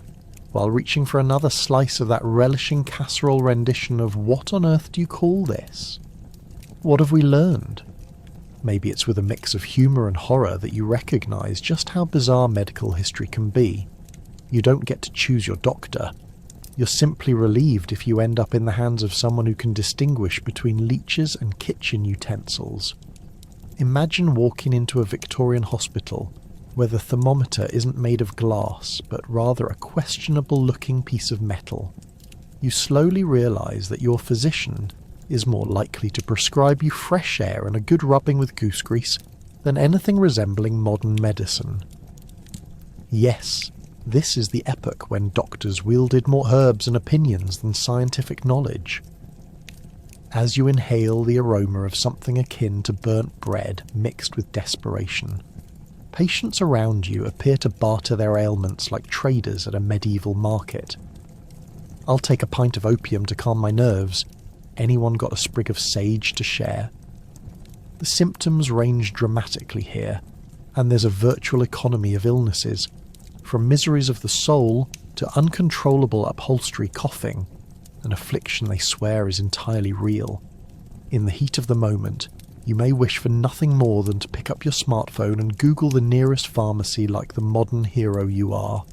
while reaching for another slice of that relishing casserole rendition of "What on earth do you call this?" What have we learned? Maybe it's with a mix of humour and horror that you recognise just how bizarre medical history can be. You don't get to choose your doctor. You're simply relieved if you end up in the hands of someone who can distinguish between leeches and kitchen utensils. Imagine walking into a Victorian hospital where the thermometer isn't made of glass but rather a questionable-looking piece of metal. You slowly realise that your physician is more likely to prescribe you fresh air and a good rubbing with goose grease than anything resembling modern medicine. Yes, this is the epoch when doctors wielded more herbs and opinions than scientific knowledge. As you inhale the aroma of something akin to burnt bread mixed with desperation, patients around you appear to barter their ailments like traders at a medieval market. "I'll take a pint of opium to calm my nerves. Anyone got a sprig of sage to share?" The symptoms range dramatically here, and there's a virtual economy of illnesses, from miseries of the soul to uncontrollable upholstery coughing, an affliction they swear is entirely real. In the heat of the moment, you may wish for nothing more than to pick up your smartphone and Google the nearest pharmacy like the modern hero you are.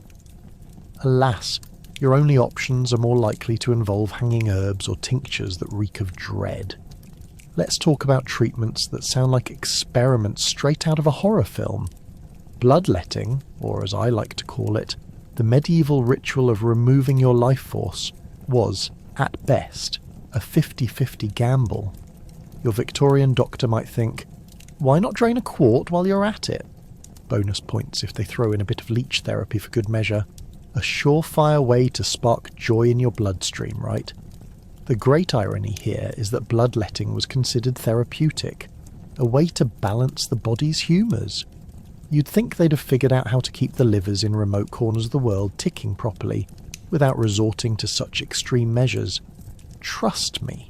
Alas, your only options are more likely to involve hanging herbs or tinctures that reek of dread. Let's talk about treatments that sound like experiments straight out of a horror film. Bloodletting, or as I like to call it, the medieval ritual of removing your life force, was, at best, a 50-50 gamble. Your Victorian doctor might think, "Why not drain a quart while you're at it?" Bonus points if they throw in a bit of leech therapy for good measure. A surefire way to spark joy in your bloodstream, right? The great irony here is that bloodletting was considered therapeutic, a way to balance the body's humours. You'd think they'd have figured out how to keep the livers in remote corners of the world ticking properly, without resorting to such extreme measures. Trust me,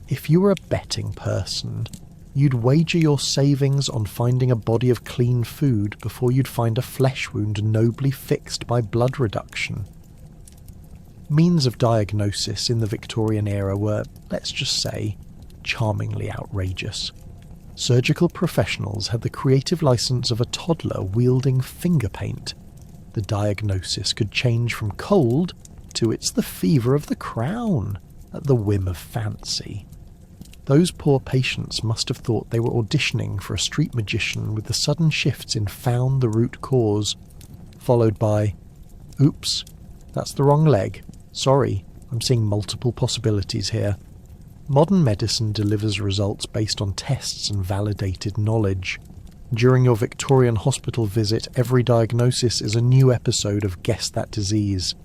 if you were a betting person, you'd wager your savings on finding a body of clean food before you'd find a flesh wound nobly fixed by blood reduction. Means of diagnosis in the Victorian era were, let's just say, charmingly outrageous. Surgical professionals had the creative license of a toddler wielding finger paint. The diagnosis could change from cold to "it's the fever of the crown" at the whim of fancy. Those poor patients must have thought they were auditioning for a street magician with the sudden shifts in "found the root cause," followed by "oops, that's the wrong leg. Sorry, I'm seeing multiple possibilities here." Modern medicine delivers results based on tests and validated knowledge. During your Victorian hospital visit, every diagnosis is a new episode of Guess That Disease.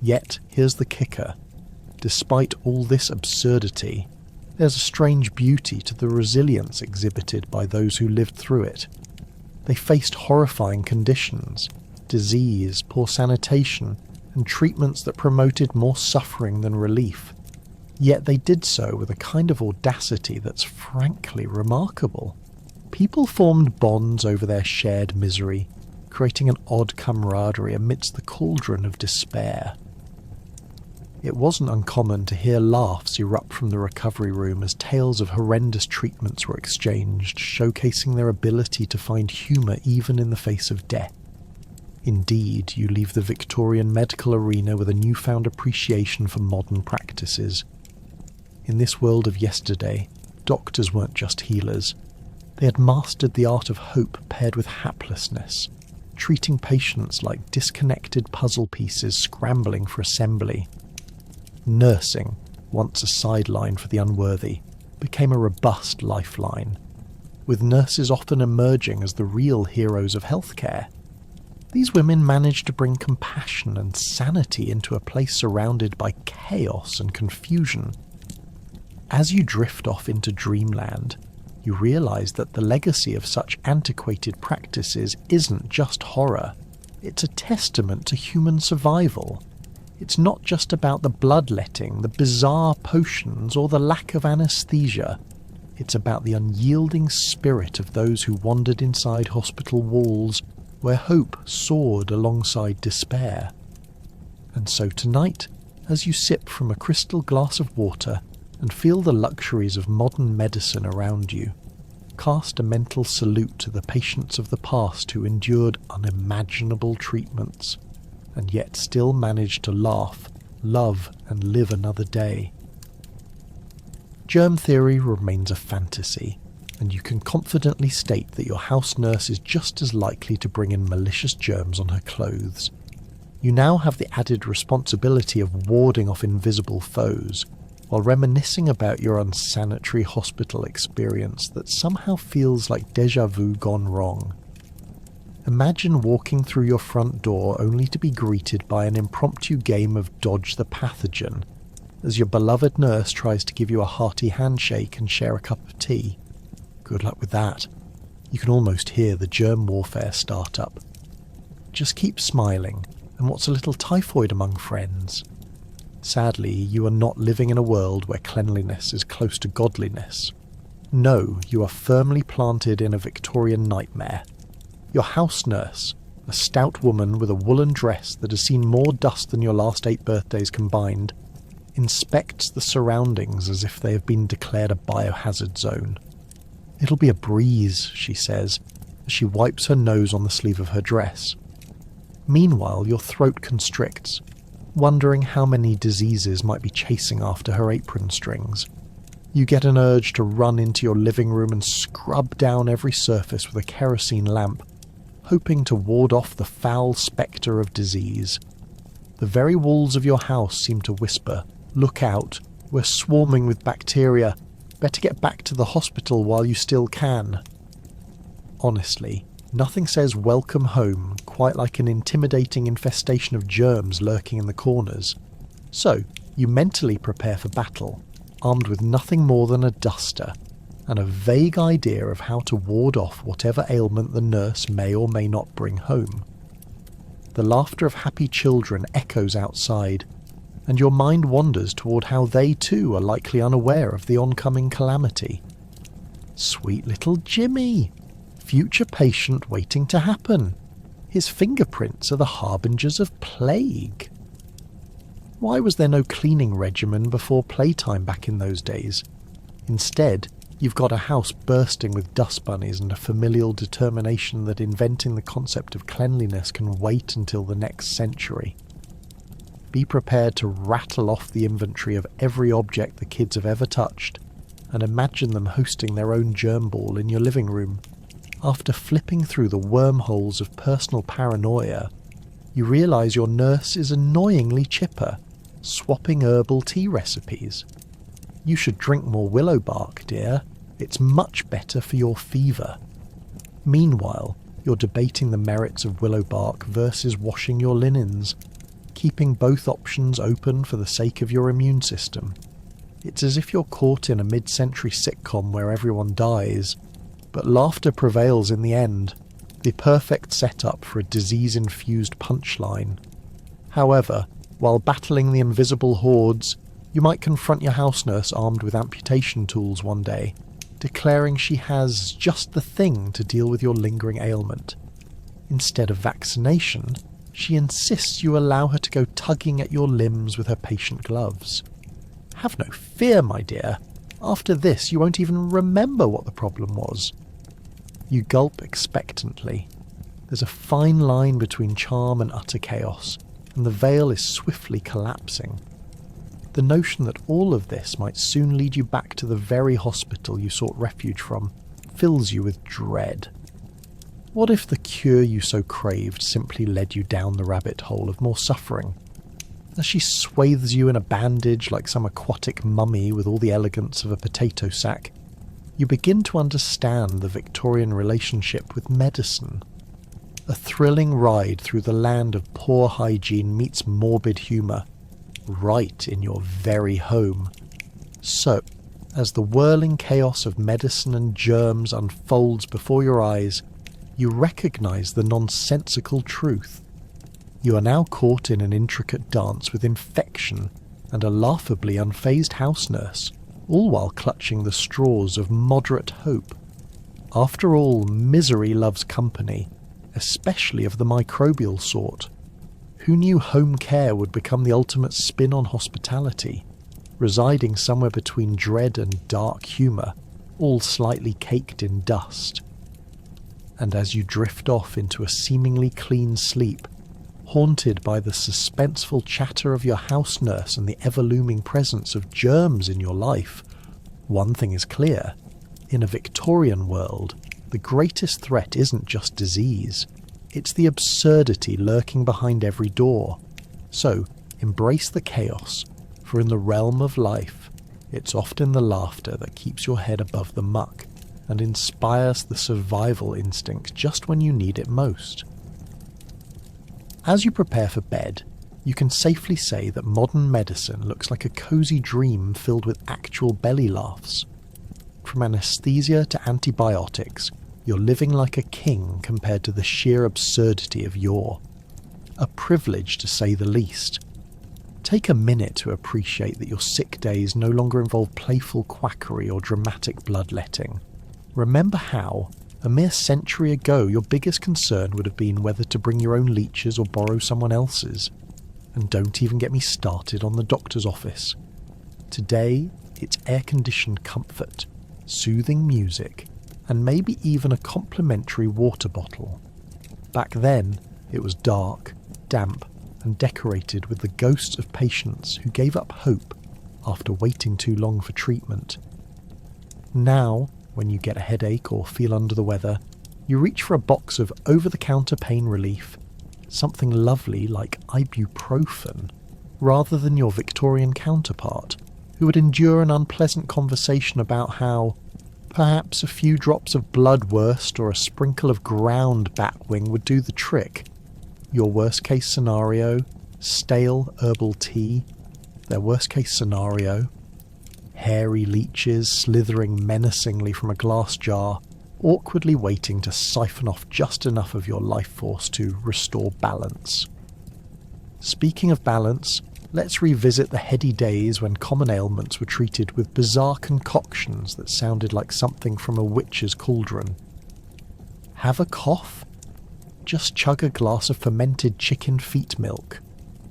Yet, here's the kicker. Despite all this absurdity, there's a strange beauty to the resilience exhibited by those who lived through it. They faced horrifying conditions, disease, poor sanitation, and treatments that promoted more suffering than relief. Yet they did so with a kind of audacity that's frankly remarkable. People formed bonds over their shared misery, creating an odd camaraderie amidst the cauldron of despair. It wasn't uncommon to hear laughs erupt from the recovery room as tales of horrendous treatments were exchanged, showcasing their ability to find humour even in the face of death. Indeed, you leave the Victorian medical arena with a newfound appreciation for modern practices. In this world of yesterday, doctors weren't just healers. They had mastered the art of hope paired with haplessness, treating patients like disconnected puzzle pieces scrambling for assembly. Nursing, once a sideline for the unworthy, became a robust lifeline, with nurses often emerging as the real heroes of healthcare. These women managed to bring compassion and sanity into a place surrounded by chaos and confusion. As you drift off into dreamland, you realise that the legacy of such antiquated practices isn't just horror. It's a testament to human survival. It's not just about the bloodletting, the bizarre potions, or the lack of anaesthesia. It's about the unyielding spirit of those who wandered inside hospital walls, where hope soared alongside despair. And so tonight, as you sip from a crystal glass of water and feel the luxuries of modern medicine around you, cast a mental salute to the patients of the past who endured unimaginable treatments, and yet still managed to laugh, love, and live another day. Germ theory remains a fantasy, and you can confidently state that your house nurse is just as likely to bring in malicious germs on her clothes. You now have the added responsibility of warding off invisible foes, while reminiscing about your unsanitary hospital experience that somehow feels like déjà vu gone wrong. Imagine walking through your front door only to be greeted by an impromptu game of Dodge the Pathogen, as your beloved nurse tries to give you a hearty handshake and share a cup of tea. Good luck with that. You can almost hear the germ warfare start up. Just keep smiling, and what's a little typhoid among friends? Sadly, you are not living in a world where cleanliness is close to godliness. No, you are firmly planted in a Victorian nightmare. Your house nurse, a stout woman with a woolen dress that has seen more dust than your last 8 birthdays combined, inspects the surroundings as if they have been declared a biohazard zone. "It'll be a breeze," she says, as she wipes her nose on the sleeve of her dress. Meanwhile, your throat constricts, wondering how many diseases might be chasing after her apron strings. You get an urge to run into your living room and scrub down every surface with a kerosene lamp, hoping to ward off the foul spectre of disease. The very walls of your house seem to whisper, "Look out, we're swarming with bacteria. Better get back to the hospital while you still can." Honestly, nothing says welcome home quite like an intimidating infestation of germs lurking in the corners. So, you mentally prepare for battle, armed with nothing more than a duster, and a vague idea of how to ward off whatever ailment the nurse may or may not bring home. The laughter of happy children echoes outside, and your mind wanders toward how they too are likely unaware of the oncoming calamity. Sweet little Jimmy! Future patient waiting to happen. His fingerprints are the harbingers of plague. Why was there no cleaning regimen before playtime back in those days? Instead, you've got a house bursting with dust bunnies and a familial determination that inventing the concept of cleanliness can wait until the next century. Be prepared to rattle off the inventory of every object the kids have ever touched, and imagine them hosting their own germ ball in your living room. After flipping through the wormholes of personal paranoia, you realise your nurse is annoyingly chipper, swapping herbal tea recipes. "You should drink more willow bark, dear. It's much better for your fever." Meanwhile, you're debating the merits of willow bark versus washing your linens, keeping both options open for the sake of your immune system. It's as if you're caught in a mid-century sitcom where everyone dies, but laughter prevails in the end, the perfect setup for a disease-infused punchline. However, while battling the invisible hordes, you might confront your house nurse armed with amputation tools one day, declaring she has just the thing to deal with your lingering ailment. Instead of vaccination, she insists you allow her to go tugging at your limbs with her patient gloves. Have no fear, my dear. After this, you won't even remember what the problem was. You gulp expectantly. There's a fine line between charm and utter chaos, and the veil is swiftly collapsing. The notion that all of this might soon lead you back to the very hospital you sought refuge from fills you with dread. What if the cure you so craved simply led you down the rabbit hole of more suffering? As she swathes you in a bandage like some aquatic mummy with all the elegance of a potato sack, you begin to understand the Victorian relationship with medicine. A thrilling ride through the land of poor hygiene meets morbid humour, right in your very home. So, as the whirling chaos of medicine and germs unfolds before your eyes, you recognise the nonsensical truth. You are now caught in an intricate dance with infection and a laughably unfazed house nurse, all while clutching the straws of moderate hope. After all, misery loves company, especially of the microbial sort. Who knew home care would become the ultimate spin on hospitality, residing somewhere between dread and dark humour, all slightly caked in dust? And as you drift off into a seemingly clean sleep, haunted by the suspenseful chatter of your house nurse and the ever-looming presence of germs in your life, one thing is clear. In a Victorian world, the greatest threat isn't just disease. It's the absurdity lurking behind every door. So, embrace the chaos, for in the realm of life, it's often the laughter that keeps your head above the muck and inspires the survival instinct just when you need it most. As you prepare for bed, you can safely say that modern medicine looks like a cosy dream filled with actual belly laughs. From anesthesia to antibiotics, you're living like a king compared to the sheer absurdity of yore. A privilege, to say the least. Take a minute to appreciate that your sick days no longer involve playful quackery or dramatic bloodletting. Remember how, a mere century ago, your biggest concern would have been whether to bring your own leeches or borrow someone else's. And don't even get me started on the doctor's office. Today, it's air-conditioned comfort, soothing music, and maybe even a complimentary water bottle. Back then, it was dark, damp, and decorated with the ghosts of patients who gave up hope after waiting too long for treatment. Now, when you get a headache or feel under the weather, you reach for a box of over-the-counter pain relief, something lovely like ibuprofen, rather than your Victorian counterpart, who would endure an unpleasant conversation about how perhaps a few drops of bloodwurst or a sprinkle of ground batwing would do the trick. Your worst-case scenario, stale herbal tea. Their worst-case scenario, hairy leeches slithering menacingly from a glass jar, awkwardly waiting to siphon off just enough of your life force to restore balance. Speaking of balance, let's revisit the heady days when common ailments were treated with bizarre concoctions that sounded like something from a witch's cauldron. Have a cough? Just chug a glass of fermented chicken feet milk.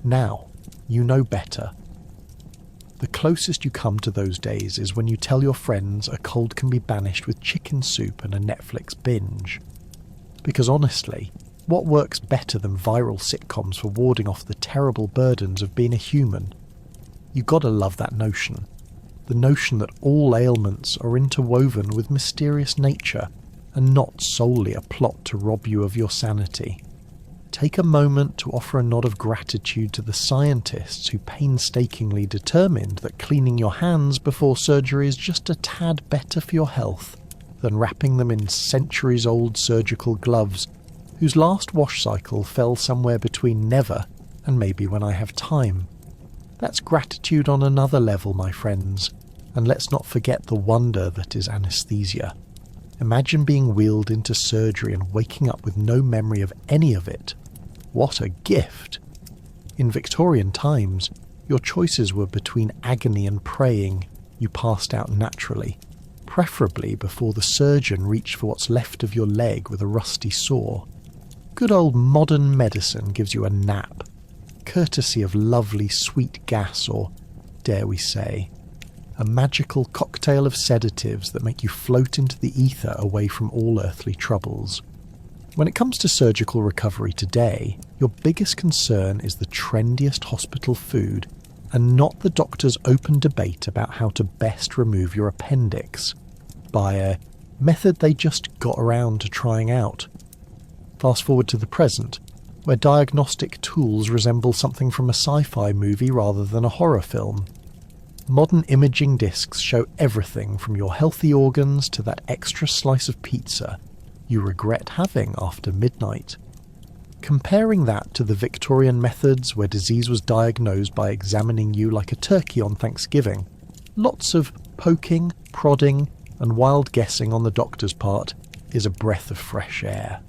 Now, you know better. The closest you come to those days is when you tell your friends a cold can be banished with chicken soup and a Netflix binge. Because honestly, what works better than viral sitcoms for warding off the terrible burdens of being a human? You gotta love that notion. The notion that all ailments are interwoven with mysterious nature and not solely a plot to rob you of your sanity. Take a moment to offer a nod of gratitude to the scientists who painstakingly determined that cleaning your hands before surgery is just a tad better for your health than wrapping them in centuries-old surgical gloves whose last wash cycle fell somewhere between never and maybe when I have time. That's gratitude on another level, my friends, and let's not forget the wonder that is anesthesia. Imagine being wheeled into surgery and waking up with no memory of any of it. What a gift! In Victorian times, your choices were between agony and praying. You passed out naturally. preferably before the surgeon reached for what's left of your leg with a rusty saw. Good old modern medicine gives you a nap, courtesy of lovely sweet gas or, dare we say, a magical cocktail of sedatives that make you float into the ether away from all earthly troubles. When it comes to surgical recovery today, your biggest concern is the trendiest hospital food and not the doctor's open debate about how to best remove your appendix by a method they just got around to trying out. Fast forward to the present, where diagnostic tools resemble something from a sci-fi movie rather than a horror film. Modern imaging discs show everything from your healthy organs to that extra slice of pizza you regret having after midnight. Comparing that to the Victorian methods where disease was diagnosed by examining you like a turkey on Thanksgiving, lots of poking, prodding, and wild guessing on the doctor's part is a breath of fresh air.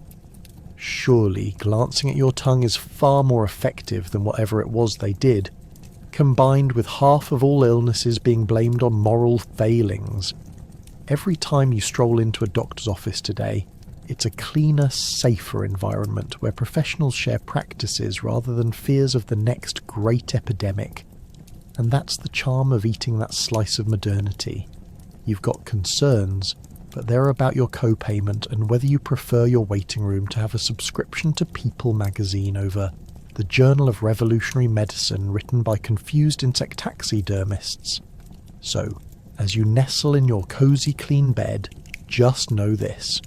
Surely glancing at your tongue is far more effective than whatever it was they did, combined with half of all illnesses being blamed on moral failings. Every time you stroll into a doctor's office today, it's a cleaner, safer environment where professionals share practices rather than fears of the next great epidemic. And that's the charm of eating that slice of modernity. You've got concerns, but they're about your co-payment and whether you prefer your waiting room to have a subscription to People magazine over the Journal of Revolutionary Medicine written by confused insect taxidermists. So, as you nestle in your cosy clean bed, just know this.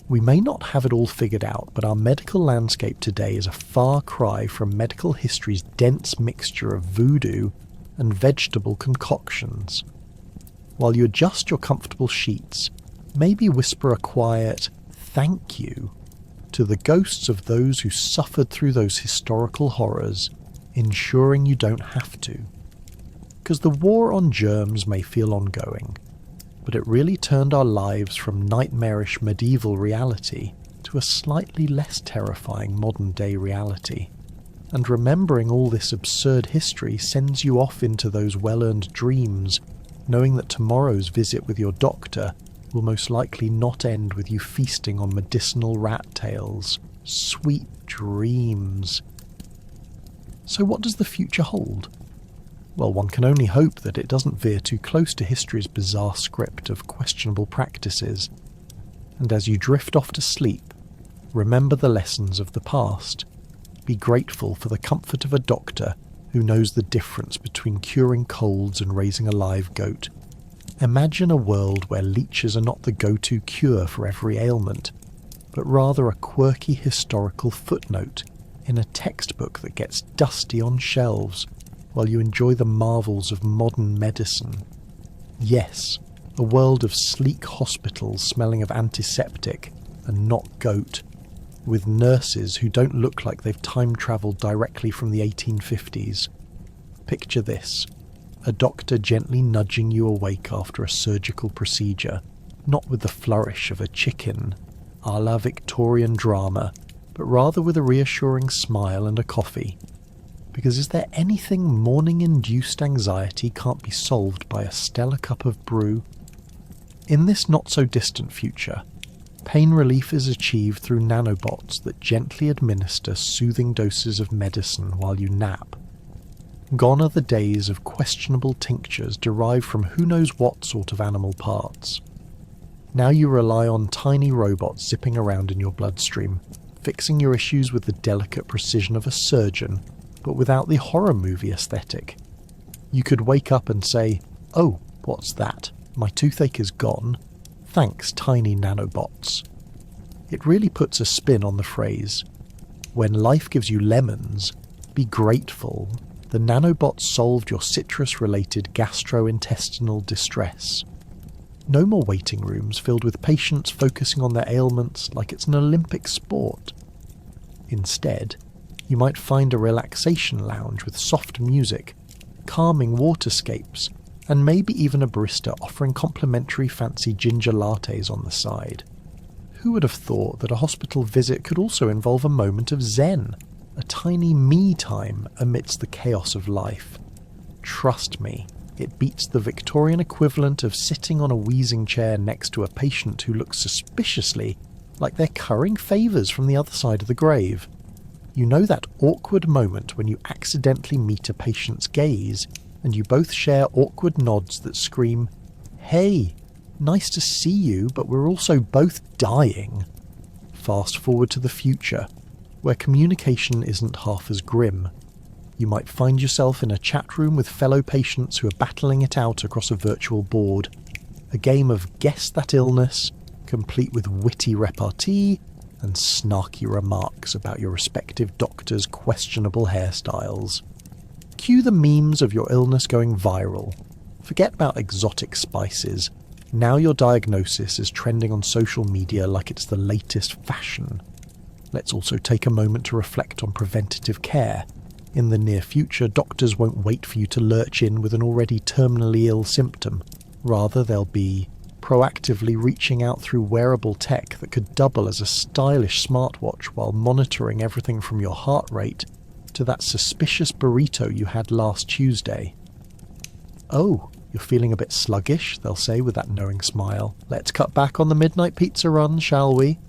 We may not have it all figured out, but our medical landscape today is a far cry from medical history's dense mixture of voodoo and vegetable concoctions. While you adjust your comfortable sheets, maybe whisper a quiet "thank you" to the ghosts of those who suffered through those historical horrors, ensuring you don't have to. Because the war on germs may feel ongoing, but it really turned our lives from nightmarish medieval reality to a slightly less terrifying modern-day reality. And remembering all this absurd history sends you off into those well-earned dreams, knowing that tomorrow's visit with your doctor will most likely not end with you feasting on medicinal rat tails. Sweet dreams. So what does the future hold? Well, one can only hope that it doesn't veer too close to history's bizarre script of questionable practices. And as you drift off to sleep, remember the lessons of the past. Be grateful for the comfort of a doctor who knows the difference between curing colds and raising a live goat. Imagine a world where leeches are not the go-to cure for every ailment, but rather a quirky historical footnote in a textbook that gets dusty on shelves while you enjoy the marvels of modern medicine. Yes, a world of sleek hospitals smelling of antiseptic and not goat, with nurses who don't look like they've time-travelled directly from the 1850s. Picture this: a doctor gently nudging you awake after a surgical procedure, not with the flourish of a chicken, a la Victorian drama, but rather with a reassuring smile and a coffee. Because is there anything morning-induced anxiety can't be solved by a stellar cup of brew? In this not-so-distant future, pain relief is achieved through nanobots that gently administer soothing doses of medicine while you nap. Gone are the days of questionable tinctures derived from who knows what sort of animal parts. Now you rely on tiny robots zipping around in your bloodstream, fixing your issues with the delicate precision of a surgeon, but without the horror movie aesthetic. You could wake up and say, "Oh, what's that? My toothache is gone. Thanks, tiny nanobots." It really puts a spin on the phrase, "When life gives you lemons, be grateful. The nanobots solved your citrus-related gastrointestinal distress." No more waiting rooms filled with patients focusing on their ailments like it's an Olympic sport. Instead, you might find a relaxation lounge with soft music, calming waterscapes, and maybe even a barista offering complimentary fancy ginger lattes on the side. Who would have thought that a hospital visit could also involve a moment of zen, a tiny me time amidst the chaos of life? Trust me, It beats the Victorian equivalent of sitting on a wheezing chair next to a patient who looks suspiciously like they're currying favours from the other side of the grave. You know that awkward moment when you accidentally meet a patient's gaze and you both share awkward nods that scream, "Hey, nice to see you, but we're also both dying." Fast forward to the future, where communication isn't half as grim. You might find yourself in a chat room with fellow patients who are battling it out across a virtual board. A game of guess that illness, complete with witty repartee and snarky remarks about your respective doctor's questionable hairstyles. Cue the memes of your illness going viral. Forget about exotic spices. Now your diagnosis is trending on social media like it's the latest fashion. Let's also take a moment to reflect on preventative care. In the near future, doctors won't wait for you to lurch in with an already terminally ill symptom. Rather, they'll be proactively reaching out through wearable tech that could double as a stylish smartwatch while monitoring everything from your heart rate to that suspicious burrito you had last Tuesday. "Oh, you're feeling a bit sluggish," they'll say with that knowing smile. "Let's cut back on the midnight pizza run, shall we?"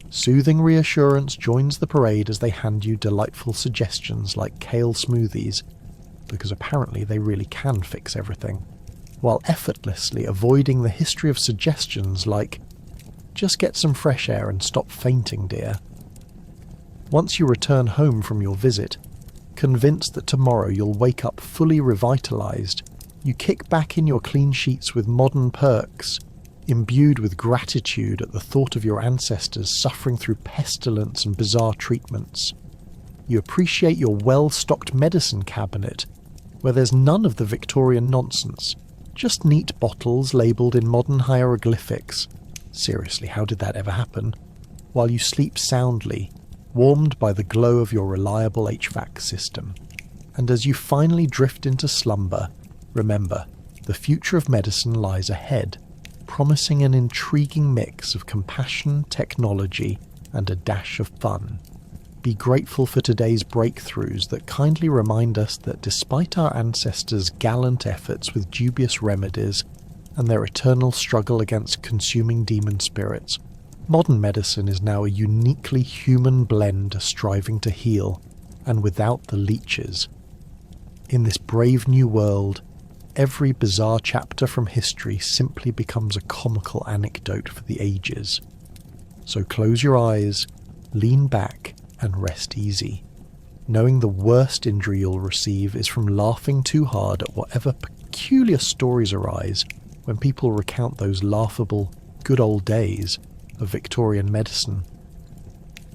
Soothing reassurance joins the parade as they hand you delightful suggestions like kale smoothies, because apparently they really can fix everything, while effortlessly avoiding the history of suggestions like, "Just get some fresh air and stop fainting, dear." Once you return home from your visit, convinced that tomorrow you'll wake up fully revitalized, you kick back in your clean sheets with modern perks, imbued with gratitude at the thought of your ancestors suffering through pestilence and bizarre treatments. You appreciate your well-stocked medicine cabinet, where there's none of the Victorian nonsense, just neat bottles labelled in modern hieroglyphics. Seriously, how did that ever happen? While you sleep soundly, warmed by the glow of your reliable HVAC system. And as you finally drift into slumber, remember, the future of medicine lies ahead, promising an intriguing mix of compassion, technology, and a dash of fun. Be grateful for today's breakthroughs that kindly remind us that despite our ancestors' gallant efforts with dubious remedies and their eternal struggle against consuming demon spirits, modern medicine is now a uniquely human blend striving to heal, and without the leeches. In this brave new world, every bizarre chapter from history simply becomes a comical anecdote for the ages. So close your eyes, lean back, and rest easy, knowing the worst injury you'll receive is from laughing too hard at whatever peculiar stories arise when people recount those laughable, good old days of Victorian medicine.